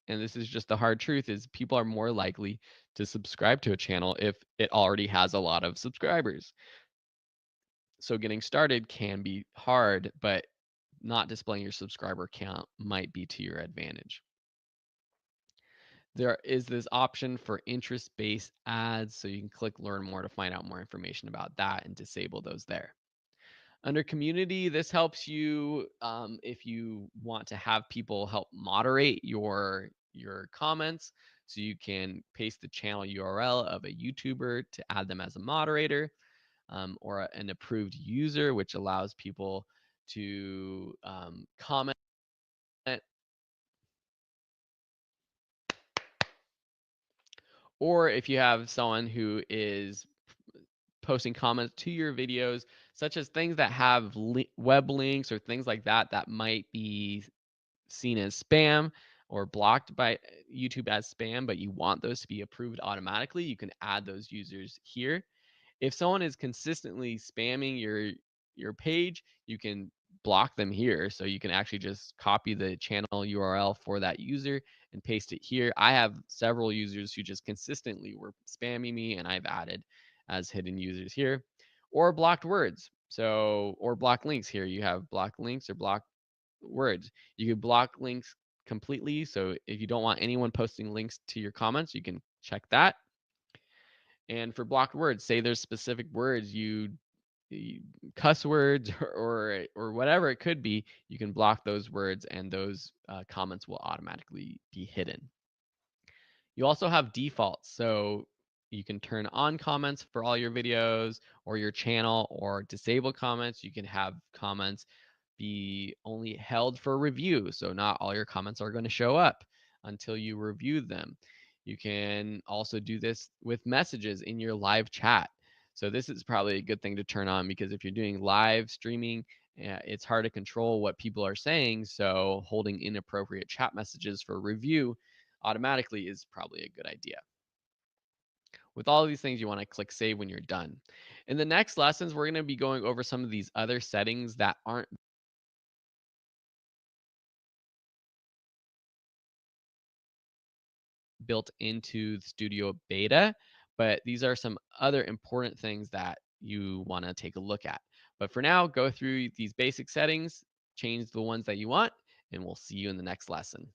S2: and this is just the hard truth, is people are more likely to subscribe to a channel if it already has a lot of subscribers. So getting started can be hard, but not displaying your subscriber count might be to your advantage. There is this option for interest-based ads, so you can click learn more to find out more information about that and disable those there. Under community, this helps you if you want to have people help moderate your comments. So you can paste the channel URL of a YouTuber to add them as a moderator, or an approved user, which allows people to comment. Or if you have someone who is posting comments to your videos, such as things that have web links or things like that, that might be seen as spam or blocked by YouTube as spam, but you want those to be approved automatically, you can add those users here. If someone is consistently spamming your page, you can block them here. So you can actually just copy the channel URL for that user and paste it here. I have several users who just consistently were spamming me, and I've added as hidden users here. Or blocked words. So, or blocked links here. You have blocked links or blocked words. You could block links completely. So if you don't want anyone posting links to your comments, you can check that. And for blocked words, say there's specific words you cuss words or whatever it could be, you can block those words, and those comments will automatically be hidden. You also have defaults, so you can turn on comments for all your videos or your channel, or disable comments. You can have comments be only held for review, so not all your comments are going to show up until you review them. You can also do this with messages in your live chat. So this is probably a good thing to turn on, because if you're doing live streaming, it's hard to control what people are saying. So holding inappropriate chat messages for review automatically is probably a good idea. With all of these things, you want to click save when you're done. In the next lessons, we're going to be going over some of these other settings that aren't built into the Studio Beta, but these are some other important things that you want to take a look at. But for now, go through these basic settings, change the ones that you want, and we'll see you in the next lesson.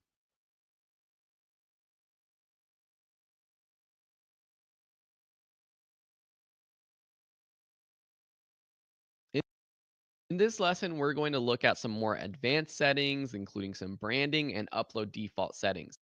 S2: In this lesson, we're going to look at some more advanced settings, including some branding and upload default settings.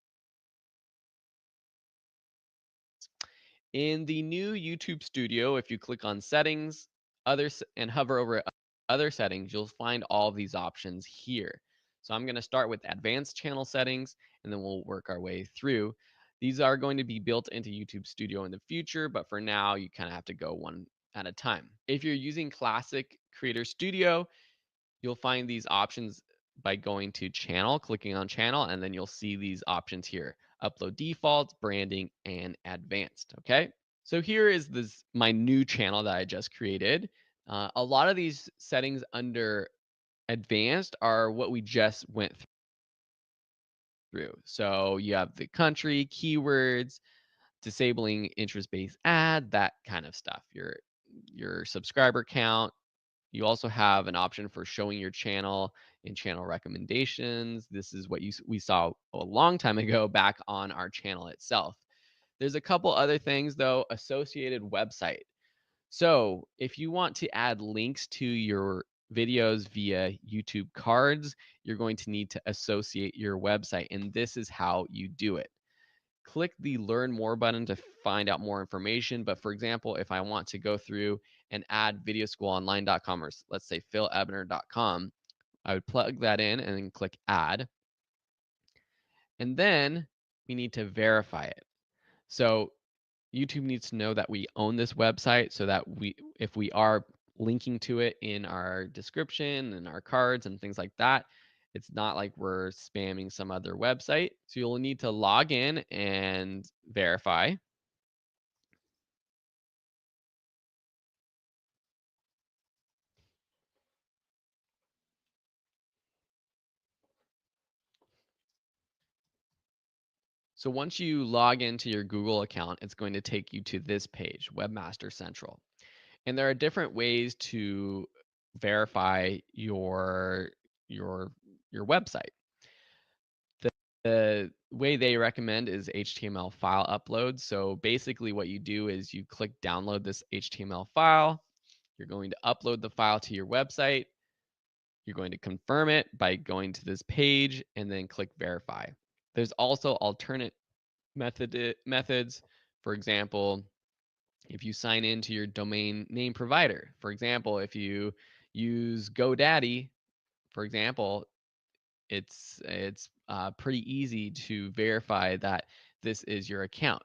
S2: In the new YouTube Studio, if you click on Settings, and hover over Other Settings, you'll find all of these options here. So I'm going to start with Advanced Channel Settings, and then we'll work our way through. These are going to be built into YouTube Studio in the future, but for now, you kind of have to go one at a time. If you're using Classic Creator Studio, you'll find these options by going to Channel, clicking on Channel, and then you'll see these options here: Upload Defaults, Branding, and Advanced. Okay, so here is my new channel that I just created. A lot of these settings under Advanced are what we just went through. So you have the country, keywords, disabling interest-based ad, that kind of stuff. Your subscriber count. You also have an option for showing your channel in channel recommendations. This is what we saw a long time ago back on our channel itself. There's a couple other things though. Associated website. So if you want to add links to your videos via YouTube cards, you're going to need to associate your website, and this is how you do it. Click the Learn More button to find out more information. But for example, if I want to go through and add videoschoolonline.com, or let's say philebner.com, I would plug that in and then click Add. And then we need to verify it. So YouTube needs to know that we own this website, so that if we are linking to it in our description and our cards and things like that, it's not like we're spamming some other website. So you'll need to log in and verify. So once you log into your Google account, it's going to take you to this page, Webmaster Central. And there are different ways to verify your website. The way they recommend is HTML file upload. So basically what you do is you click download this HTML file. You're going to upload the file to your website. You're going to confirm it by going to this page and then click verify. There's also alternate methods. For example, if you sign into your domain name provider, for example, if you use GoDaddy, for example, it's pretty easy to verify that this is your account.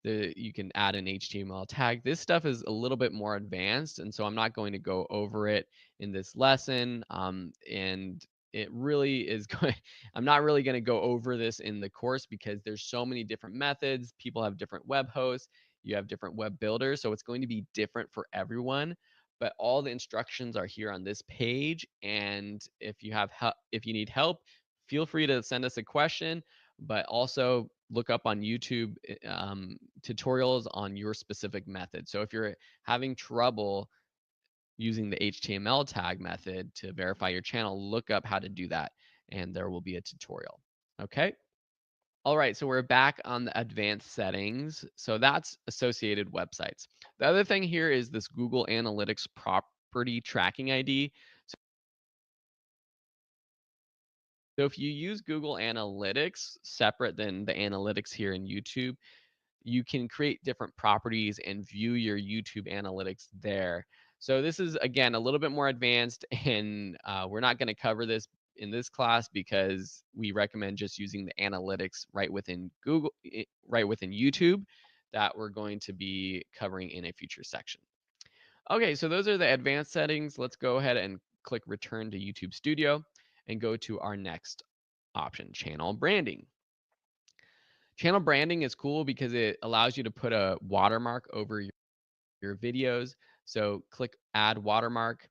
S2: You can add an HTML tag. This stuff is a little bit more advanced, and so I'm not going to go over it in this lesson. And it really is going. I'm not really going to go over this in the course because there's so many different methods. People have different web hosts. You have different web builders, so it's going to be different for everyone. But all the instructions are here on this page, and if you need help, feel free to send us a question. But also look up on YouTube tutorials on your specific method. So if you're having trouble using the HTML tag method to verify your channel, look up how to do that, and there will be a tutorial. Okay. All right, so we're back on the advanced settings. So that's associated websites. The other thing here is this Google Analytics property tracking ID. So if you use Google Analytics separate than the analytics here in YouTube, you can create different properties and view your YouTube analytics there. So this is, again, a little bit more advanced, and we're not going to cover this in this class because we recommend just using the analytics right within YouTube that we're going to be covering in a future section. Okay, so those are the advanced settings. Let's go ahead and click Return to YouTube Studio and go to our next option, Channel Branding. Channel branding is cool because it allows you to put a watermark over your videos. So click Add Watermark.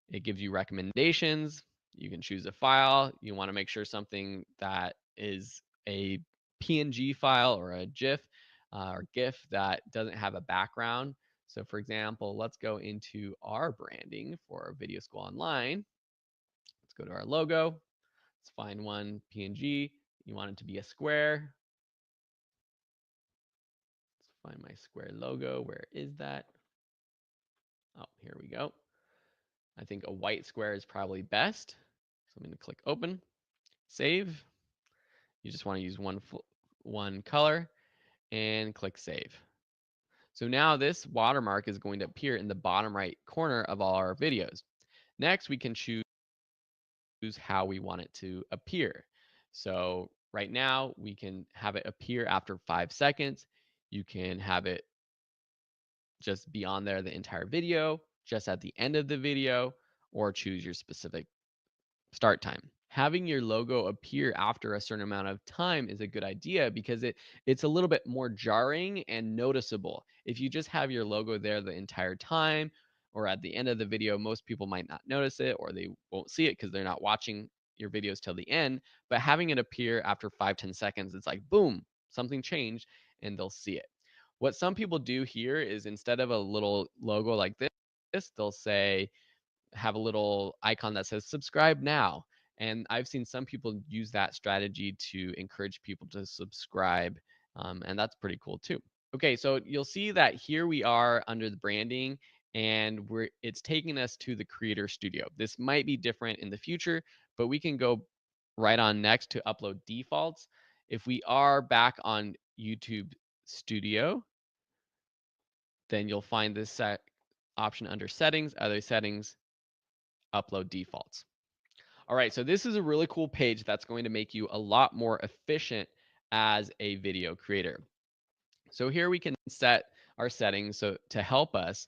S2: It gives you recommendations. You can choose a file. You want to make sure something that is a PNG file or a GIF or GIF that doesn't have a background. So for example, let's go into our branding for Video School Online. Let's go to our logo. Let's find one PNG. You want it to be a square. Find my square logo. Where is that? Oh, here we go. I think a white square is probably best. So I'm going to click open, save. You just want to use one color and click save. So now this watermark is going to appear in the bottom right corner of all our videos. Next, we can choose how we want it to appear. So right now, we can have it appear after 5 seconds. You can have it just be on there the entire video, just at the end of the video, or choose your specific start time. Having your logo appear after a certain amount of time is a good idea because it's a little bit more jarring and noticeable. If you just have your logo there the entire time or at the end of the video, most people might not notice it or they won't see it because they're not watching your videos till the end. But having it appear after 5-10 seconds, it's like boom, something changed and they'll see it. What some people do here is instead of a little logo like this, they'll say have a little icon that says subscribe now. And I've seen some people use that strategy to encourage people to subscribe. And that's pretty cool too. Okay, so you'll see that here we are under the branding and it's taking us to the Creator Studio. This might be different in the future, but we can go right on next to upload defaults. If we are back on YouTube Studio, then you'll find this option under settings, other settings, upload defaults. All right, so this is a really cool page that's going to make you a lot more efficient as a video creator. So here we can set our settings so to help us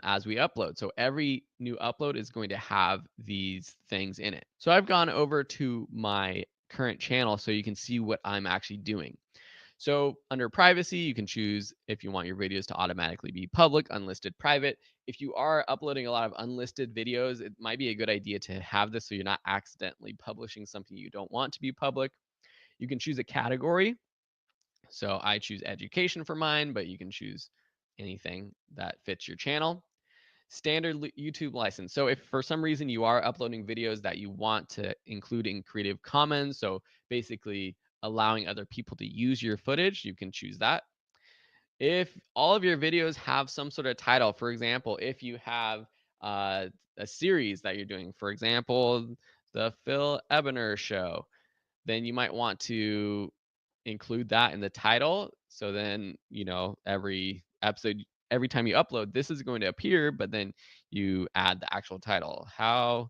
S2: as we upload. So every new upload is going to have these things in it. So I've gone over to my current channel so you can see what I'm actually doing. So under privacy, you can choose if you want your videos to automatically be public, unlisted, private. If you are uploading a lot of unlisted videos, it might be a good idea to have this so you're not accidentally publishing something you don't want to be public. You can choose a category. So I choose education for mine, but you can choose anything that fits your channel. Standard YouTube license. So if for some reason you are uploading videos that you want to include in Creative Commons, so basically allowing other people to use your footage, you can choose that. If all of your videos have some sort of title, for example, if you have a series that you're doing, for example, the Phil Ebener Show, then you might want to include that in the title. So then, every episode, every time you upload, this is going to appear, but then you add the actual title, how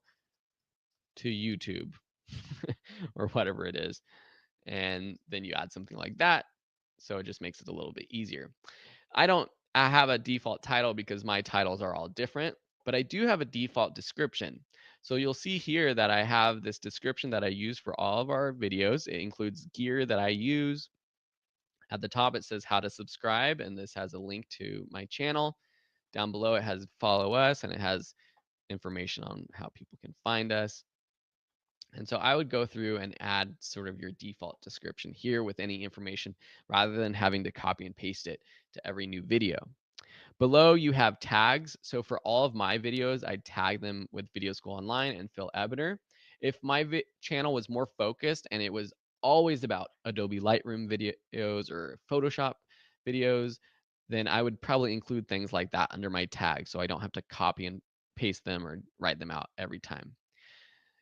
S2: to YouTube or whatever it is. And then you add something like that. So it just makes it a little bit easier. I have a default title because my titles are all different, but I do have a default description. So you'll see here that I have this description that I use for all of our videos. It includes gear that I use. At the top, it says how to subscribe, and this has a link to my channel. Down below, it has follow us, and it has information on how people can find us. And so I would go through and add sort of your default description here with any information rather than having to copy and paste it to every new video. Below you have tags. So for all of my videos, I tag them with Video School Online and Phil Ebener. If my channel was more focused and it was always about Adobe Lightroom videos or Photoshop videos, then I would probably include things like that under my tag so I don't have to copy and paste them or write them out every time.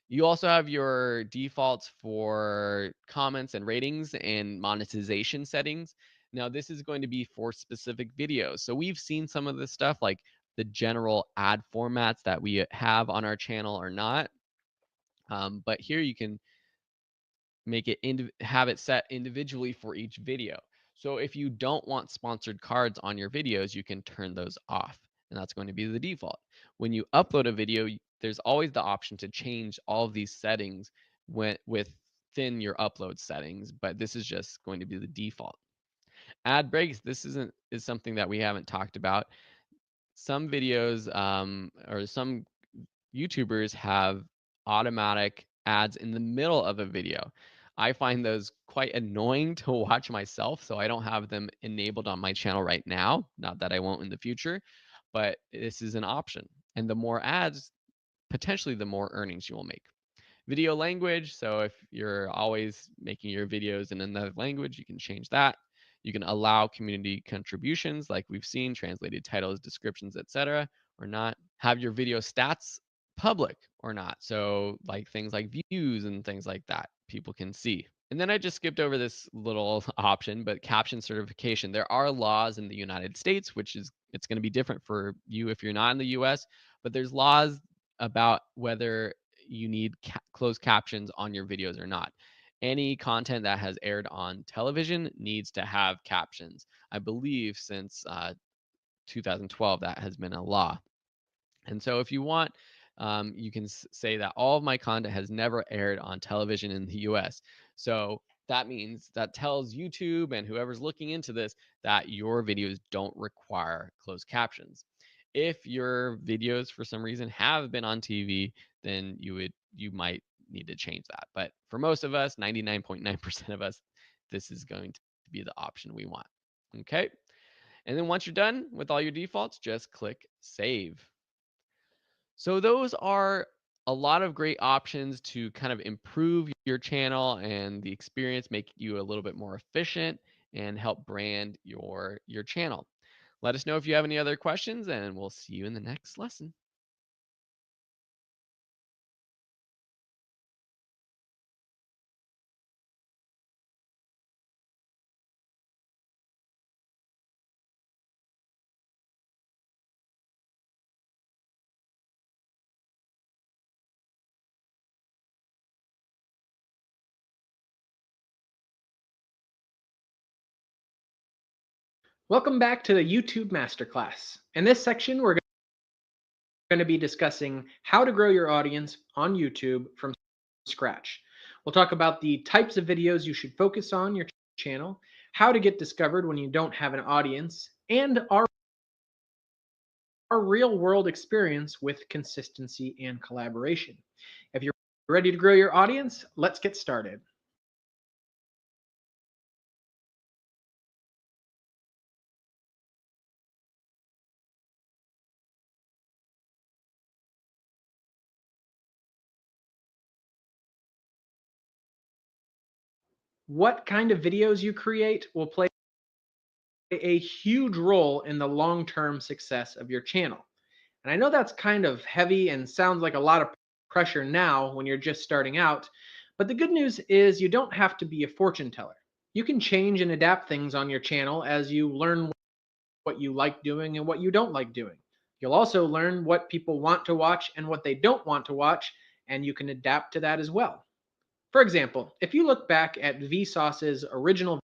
S2: You also have your defaults for comments and ratings and monetization settings. Now, this is going to be for specific videos. So we've seen some of this stuff like the general ad formats that we have on our channel or not. But here you can make it have it set individually for each video. So if you don't want sponsored cards on your videos, you can turn those off, and that's going to be the default. When you upload a video, there's always the option to change all of these settings within your upload settings, but this is just going to be the default. Ad breaks, this is something that we haven't talked about. Some videos or some YouTubers have automatic ads in the middle of a video. I find those quite annoying to watch myself, so I don't have them enabled on my channel right now. Not that I won't in the future, but this is an option. And the more ads, potentially the more earnings you will make. Video language, so if you're always making your videos in another language, you can change that. You can allow community contributions like we've seen, translated titles, descriptions, etc., or not. Have your video stats public or not. So like things like views and things like that, people can see. And then I just skipped over this little option, but caption certification. There are laws in the United States, which is it's going to be different for you if you're not in the US, but there's laws about whether you need closed captions on your videos or not. Any content that has aired on television needs to have captions. I believe since 2012 that has been a law. And so if you want, you can say that all of my content has never aired on television in the US. So that means that tells YouTube and whoever's looking into this that your videos don't require closed captions. If your videos for some reason have been on TV, then you might need to change that. But for most of us, 99.9% of us, this is going to be the option we want. Okay. And then once you're done with all your defaults, just click save. So those are a lot of great options to kind of improve your channel and the experience, make you a little bit more efficient and help brand your channel. Let us know if you have any other questions, and we'll see you in the next lesson.
S3: Welcome back to the YouTube Masterclass. In this section, we're going to be discussing how to grow your audience on YouTube from scratch. We'll talk about the types of videos you should focus on your channel, how to get discovered when you don't have an audience, and our real world experience with consistency and collaboration. If you're ready to grow your audience, let's get started. What kind of videos you create will play a huge role in the long-term success of your channel. And I know that's kind of heavy and sounds like a lot of pressure now when you're just starting out, but the good news is you don't have to be a fortune teller. You can change and adapt things on your channel as you learn what you like doing and what you don't like doing. You'll also learn what people want to watch and what they don't want to watch, and you can adapt to that as well. For example, if you look back at Vsauce's original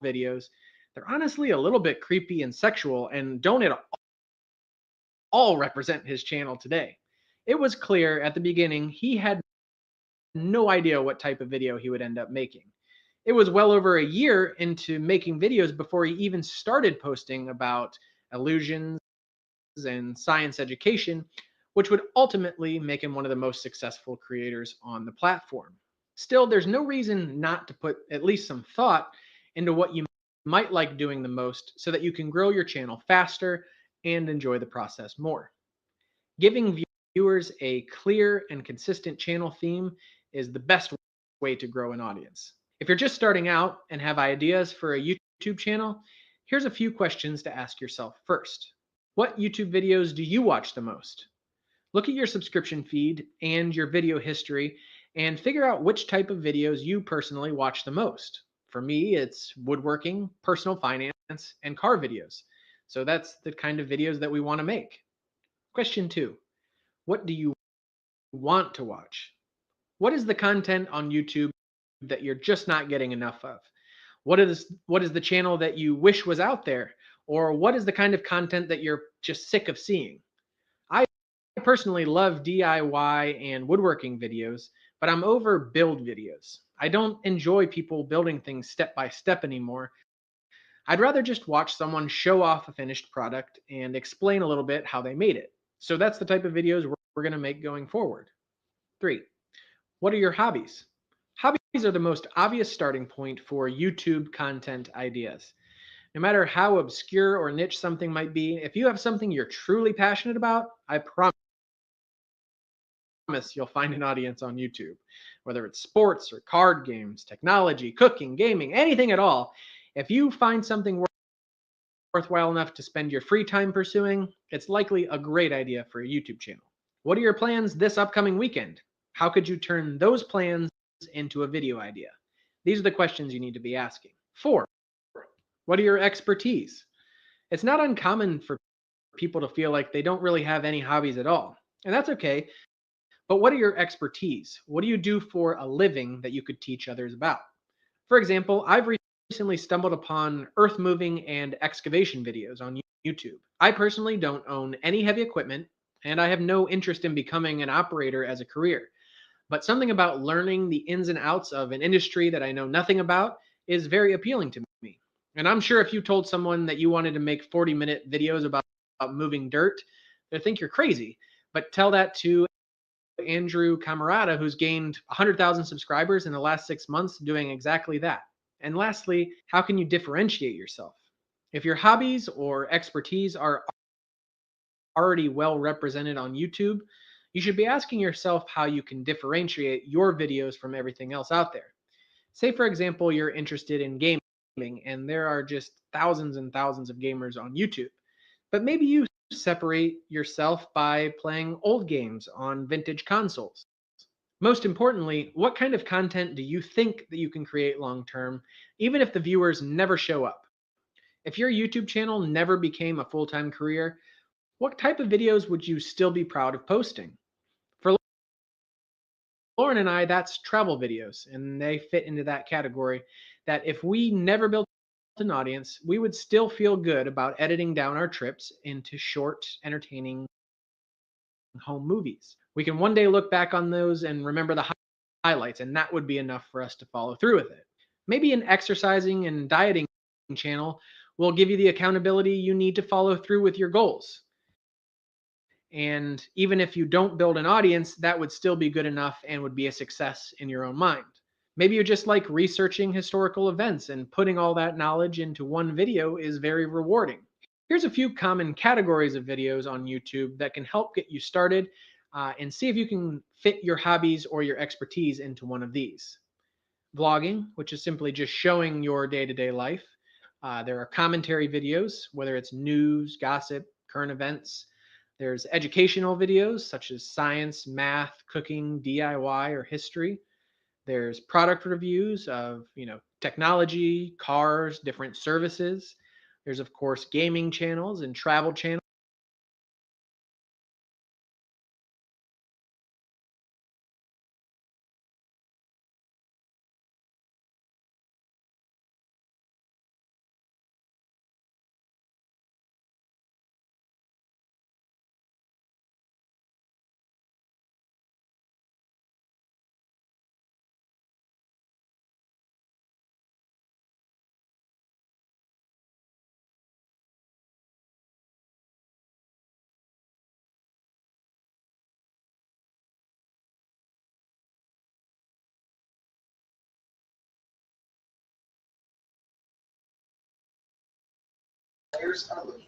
S3: videos, they're honestly a little bit creepy and sexual and don't at all represent his channel today. It was clear at the beginning he had no idea what type of video he would end up making. It was well over a year into making videos before he even started posting about illusions and science education, which would ultimately make him one of the most successful creators on the platform. Still, there's no reason not to put at least some thought into what you might like doing the most so that you can grow your channel faster and enjoy the process more. Giving viewers a clear and consistent channel theme is the best way to grow an audience. If you're just starting out and have ideas for a YouTube channel, here's a few questions to ask yourself first. What YouTube videos do you watch the most? Look at your subscription feed and your video history and figure out which type of videos you personally watch the most. For me, it's woodworking, personal finance, and car videos. So that's the kind of videos that we want to make. Question 2. What do you want to watch? What is the content on YouTube that you're just not getting enough of? What is the channel that you wish was out there? Or what is the kind of content that you're just sick of seeing? I personally love DIY and woodworking videos, but I'm over build videos. I don't enjoy people building things step by step anymore. I'd rather just watch someone show off a finished product and explain a little bit how they made it. So that's the type of videos we're going to make going forward. 3. What are your hobbies? Hobbies are the most obvious starting point for YouTube content ideas. No matter how obscure or niche something might be, if you have something you're truly passionate about, I promise you'll find an audience on YouTube. Whether it's sports or card games, technology, cooking, gaming, anything at all, if you find something worthwhile enough to spend your free time pursuing, it's likely a great idea for a YouTube channel. What are your plans this upcoming weekend? How could you turn those plans into a video idea? These are the questions you need to be asking. 4, what are your expertise? It's not uncommon for people to feel like they don't really have any hobbies at all, and that's okay. But what are your expertise? What do you do for a living that you could teach others about? For example, I've recently stumbled upon earth moving and excavation videos on YouTube. I personally don't own any heavy equipment, and I have no interest in becoming an operator as a career. But something about learning the ins and outs of an industry that I know nothing about is very appealing to me. And I'm sure if you told someone that you wanted to make 40-minute videos about moving dirt, they'd think you're crazy. But tell that to Andrew Camarada, who's gained 100,000 subscribers in the last 6 months doing exactly that. And lastly, how can you differentiate yourself? If your hobbies or expertise are already well represented on YouTube, you should be asking yourself how you can differentiate your videos from everything else out there. Say, for example, you're interested in gaming and there are just thousands and thousands of gamers on YouTube, but maybe you separate yourself by playing old games on vintage consoles. Most importantly, what kind of content do you think that you can create long term, even if the viewers never show up? If your YouTube channel never became a full-time career, what type of videos would you still be proud of posting? For Lauren and I, that's travel videos, and they fit into that category that if we never built an audience, we would still feel good about editing down our trips into short, entertaining home movies. We can one day look back on those and remember the highlights, and that would be enough for us to follow through with it. Maybe an exercising and dieting channel will give you the accountability you need to follow through with your goals. And even if you don't build an audience, that would still be good enough and would be a success in your own mind. Maybe you just like researching historical events, and putting all that knowledge into one video is very rewarding. Here's a few common categories of videos on YouTube that can help get you started, and see if you can fit your hobbies or your expertise into one of these. Vlogging, which is simply just showing your day-to-day life. There are commentary videos, whether it's news, gossip, current events. There's educational videos such as science, math, cooking, DIY, or history. There's product reviews of, technology, cars, different services. There's, of course, gaming channels and travel channels.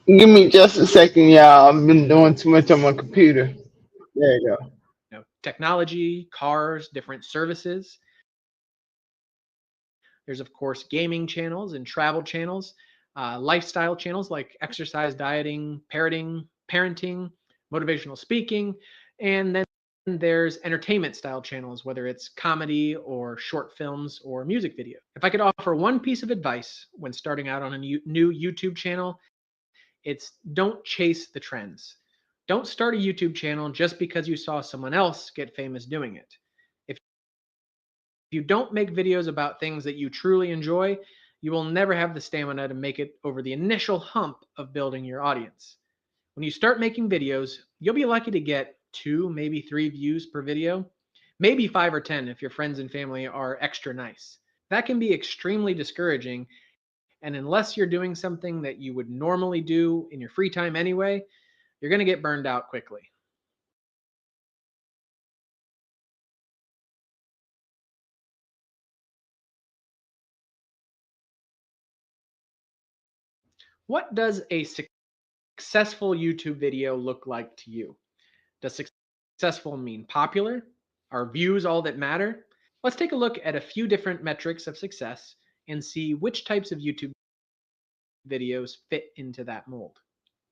S5: Give me just a second, y'all. I've been doing too much on my computer. There you go.
S3: Technology, cars, different services. There's, of course, gaming channels and travel channels, lifestyle channels like exercise, dieting, parenting, motivational speaking, and then there's entertainment style channels, whether it's comedy or short films or music video. If I could offer one piece of advice when starting out on a new YouTube channel, it's don't chase the trends. Don't start a YouTube channel just because you saw someone else get famous doing it. If you don't make videos about things that you truly enjoy, you will never have the stamina to make it over the initial hump of building your audience. When you start making videos, you'll be lucky to get 2, maybe 3 views per video, maybe 5 or 10 if your friends and family are extra nice. That can be extremely discouraging, and unless you're doing something that you would normally do in your free time anyway, you're going to get burned out quickly. What does a successful YouTube video look like to you? Does successful mean popular? Are views all that matter? Let's take a look at a few different metrics of success and see which types of YouTube videos fit into that mold.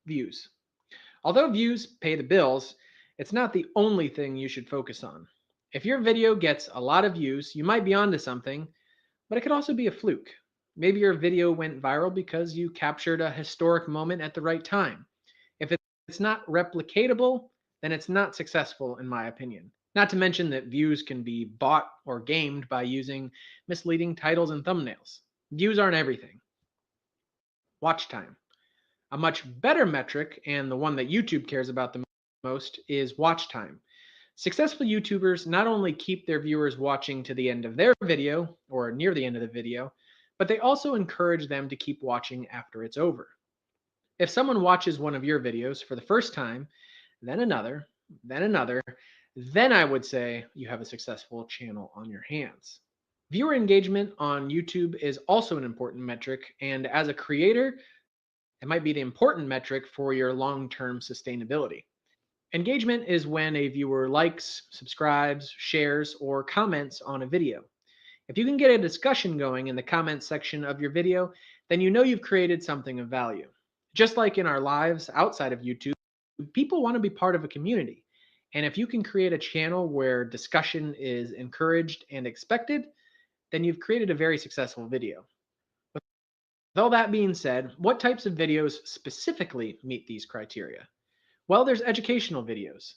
S3: Views. Although views pay the bills, it's not the only thing you should focus on. If your video gets a lot of views, you might be onto something, But it could also be a fluke. Maybe your video went viral because you captured a historic moment at the right time. If it's not replicatable, then it's not successful, in my opinion. Not to mention that views can be bought or gamed by using misleading titles and thumbnails. Views aren't everything. Watch time. A much better metric, and the one that YouTube cares about the most, is watch time. Successful YouTubers not only keep their viewers watching to the end of their video or near the end of the video, but they also encourage them to keep watching after it's over. If someone watches one of your videos for the first time, then another, then I would say you have a successful channel on your hands. Viewer engagement on YouTube is also an important metric, and as a creator, it might be the important metric for your long-term sustainability. Engagement is when a viewer likes, subscribes, shares, or comments on a video. If you can get a discussion going in the comments section of your video, then you know you've created something of value. Just like in our lives outside of YouTube, people want to be part of a community. And if you can create a channel where discussion is encouraged and expected, then you've created a very successful video. With all that being said, what types of videos specifically meet these criteria? Well, there's educational videos,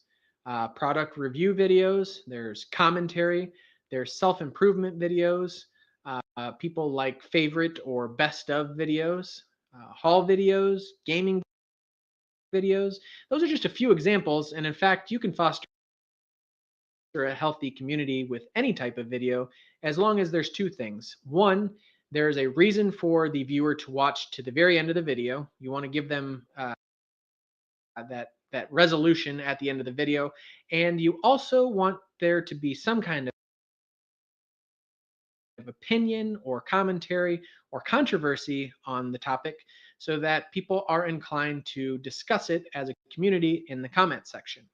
S3: product review videos, there's commentary, there's self-improvement videos, people like favorite or best of videos, haul videos, gaming videos. Those are just a few examples, and in fact, you can foster a healthy community with any type of video as long as there's two things. One, there's a reason for the viewer to watch to the very end of the video. You want to give them that resolution at the end of the video, and you also want there to be some kind of opinion or commentary or controversy on the topic so that people are inclined to discuss it as a community in the comment section.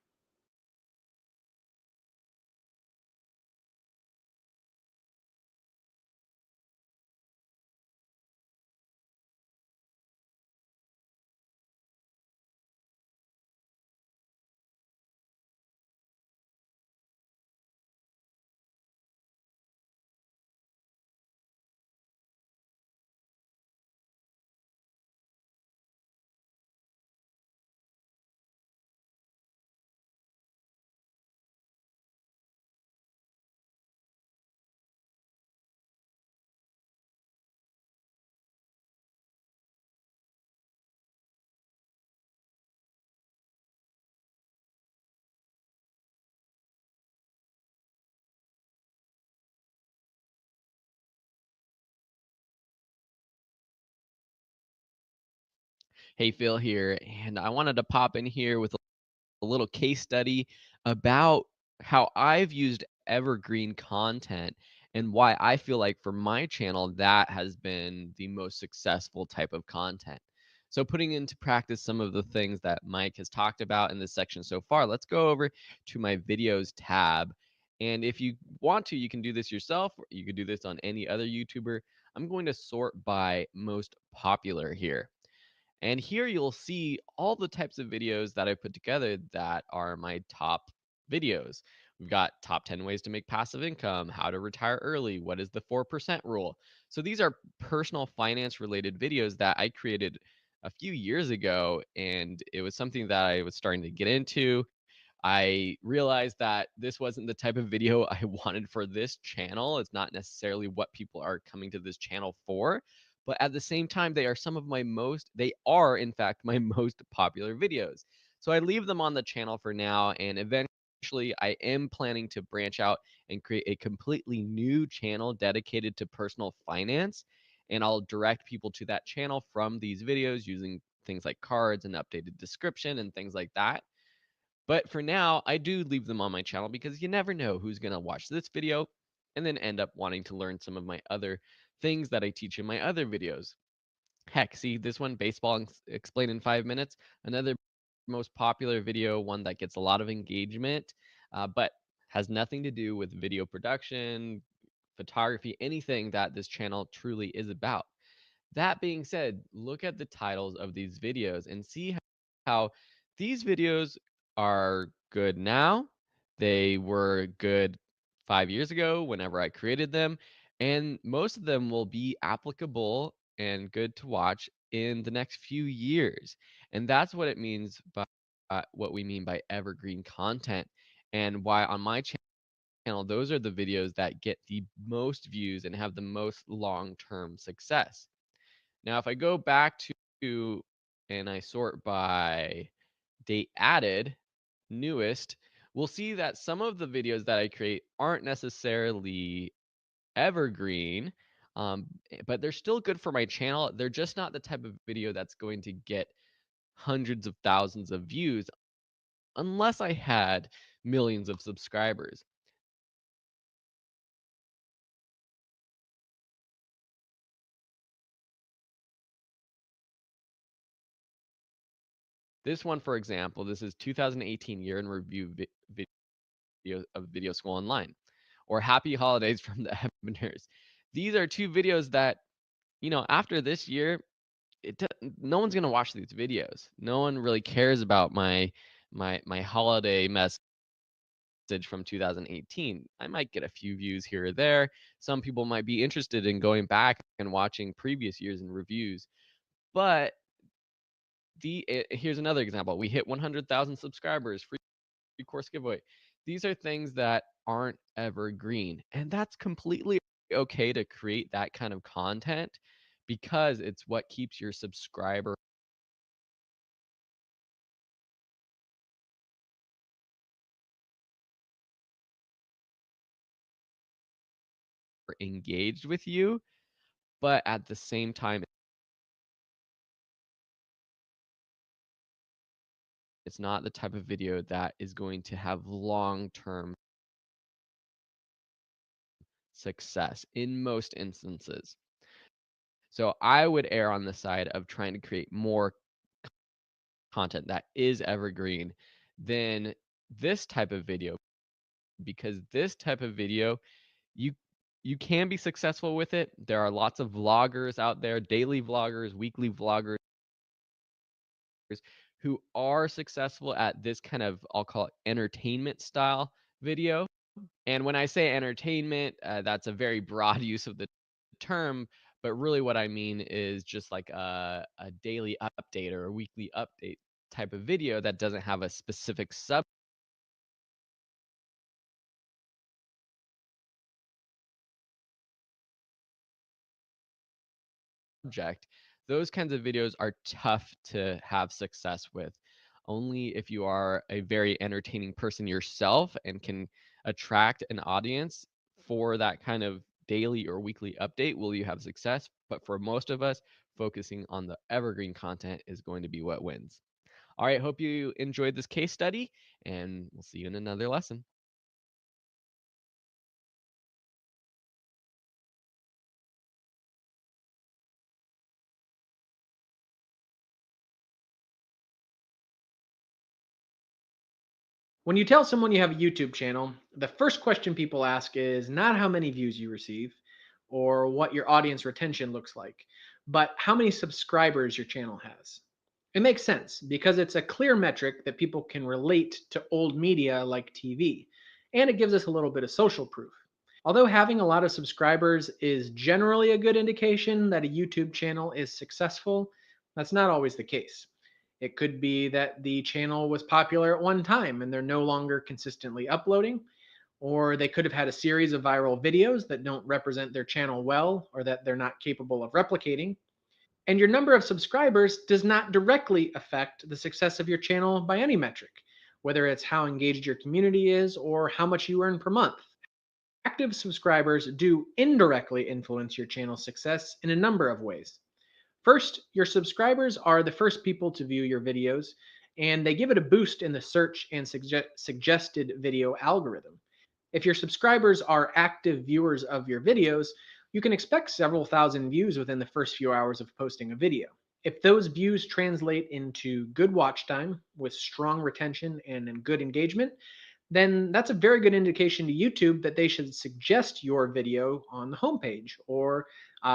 S2: Hey, Phil here, and I wanted to pop in here with a little case study about how I've used evergreen content and why I feel like for my channel that has been the most successful type of content. So putting into practice some of the things that Mike has talked about in this section so far, let's go over to my videos tab. And if you want to, you can do this yourself, or you could do this on any other YouTuber. I'm going to sort by most popular here. And here you'll see all the types of videos that I put together that are my top videos. We've got top 10 ways to make passive income, how to retire early, what is the 4% rule. So these are personal finance related videos that I created a few years ago, and it was something that I was starting to get into. I realized that this wasn't the type of video I wanted for this channel. It's not necessarily what people are coming to this channel for, but at the same time, they are in fact my most popular videos. So I leave them on the channel for now, and eventually I am planning to branch out and create a completely new channel dedicated to personal finance. And I'll direct people to that channel from these videos using things like cards and updated description and things like that. But for now, I do leave them on my channel because you never know who's going to watch this video and then end up wanting to learn some of my other things that I teach in my other videos. Heck, see this one, Baseball Explained in 5 Minutes, another most popular video, one that gets a lot of engagement, but has nothing to do with video production, photography, anything that this channel truly is about. That being said, look at the titles of these videos and see how these videos are good now. They were good 5 years ago whenever I created them.
S6: And most of them will be applicable and good to watch in the next few years. And that's what it means by what we mean by evergreen content, and why on my channel, those are the videos that get the most views and have the most long-term success. Now, if I go back to and I sort by date added, newest, we'll see that some of the videos that I create aren't necessarily evergreen, but they're still good for my channel. They're just not the type of video that's going to get hundreds of thousands of views unless I had millions of subscribers. This one, for example, this is 2018 year in review video of Video School Online, or Happy Holidays from the Eboners. These are two videos that, after this year, no one's gonna watch these videos. No one really cares about my holiday message from 2018. I might get a few views here or there. Some people might be interested in going back and watching previous years in reviews. But here's another example. We hit 100,000 subscribers, free course giveaway. These are things that aren't evergreen, and that's completely okay to create that kind of content because it's what keeps your subscriber engaged with you. But at the same time, it's not the type of video that is going to have long-term success in most instances. So I would err on the side of trying to create more content that is evergreen than this type of video, because this type of video, you you can be successful with it. There are lots of vloggers out there, daily vloggers, weekly vloggers, who are successful at this kind of, I'll call it entertainment style video. And when I say entertainment, that's a very broad use of the term, but really what I mean is just like a daily update or a weekly update type of video that doesn't have a specific subject. Those kinds of videos are tough to have success with. Only if you are a very entertaining person yourself and can attract an audience for that kind of daily or weekly update will you have success. But for most of us, focusing on the evergreen content is going to be what wins. All right, hope you enjoyed this case study, and we'll see you in another lesson.
S3: When you tell someone you have a YouTube channel, the first question people ask is not how many views you receive or what your audience retention looks like, but how many subscribers your channel has. It makes sense because it's a clear metric that people can relate to old media like TV, and it gives us a little bit of social proof. Although having a lot of subscribers is generally a good indication that a YouTube channel is successful, that's not always the case. It could be that the channel was popular at one time and they're no longer consistently uploading, or they could have had a series of viral videos that don't represent their channel well or that they're not capable of replicating. And your number of subscribers does not directly affect the success of your channel by any metric, whether it's how engaged your community is or how much you earn per month. Active subscribers do indirectly influence your channel's success in a number of ways. First, your subscribers are the first people to view your videos, and they give it a boost in the search and suggested video algorithm. If your subscribers are active viewers of your videos, you can expect several thousand views within the first few hours of posting a video. If those views translate into good watch time with strong retention and good engagement, then that's a very good indication to YouTube that they should suggest your video on the homepage or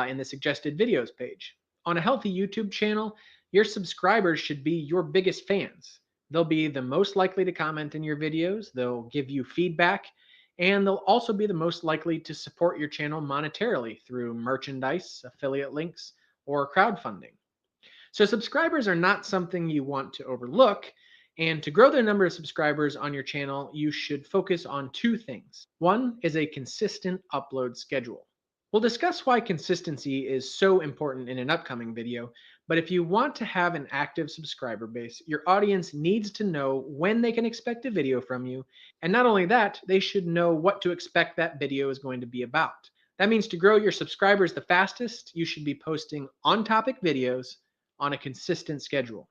S3: in the suggested videos page. On a healthy YouTube channel, your subscribers should be your biggest fans. They'll be the most likely to comment in your videos, they'll give you feedback, And they'll also be the most likely to support your channel monetarily through merchandise, affiliate links, or crowdfunding. So subscribers are not something you want to overlook. And to grow the number of subscribers on your channel, you should focus on two things. One is a consistent upload schedule. We'll discuss why consistency is so important in an upcoming video, but if you want to have an active subscriber base, your audience needs to know when they can expect a video from you. And not only that, they should know what to expect that video is going to be about. That means to grow your subscribers the fastest, you should be posting on-topic videos on a consistent schedule.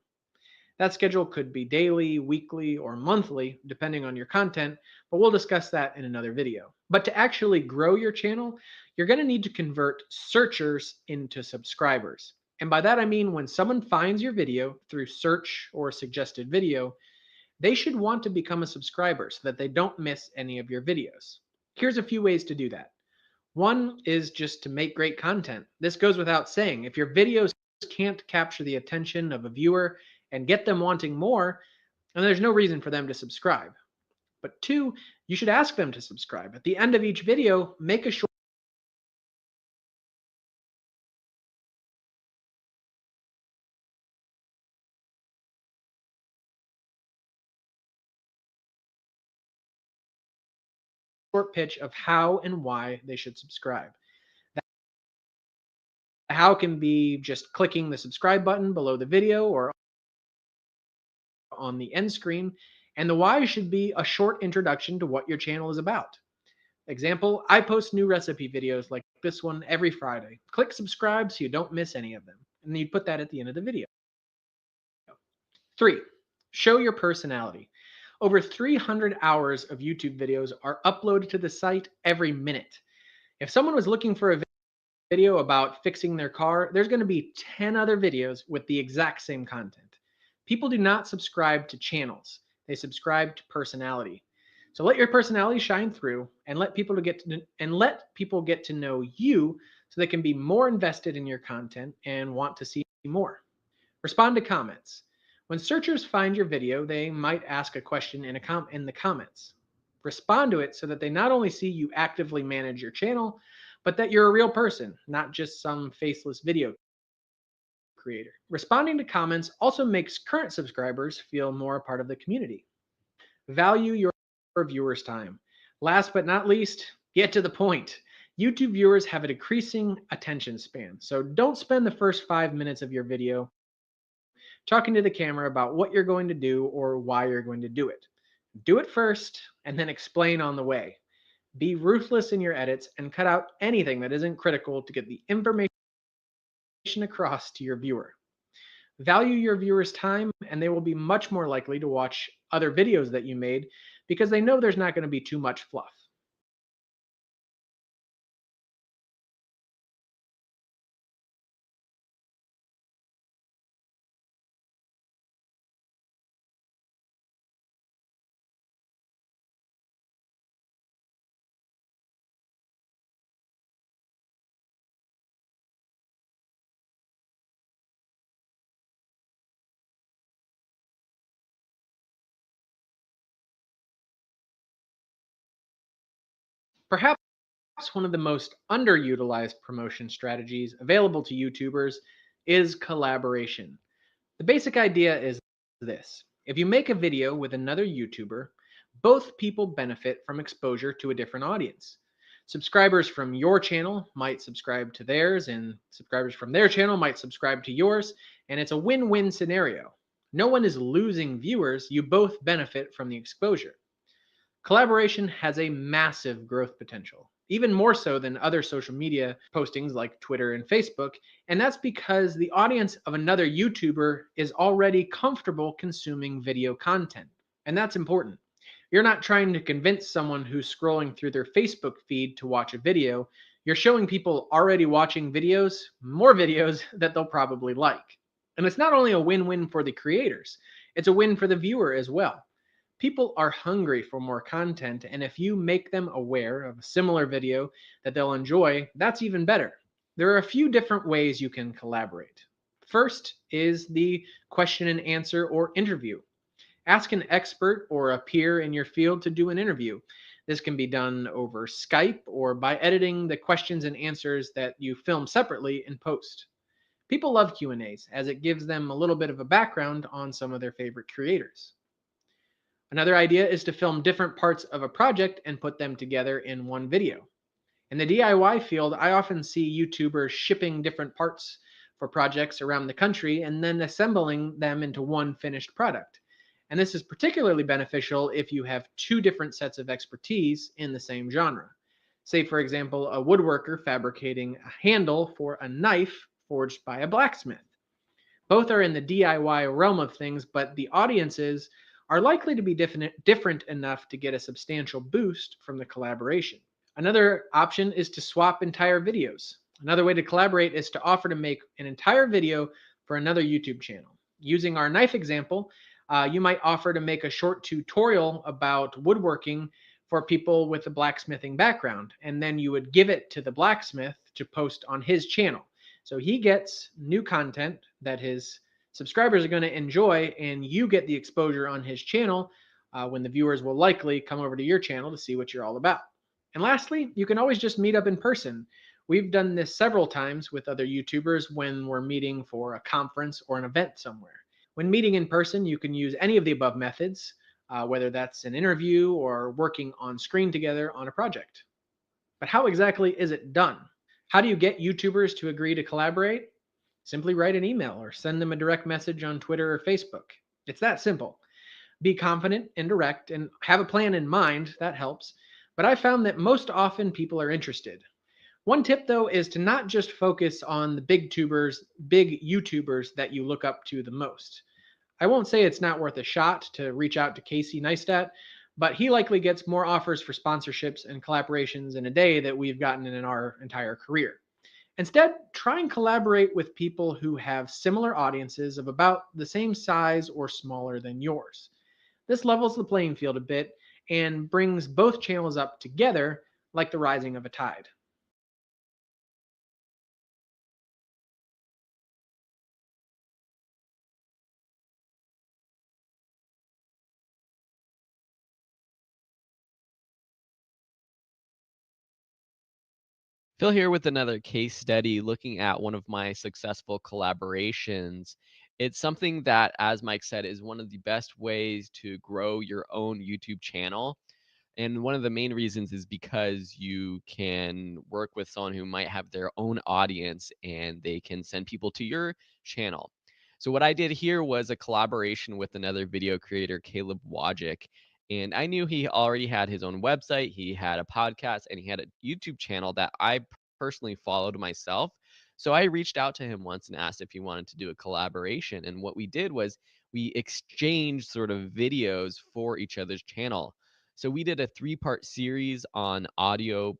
S3: That schedule could be daily, weekly, or monthly, depending on your content, but we'll discuss that in another video. But to actually grow your channel, you're going to need to convert searchers into subscribers. And by that I mean when someone finds your video through search or suggested video, they should want to become a subscriber so that they don't miss any of your videos. Here's a few ways to do that. One is just to make great content. This goes without saying. If your videos can't capture the attention of a viewer and get them wanting more, and there's no reason for them to subscribe. But two, you should ask them to subscribe. At the end of each video, make a short pitch of how and why they should subscribe. The how can be just clicking the subscribe button below the video or on the end screen, and the why should be a short introduction to what your channel is about. Example, I post new recipe videos like this one every Friday. Click subscribe so you don't miss any of them. And then you put that at the end of the video. 3, show your personality. Over 300 hours of YouTube videos are uploaded to the site every minute. If someone was looking for a video about fixing their car, there's going to be 10 other videos with the exact same content. People do not subscribe to channels. They subscribe to personality. So let your personality shine through and let people get to know you so they can be more invested in your content and want to see more. Respond to comments. When searchers find your video, they might ask a question in the comments. Respond to it so that they not only see you actively manage your channel, but that you're a real person, not just some faceless video creator. Responding to comments also makes current subscribers feel more a part of the community. Value your viewers' time. Last but not least, get to the point. YouTube viewers have a decreasing attention span, so don't spend the first 5 minutes of your video talking to the camera about what you're going to do or why you're going to do it. Do it first and then explain on the way. Be ruthless in your edits and cut out anything that isn't critical to get the information across to your viewer. Value your viewers' time, and they will be much more likely to watch other videos that you made because they know there's not going to be too much fluff. Perhaps one of the most underutilized promotion strategies available to YouTubers is collaboration. The basic idea is this. If you make a video with another YouTuber, both people benefit from exposure to a different audience. Subscribers from your channel might subscribe to theirs, and subscribers from their channel might subscribe to yours, and it's a win-win scenario. No one is losing viewers, you both benefit from the exposure. Collaboration has a massive growth potential, even more so than other social media postings like Twitter and Facebook, and that's because the audience of another YouTuber is already comfortable consuming video content, and that's important. You're not trying to convince someone who's scrolling through their Facebook feed to watch a video. You're showing people already watching videos, more videos that they'll probably like. And it's not only a win-win for the creators, it's a win for the viewer as well. People are hungry for more content, and if you make them aware of a similar video that they'll enjoy, that's even better. There are a few different ways you can collaborate. First is the question and answer or interview. Ask an expert or a peer in your field to do an interview. This can be done over Skype or by editing the questions and answers that you film separately in post. People love Q&As as it gives them a little bit of a background on some of their favorite creators. Another idea is to film different parts of a project and put them together in one video. In the DIY field, I often see YouTubers shipping different parts for projects around the country and then assembling them into one finished product. And this is particularly beneficial if you have two different sets of expertise in the same genre. Say, for example, a woodworker fabricating a handle for a knife forged by a blacksmith. Both are in the DIY realm of things, but the audiences are likely to be different enough to get a substantial boost from the collaboration. Another option is to swap entire videos. Another way to collaborate is to offer to make an entire video for another YouTube channel. Using our knife example, you might offer to make a short tutorial about woodworking for people with a blacksmithing background, and then you would give it to the blacksmith to post on his channel. So he gets new content that his subscribers are going to enjoy, and you get the exposure on his channel when the viewers will likely come over to your channel to see what you're all about. And lastly, you can always just meet up in person. We've done this several times with other YouTubers when we're meeting for a conference or an event somewhere. When meeting in person, you can use any of the above methods, whether that's an interview or working on screen together on a project. But how exactly is it done? How do you get YouTubers to agree to collaborate? Simply write an email or send them a direct message on Twitter or Facebook. It's that simple. Be confident and direct and have a plan in mind. That helps. But I found that most often people are interested. One tip, though, is to not just focus on the big YouTubers that you look up to the most. I won't say it's not worth a shot to reach out to Casey Neistat, but he likely gets more offers for sponsorships and collaborations in a day that we've gotten in our entire career. Instead, try and collaborate with people who have similar audiences of about the same size or smaller than yours. This levels the playing field a bit and brings both channels up together like the rising of a tide.
S6: Phil here with another case study looking at one of my successful collaborations. It's something that, as Mike said, is one of the best ways to grow your own YouTube channel. And one of the main reasons is because you can work with someone who might have their own audience and they can send people to your channel. So what I did here was a collaboration with another video creator, Caleb Wojcik. And I knew he already had his own website, he had a podcast, and he had a YouTube channel that I personally followed myself. So I reached out to him once and asked if he wanted to do a collaboration. And what we did was we exchanged sort of videos for each other's channel. So we did a 3-part series on audio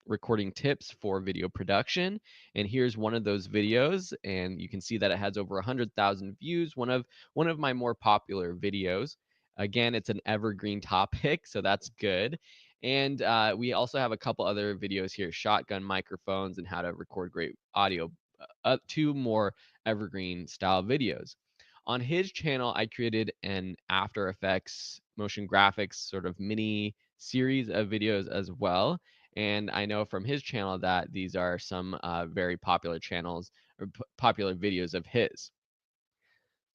S6: recording tips for video production, and here's one of those videos, and you can see that it has over 100,000 views, one of my more popular videos. Again, it's an evergreen topic, so that's good. And we also have a couple other videos here, shotgun microphones and how to record great audio, 2 more evergreen style videos. On his channel, I created an After Effects motion graphics sort of mini series of videos as well. And I know from his channel that these are some very popular channels or popular videos of his.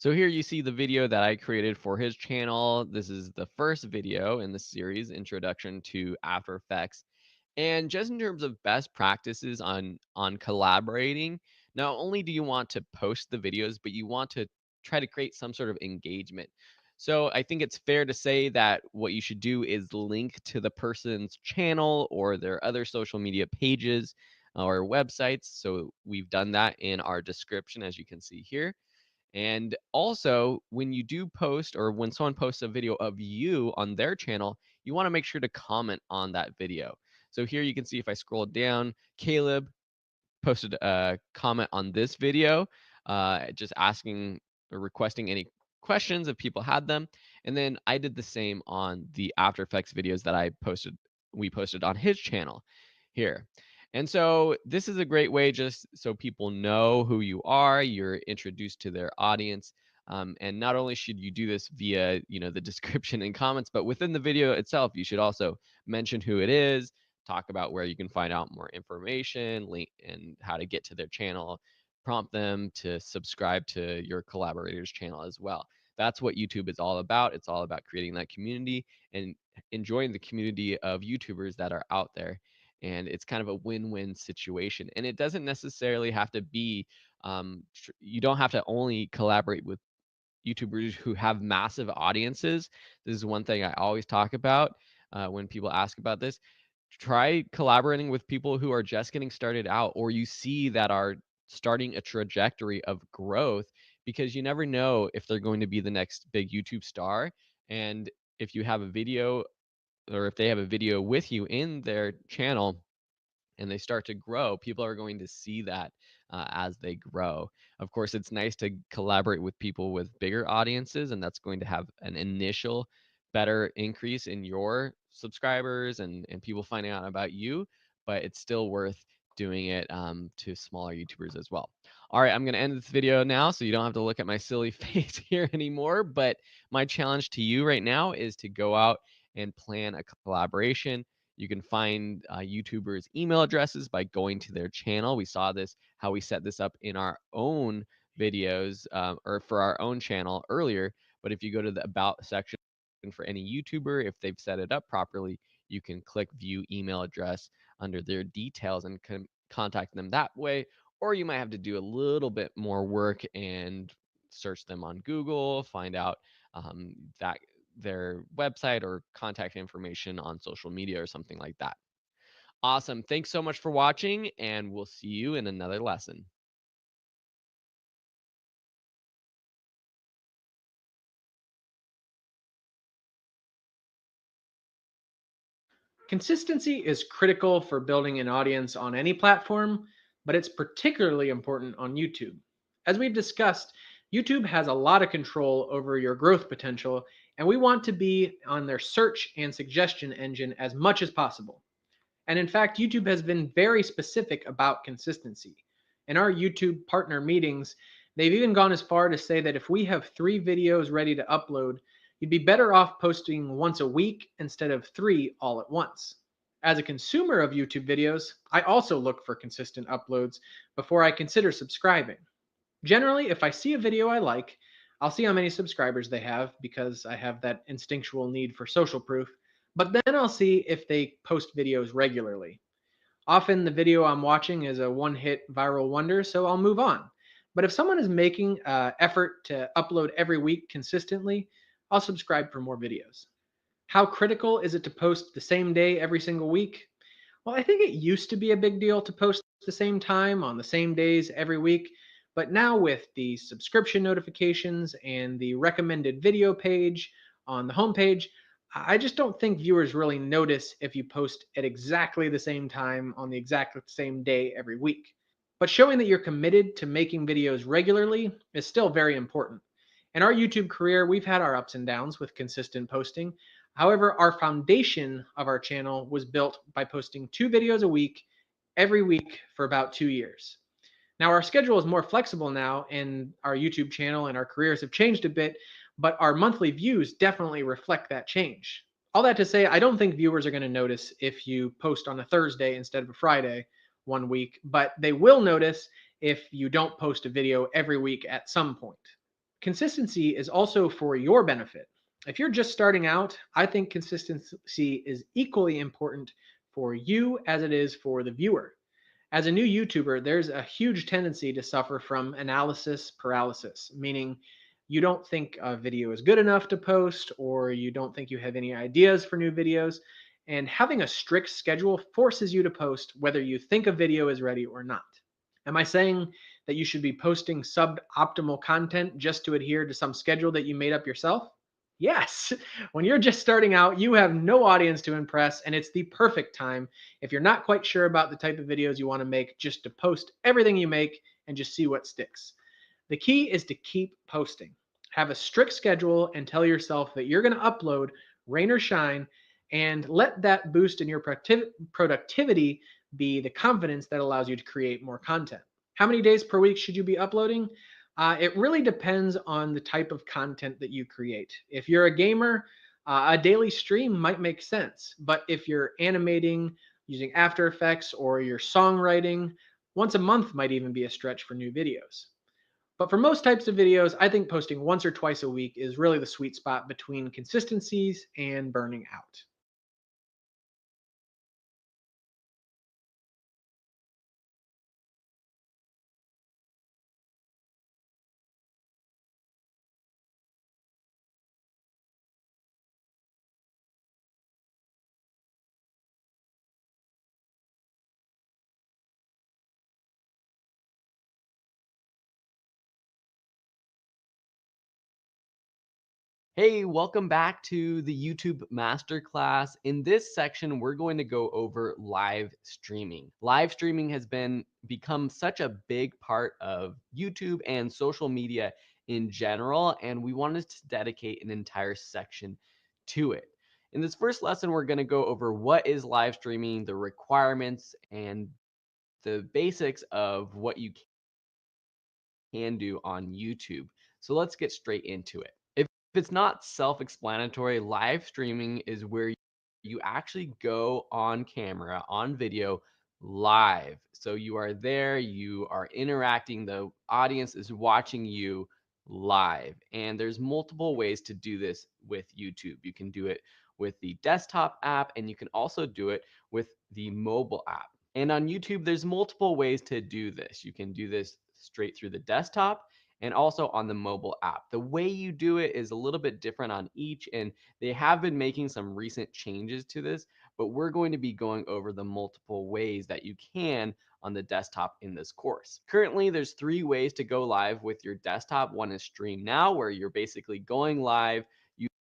S6: So here you see the video that I created for his channel. This is the first video in the series, Introduction to After Effects. And just in terms of best practices on collaborating, not only do you want to post the videos, but you want to try to create some sort of engagement. So I think it's fair to say that what you should do is link to the person's channel or their other social media pages or websites. So we've done that in our description, as you can see here. And also, when you do post or when someone posts a video of you on their channel, you want to make sure to comment on that video. So here you can see if I scroll down, Caleb posted a comment on this video, just asking or requesting any questions if people had them. And then I did the same on the After Effects videos that we posted on his channel here. And so this is a great way just so people know who you are, you're introduced to their audience. And not only should you do this via, the description and comments, but within the video itself, you should also mention who it is, talk about where you can find out more information, link, and how to get to their channel, prompt them to subscribe to your collaborator's channel as well. That's what YouTube is all about. It's all about creating that community and enjoying the community of YouTubers that are out there. And it's kind of a win-win situation. And it doesn't necessarily have to be, you don't have to only collaborate with YouTubers who have massive audiences. This is one thing I always talk about when people ask about this. Try collaborating with people who are just getting started out, or you see that are starting a trajectory of growth, because you never know if they're going to be the next big YouTube star. And if you have a video, or if they have a video with you in their channel, and they start to grow, people are going to see that as they grow. Of course, it's nice to collaborate with people with bigger audiences, and that's going to have an initial better increase in your subscribers and people finding out about you, but it's still worth doing it to smaller YouTubers as well. All right, I'm going to end this video now so you don't have to look at my silly face here anymore, but my challenge to you right now is to go out and plan a collaboration. You can find YouTubers' email addresses by going to their channel. We saw this, how we set this up in our own videos or for our own channel earlier. But if you go to the About section for any YouTuber, if they've set it up properly, you can click View Email Address under their details and contact them that way. Or you might have to do a little bit more work and search them on Google, find out that their website or contact information on social media or something like that. Awesome. Thanks so much for watching, and we'll see you in another lesson.
S3: Consistency is critical for building an audience on any platform, but it's particularly important on YouTube. As we've discussed, YouTube has a lot of control over your growth potential, and we want to be on their search and suggestion engine as much as possible. And in fact, YouTube has been very specific about consistency. In our YouTube partner meetings, they've even gone as far to say that if we have 3 videos ready to upload, you'd be better off posting once a week instead of 3 all at once. As a consumer of YouTube videos, I also look for consistent uploads before I consider subscribing. Generally, if I see a video I like, I'll see how many subscribers they have because I have that instinctual need for social proof, but then I'll see if they post videos regularly. Often the video I'm watching is a one-hit viral wonder, so I'll move on. But if someone is making an effort to upload every week consistently, I'll subscribe for more videos. How critical is it to post the same day every single week? Well, I think it used to be a big deal to post the same time on the same days every week, but now with the subscription notifications and the recommended video page on the homepage, I just don't think viewers really notice if you post at exactly the same time on the exact same day every week. But showing that you're committed to making videos regularly is still very important. In our YouTube career, we've had our ups and downs with consistent posting. However, our foundation of our channel was built by posting 2 videos a week, every week for about 2 years. Now, our schedule is more flexible now, and our YouTube channel and our careers have changed a bit, but our monthly views definitely reflect that change. All that to say, I don't think viewers are going to notice if you post on a Thursday instead of a Friday one week, but they will notice if you don't post a video every week at some point. Consistency is also for your benefit. If you're just starting out, I think consistency is equally important for you as it is for the viewer. As a new YouTuber, there's a huge tendency to suffer from analysis paralysis, meaning you don't think a video is good enough to post, or you don't think you have any ideas for new videos. And having a strict schedule forces you to post whether you think a video is ready or not. Am I saying that you should be posting suboptimal content just to adhere to some schedule that you made up yourself? Yes. When you're just starting out, you have no audience to impress, and it's the perfect time, if you're not quite sure about the type of videos you want to make, just to post everything you make and just see what sticks. The key is to keep posting. Have a strict schedule and tell yourself that you're going to upload rain or shine, and let that boost in your productivity be the confidence that allows you to create more content. How many days per week should you be uploading? It really depends on the type of content that you create. If you're a gamer, a daily stream might make sense. But if you're animating using After Effects or you're songwriting, once a month might even be a stretch for new videos. But for most types of videos, I think posting once or twice a week is really the sweet spot between consistencies and burning out.
S2: Hey, welcome back to the YouTube Masterclass. In this section, we're going to go over live streaming. Live streaming has become such a big part of YouTube and social media in general, and we wanted to dedicate an entire section to it. In this first lesson, we're going to go over what is live streaming, the requirements, and the basics of what you can do on YouTube. So let's get straight into it. If it's not self-explanatory, live streaming is where you actually go on camera, on video, live. So you are there, you are interacting, the audience is watching you live. And there's multiple ways to do this with YouTube. You can do it with the desktop app, and you can also do it with the mobile app. And on YouTube, there's multiple ways to do this. You can do this straight through the desktop and also on the mobile app. The way you do it is a little bit different on each, and they have been making some recent changes to this, but we're going to be going over the multiple ways that you can on the desktop in this course. Currently, there's 3 ways to go live with your desktop. One is Stream Now, where you're basically going live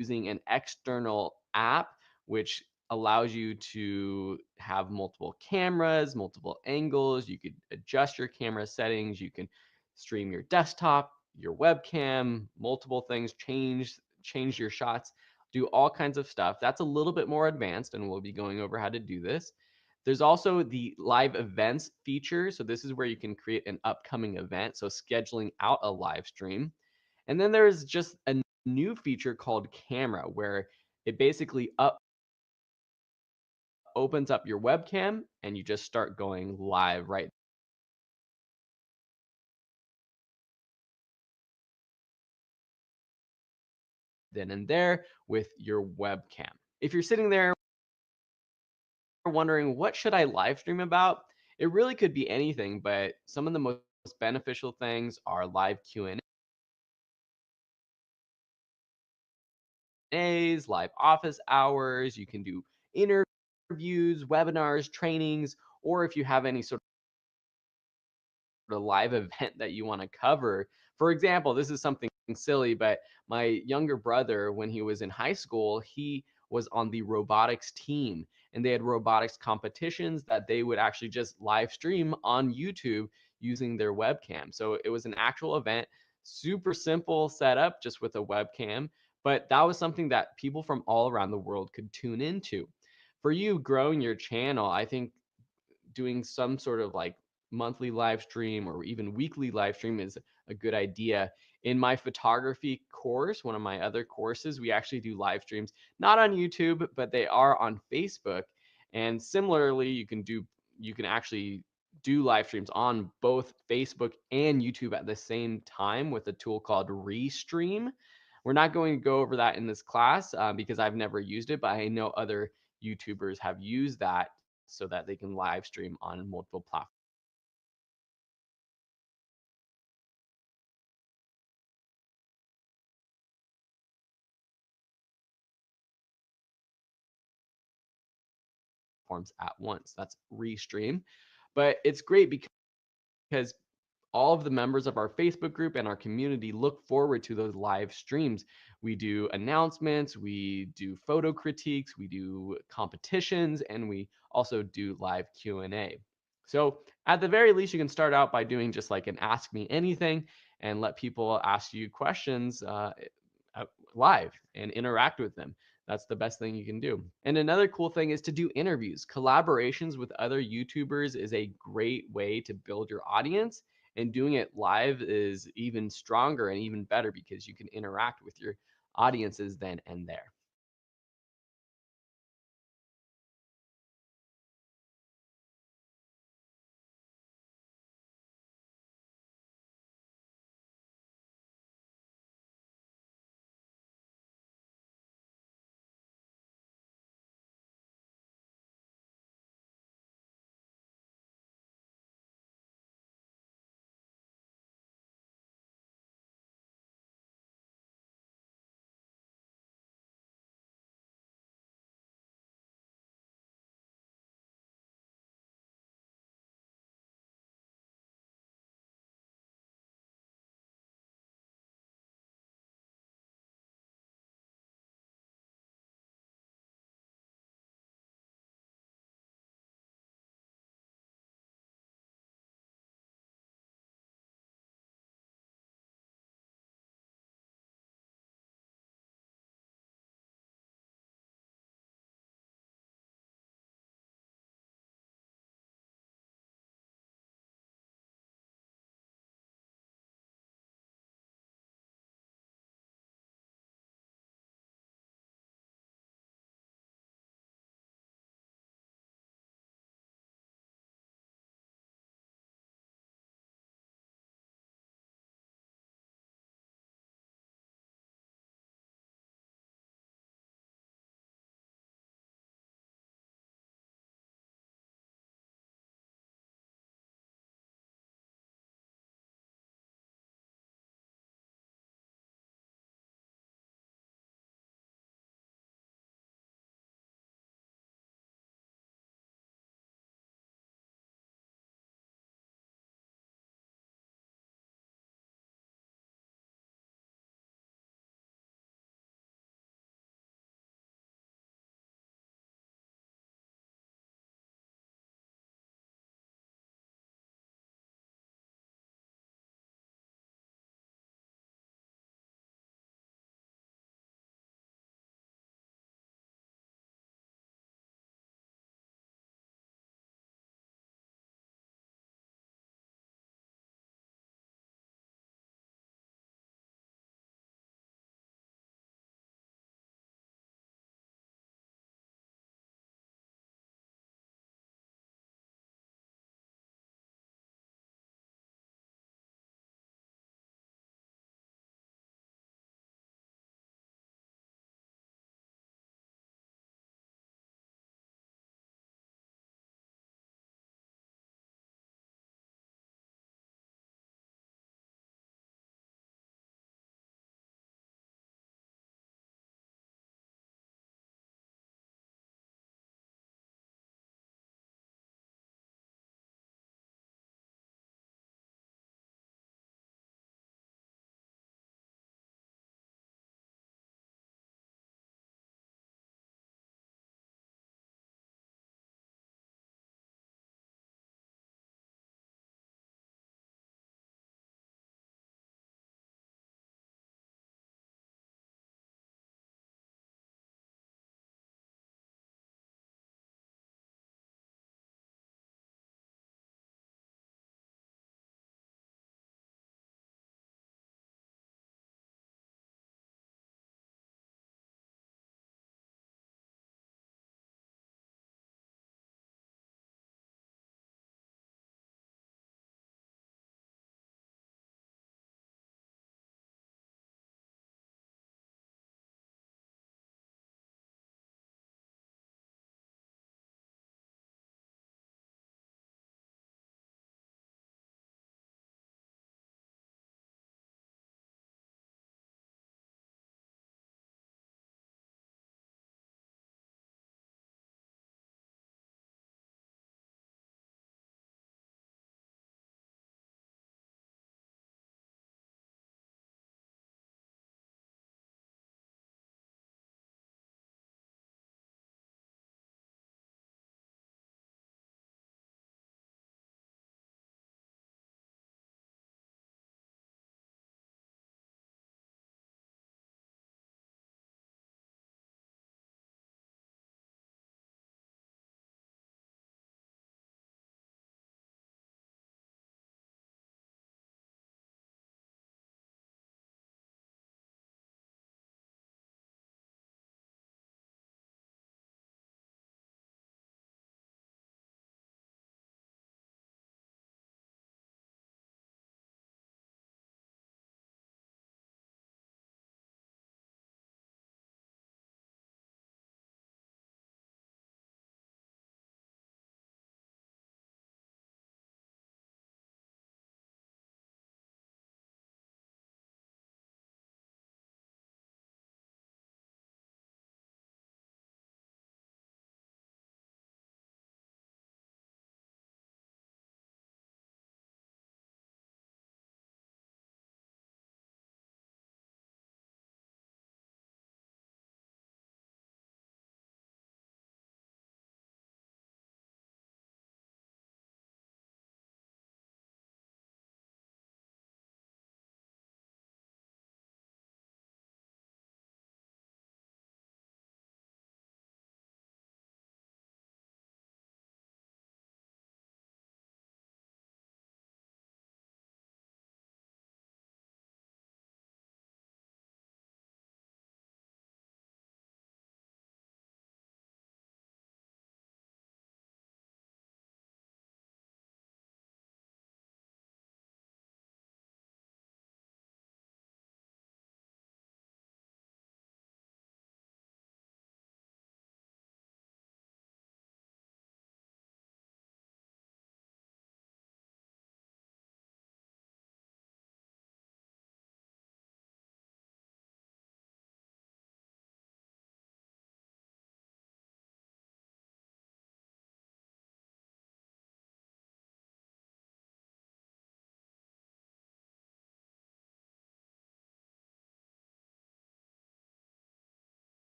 S2: using an external app, which allows you to have multiple cameras, multiple angles. You could adjust your camera settings. You can stream your desktop, your webcam, multiple things, change your shots, do all kinds of stuff. That's a little bit more advanced, and we'll be going over how to do this. There's also the live events feature. So this is where you can create an upcoming event, so scheduling out a live stream. And then there's just a new feature called camera, where it basically opens up your webcam and you just start going live right then and there with your webcam. If you're sitting there wondering, what should I live stream about? It really could be anything, but some of the most beneficial things are live Q&As, live office hours. You can do interviews, webinars, trainings, or if you have any sort of live event that you want to cover. For example, this is something silly, but my younger brother, when he was in high school, he was on the robotics team, and they had robotics competitions that they would actually just live stream on YouTube using their webcam. So it was an actual event, super simple setup just with a webcam, but that was something that people from all around the world could tune into. For you growing your channel, I think doing some sort of like monthly live stream or even weekly live stream is a good idea. In my photography course, one of my other courses, we actually do live streams, not on YouTube, but they are on Facebook. And similarly, you can actually do live streams on both Facebook and YouTube at the same time with a tool called Restream. We're not going to go over that in this class because I've never used it, but I know other YouTubers have used that so that they can live stream on multiple platforms at once. That's Restream. But it's great because all of the members of our Facebook group and our community look forward to those live streams. We do announcements, we do photo critiques, we do competitions, and we also do live Q&A. So at the very least, you can start out by doing just like an ask me anything and let people ask you questions live and interact with them. That's the best thing you can do. And another cool thing is to do interviews. Collaborations with other YouTubers is a great way to build your audience And doing it live is even stronger and even better because you can interact with your audiences then and there.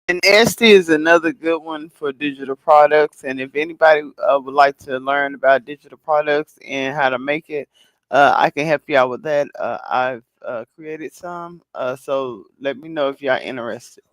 S5: And Esty is another good one for digital products. And if anybody would like to learn about digital products and how to make it, I can help you out with that. I've created some, so let me know if y'all interested.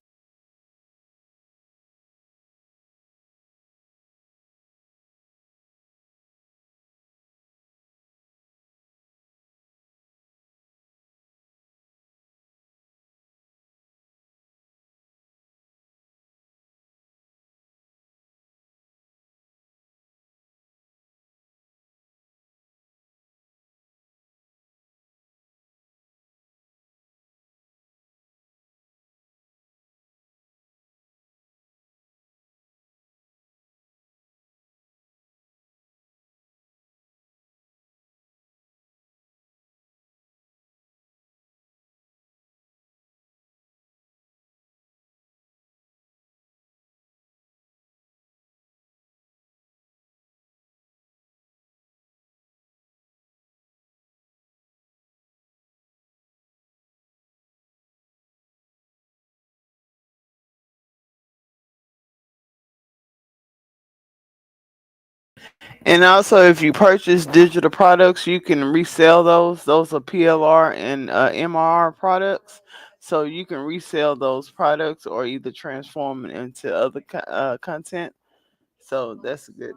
S5: And also, if you purchase digital products, you can resell those. Those are PLR and MRR products. So you can resell those products or either transform it into other content. So that's a good.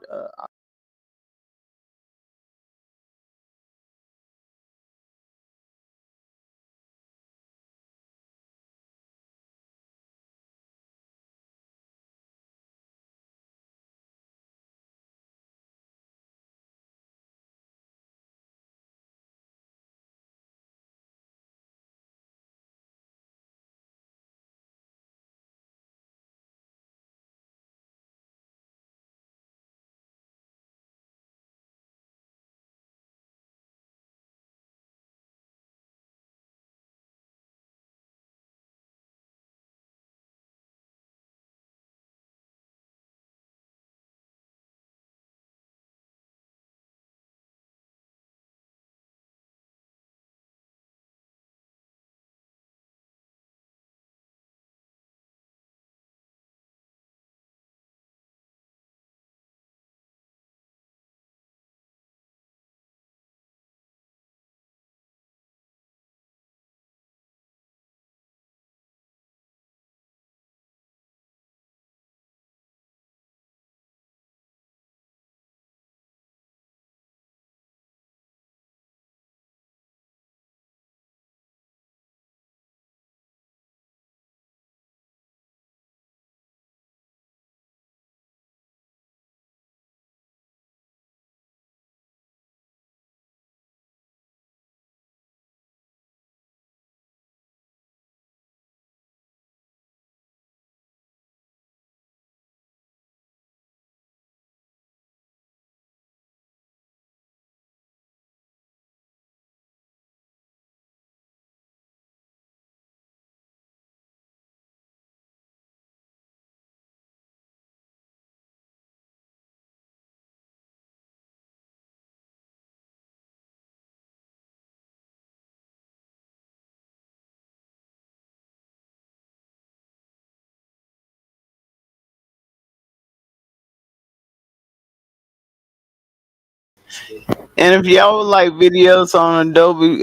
S5: And if y'all would like videos on Adobe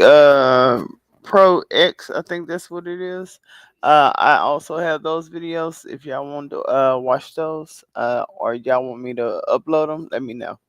S5: Pro X, I think that's what it is. I also have those videos. If y'all want to watch those, or y'all want me to upload them, let me know.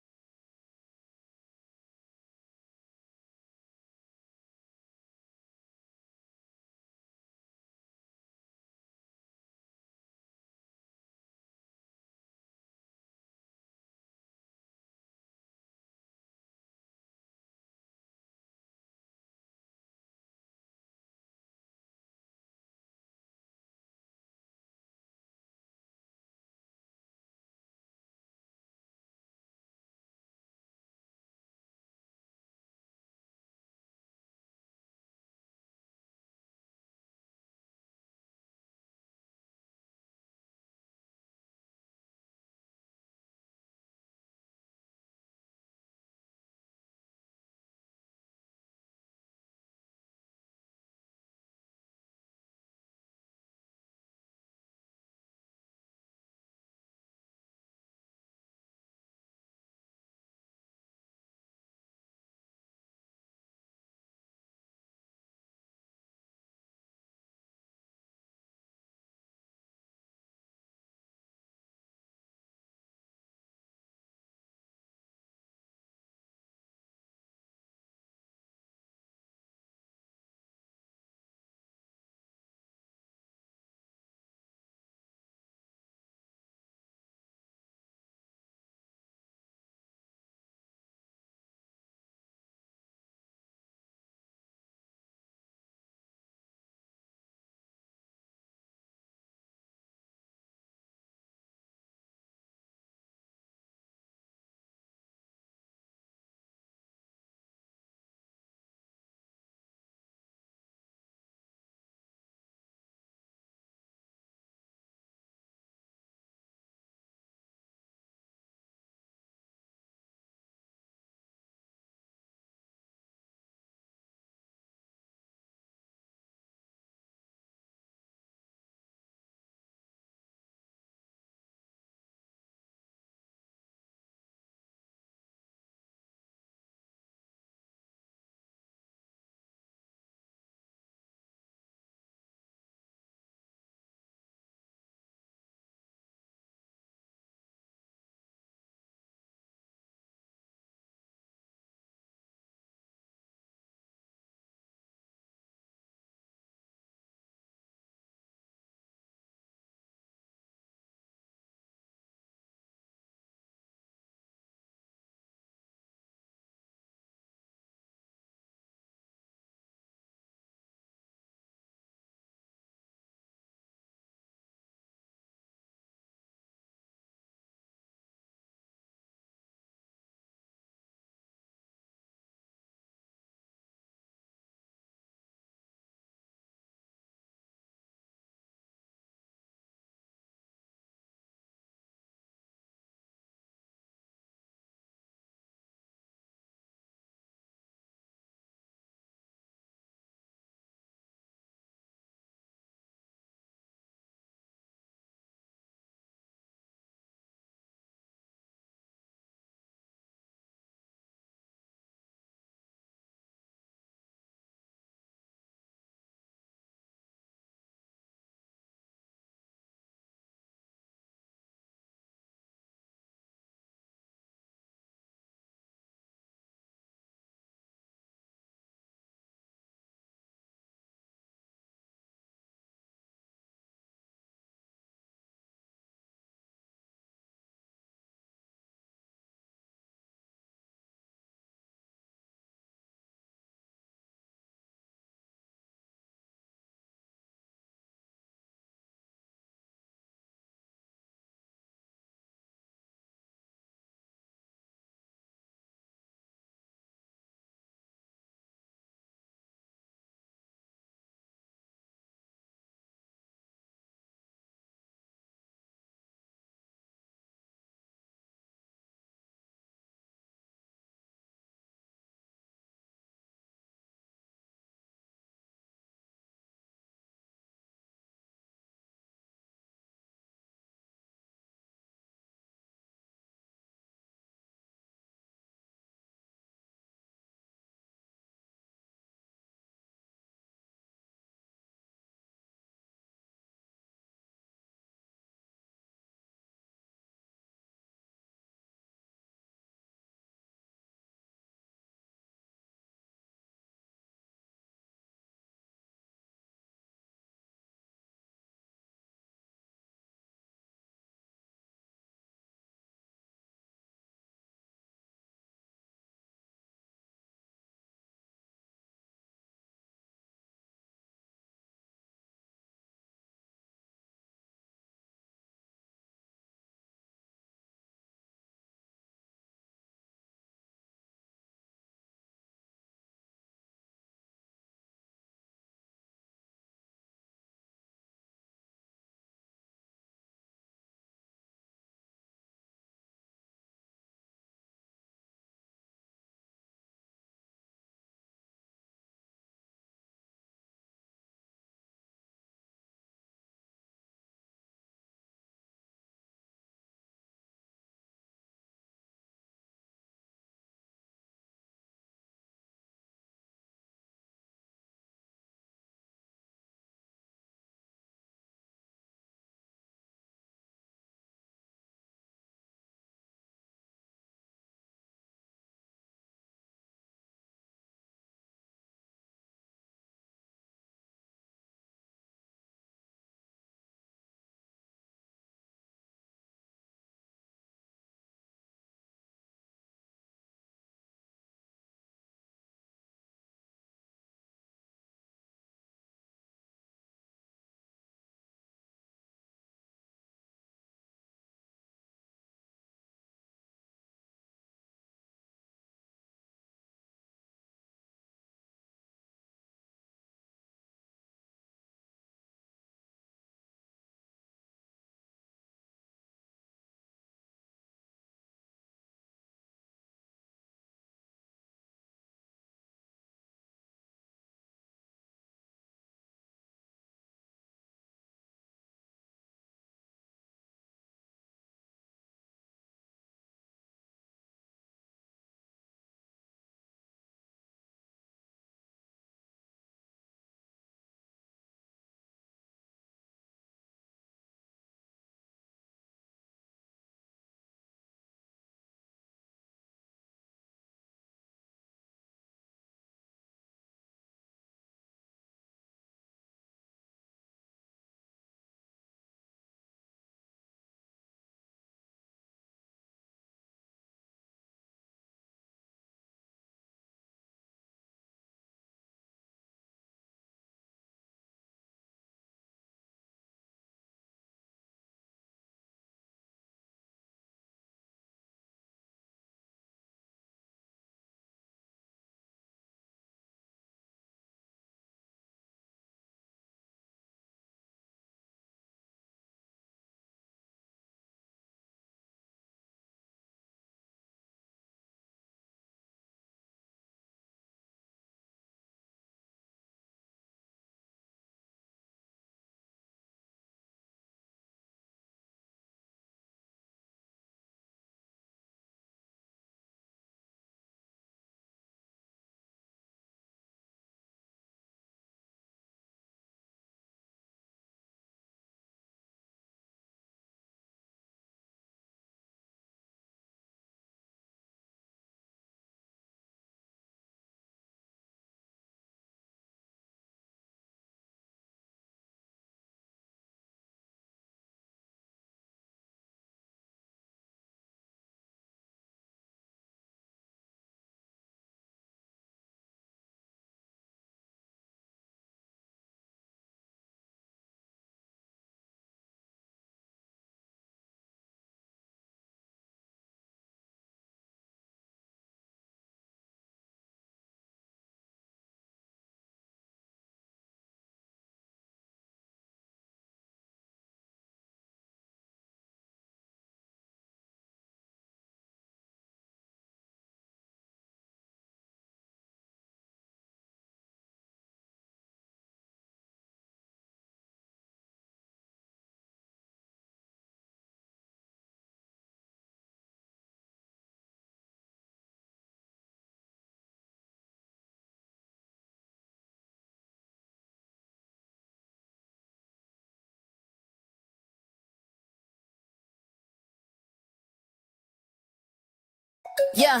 S1: Yeah.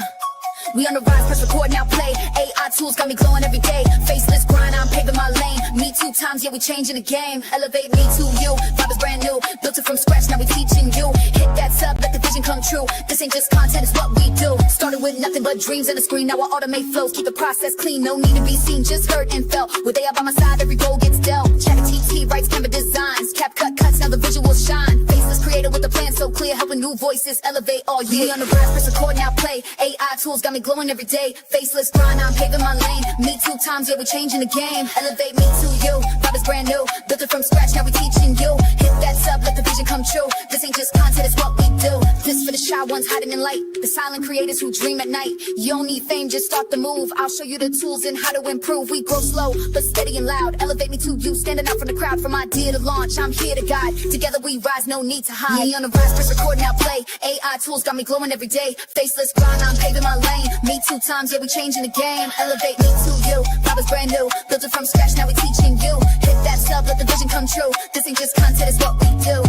S1: We on the rise, press record, now play. AI tools got me glowing every day. Faceless grind, I'm paving my lane. Me 2 times, yeah, we changing the game. Elevate me to you, vibe is brand new. Built it from scratch, now we teaching you. Hit that sub, let the vision come true. This ain't just content, it's what we do. Started with nothing but dreams and a screen. Now I automate flows, keep the process clean. No need to be seen, just heard and felt. With AI by my side, every goal gets dealt. ChatGPT writes Canva designs. CapCut cuts, now the visuals shine. Faceless creator with a plan so clear, helping new voices elevate all year. We on the rise, press record, now play. AI tools got me glowing every day. Faceless grind, I'm paving my lane. Me 2 times, yeah, we changing the game. Elevate me to you, vibe is brand new. Built it from scratch, now we teaching you. Hit that sub, let the vision come true. This ain't just content, it's what we do. This for the shy ones hiding in light, the silent creators who dream at night. You don't need fame, just start the move. I'll show you the tools and how to improve. We grow slow, but steady and loud. Elevate me to you, standing out from the crowd. From idea to launch, I'm here to guide. Together we rise, no need to hide. Me on the rise, press record, now play. AI tools got me glowing every day. Faceless grind, I'm paving my lane. Me 2 times, yeah, we changing the game. Elevate me to you, vibe is brand new. Built it from scratch, now we teaching you. Hit that sub, let the vision come true. This ain't just content, it's what we do.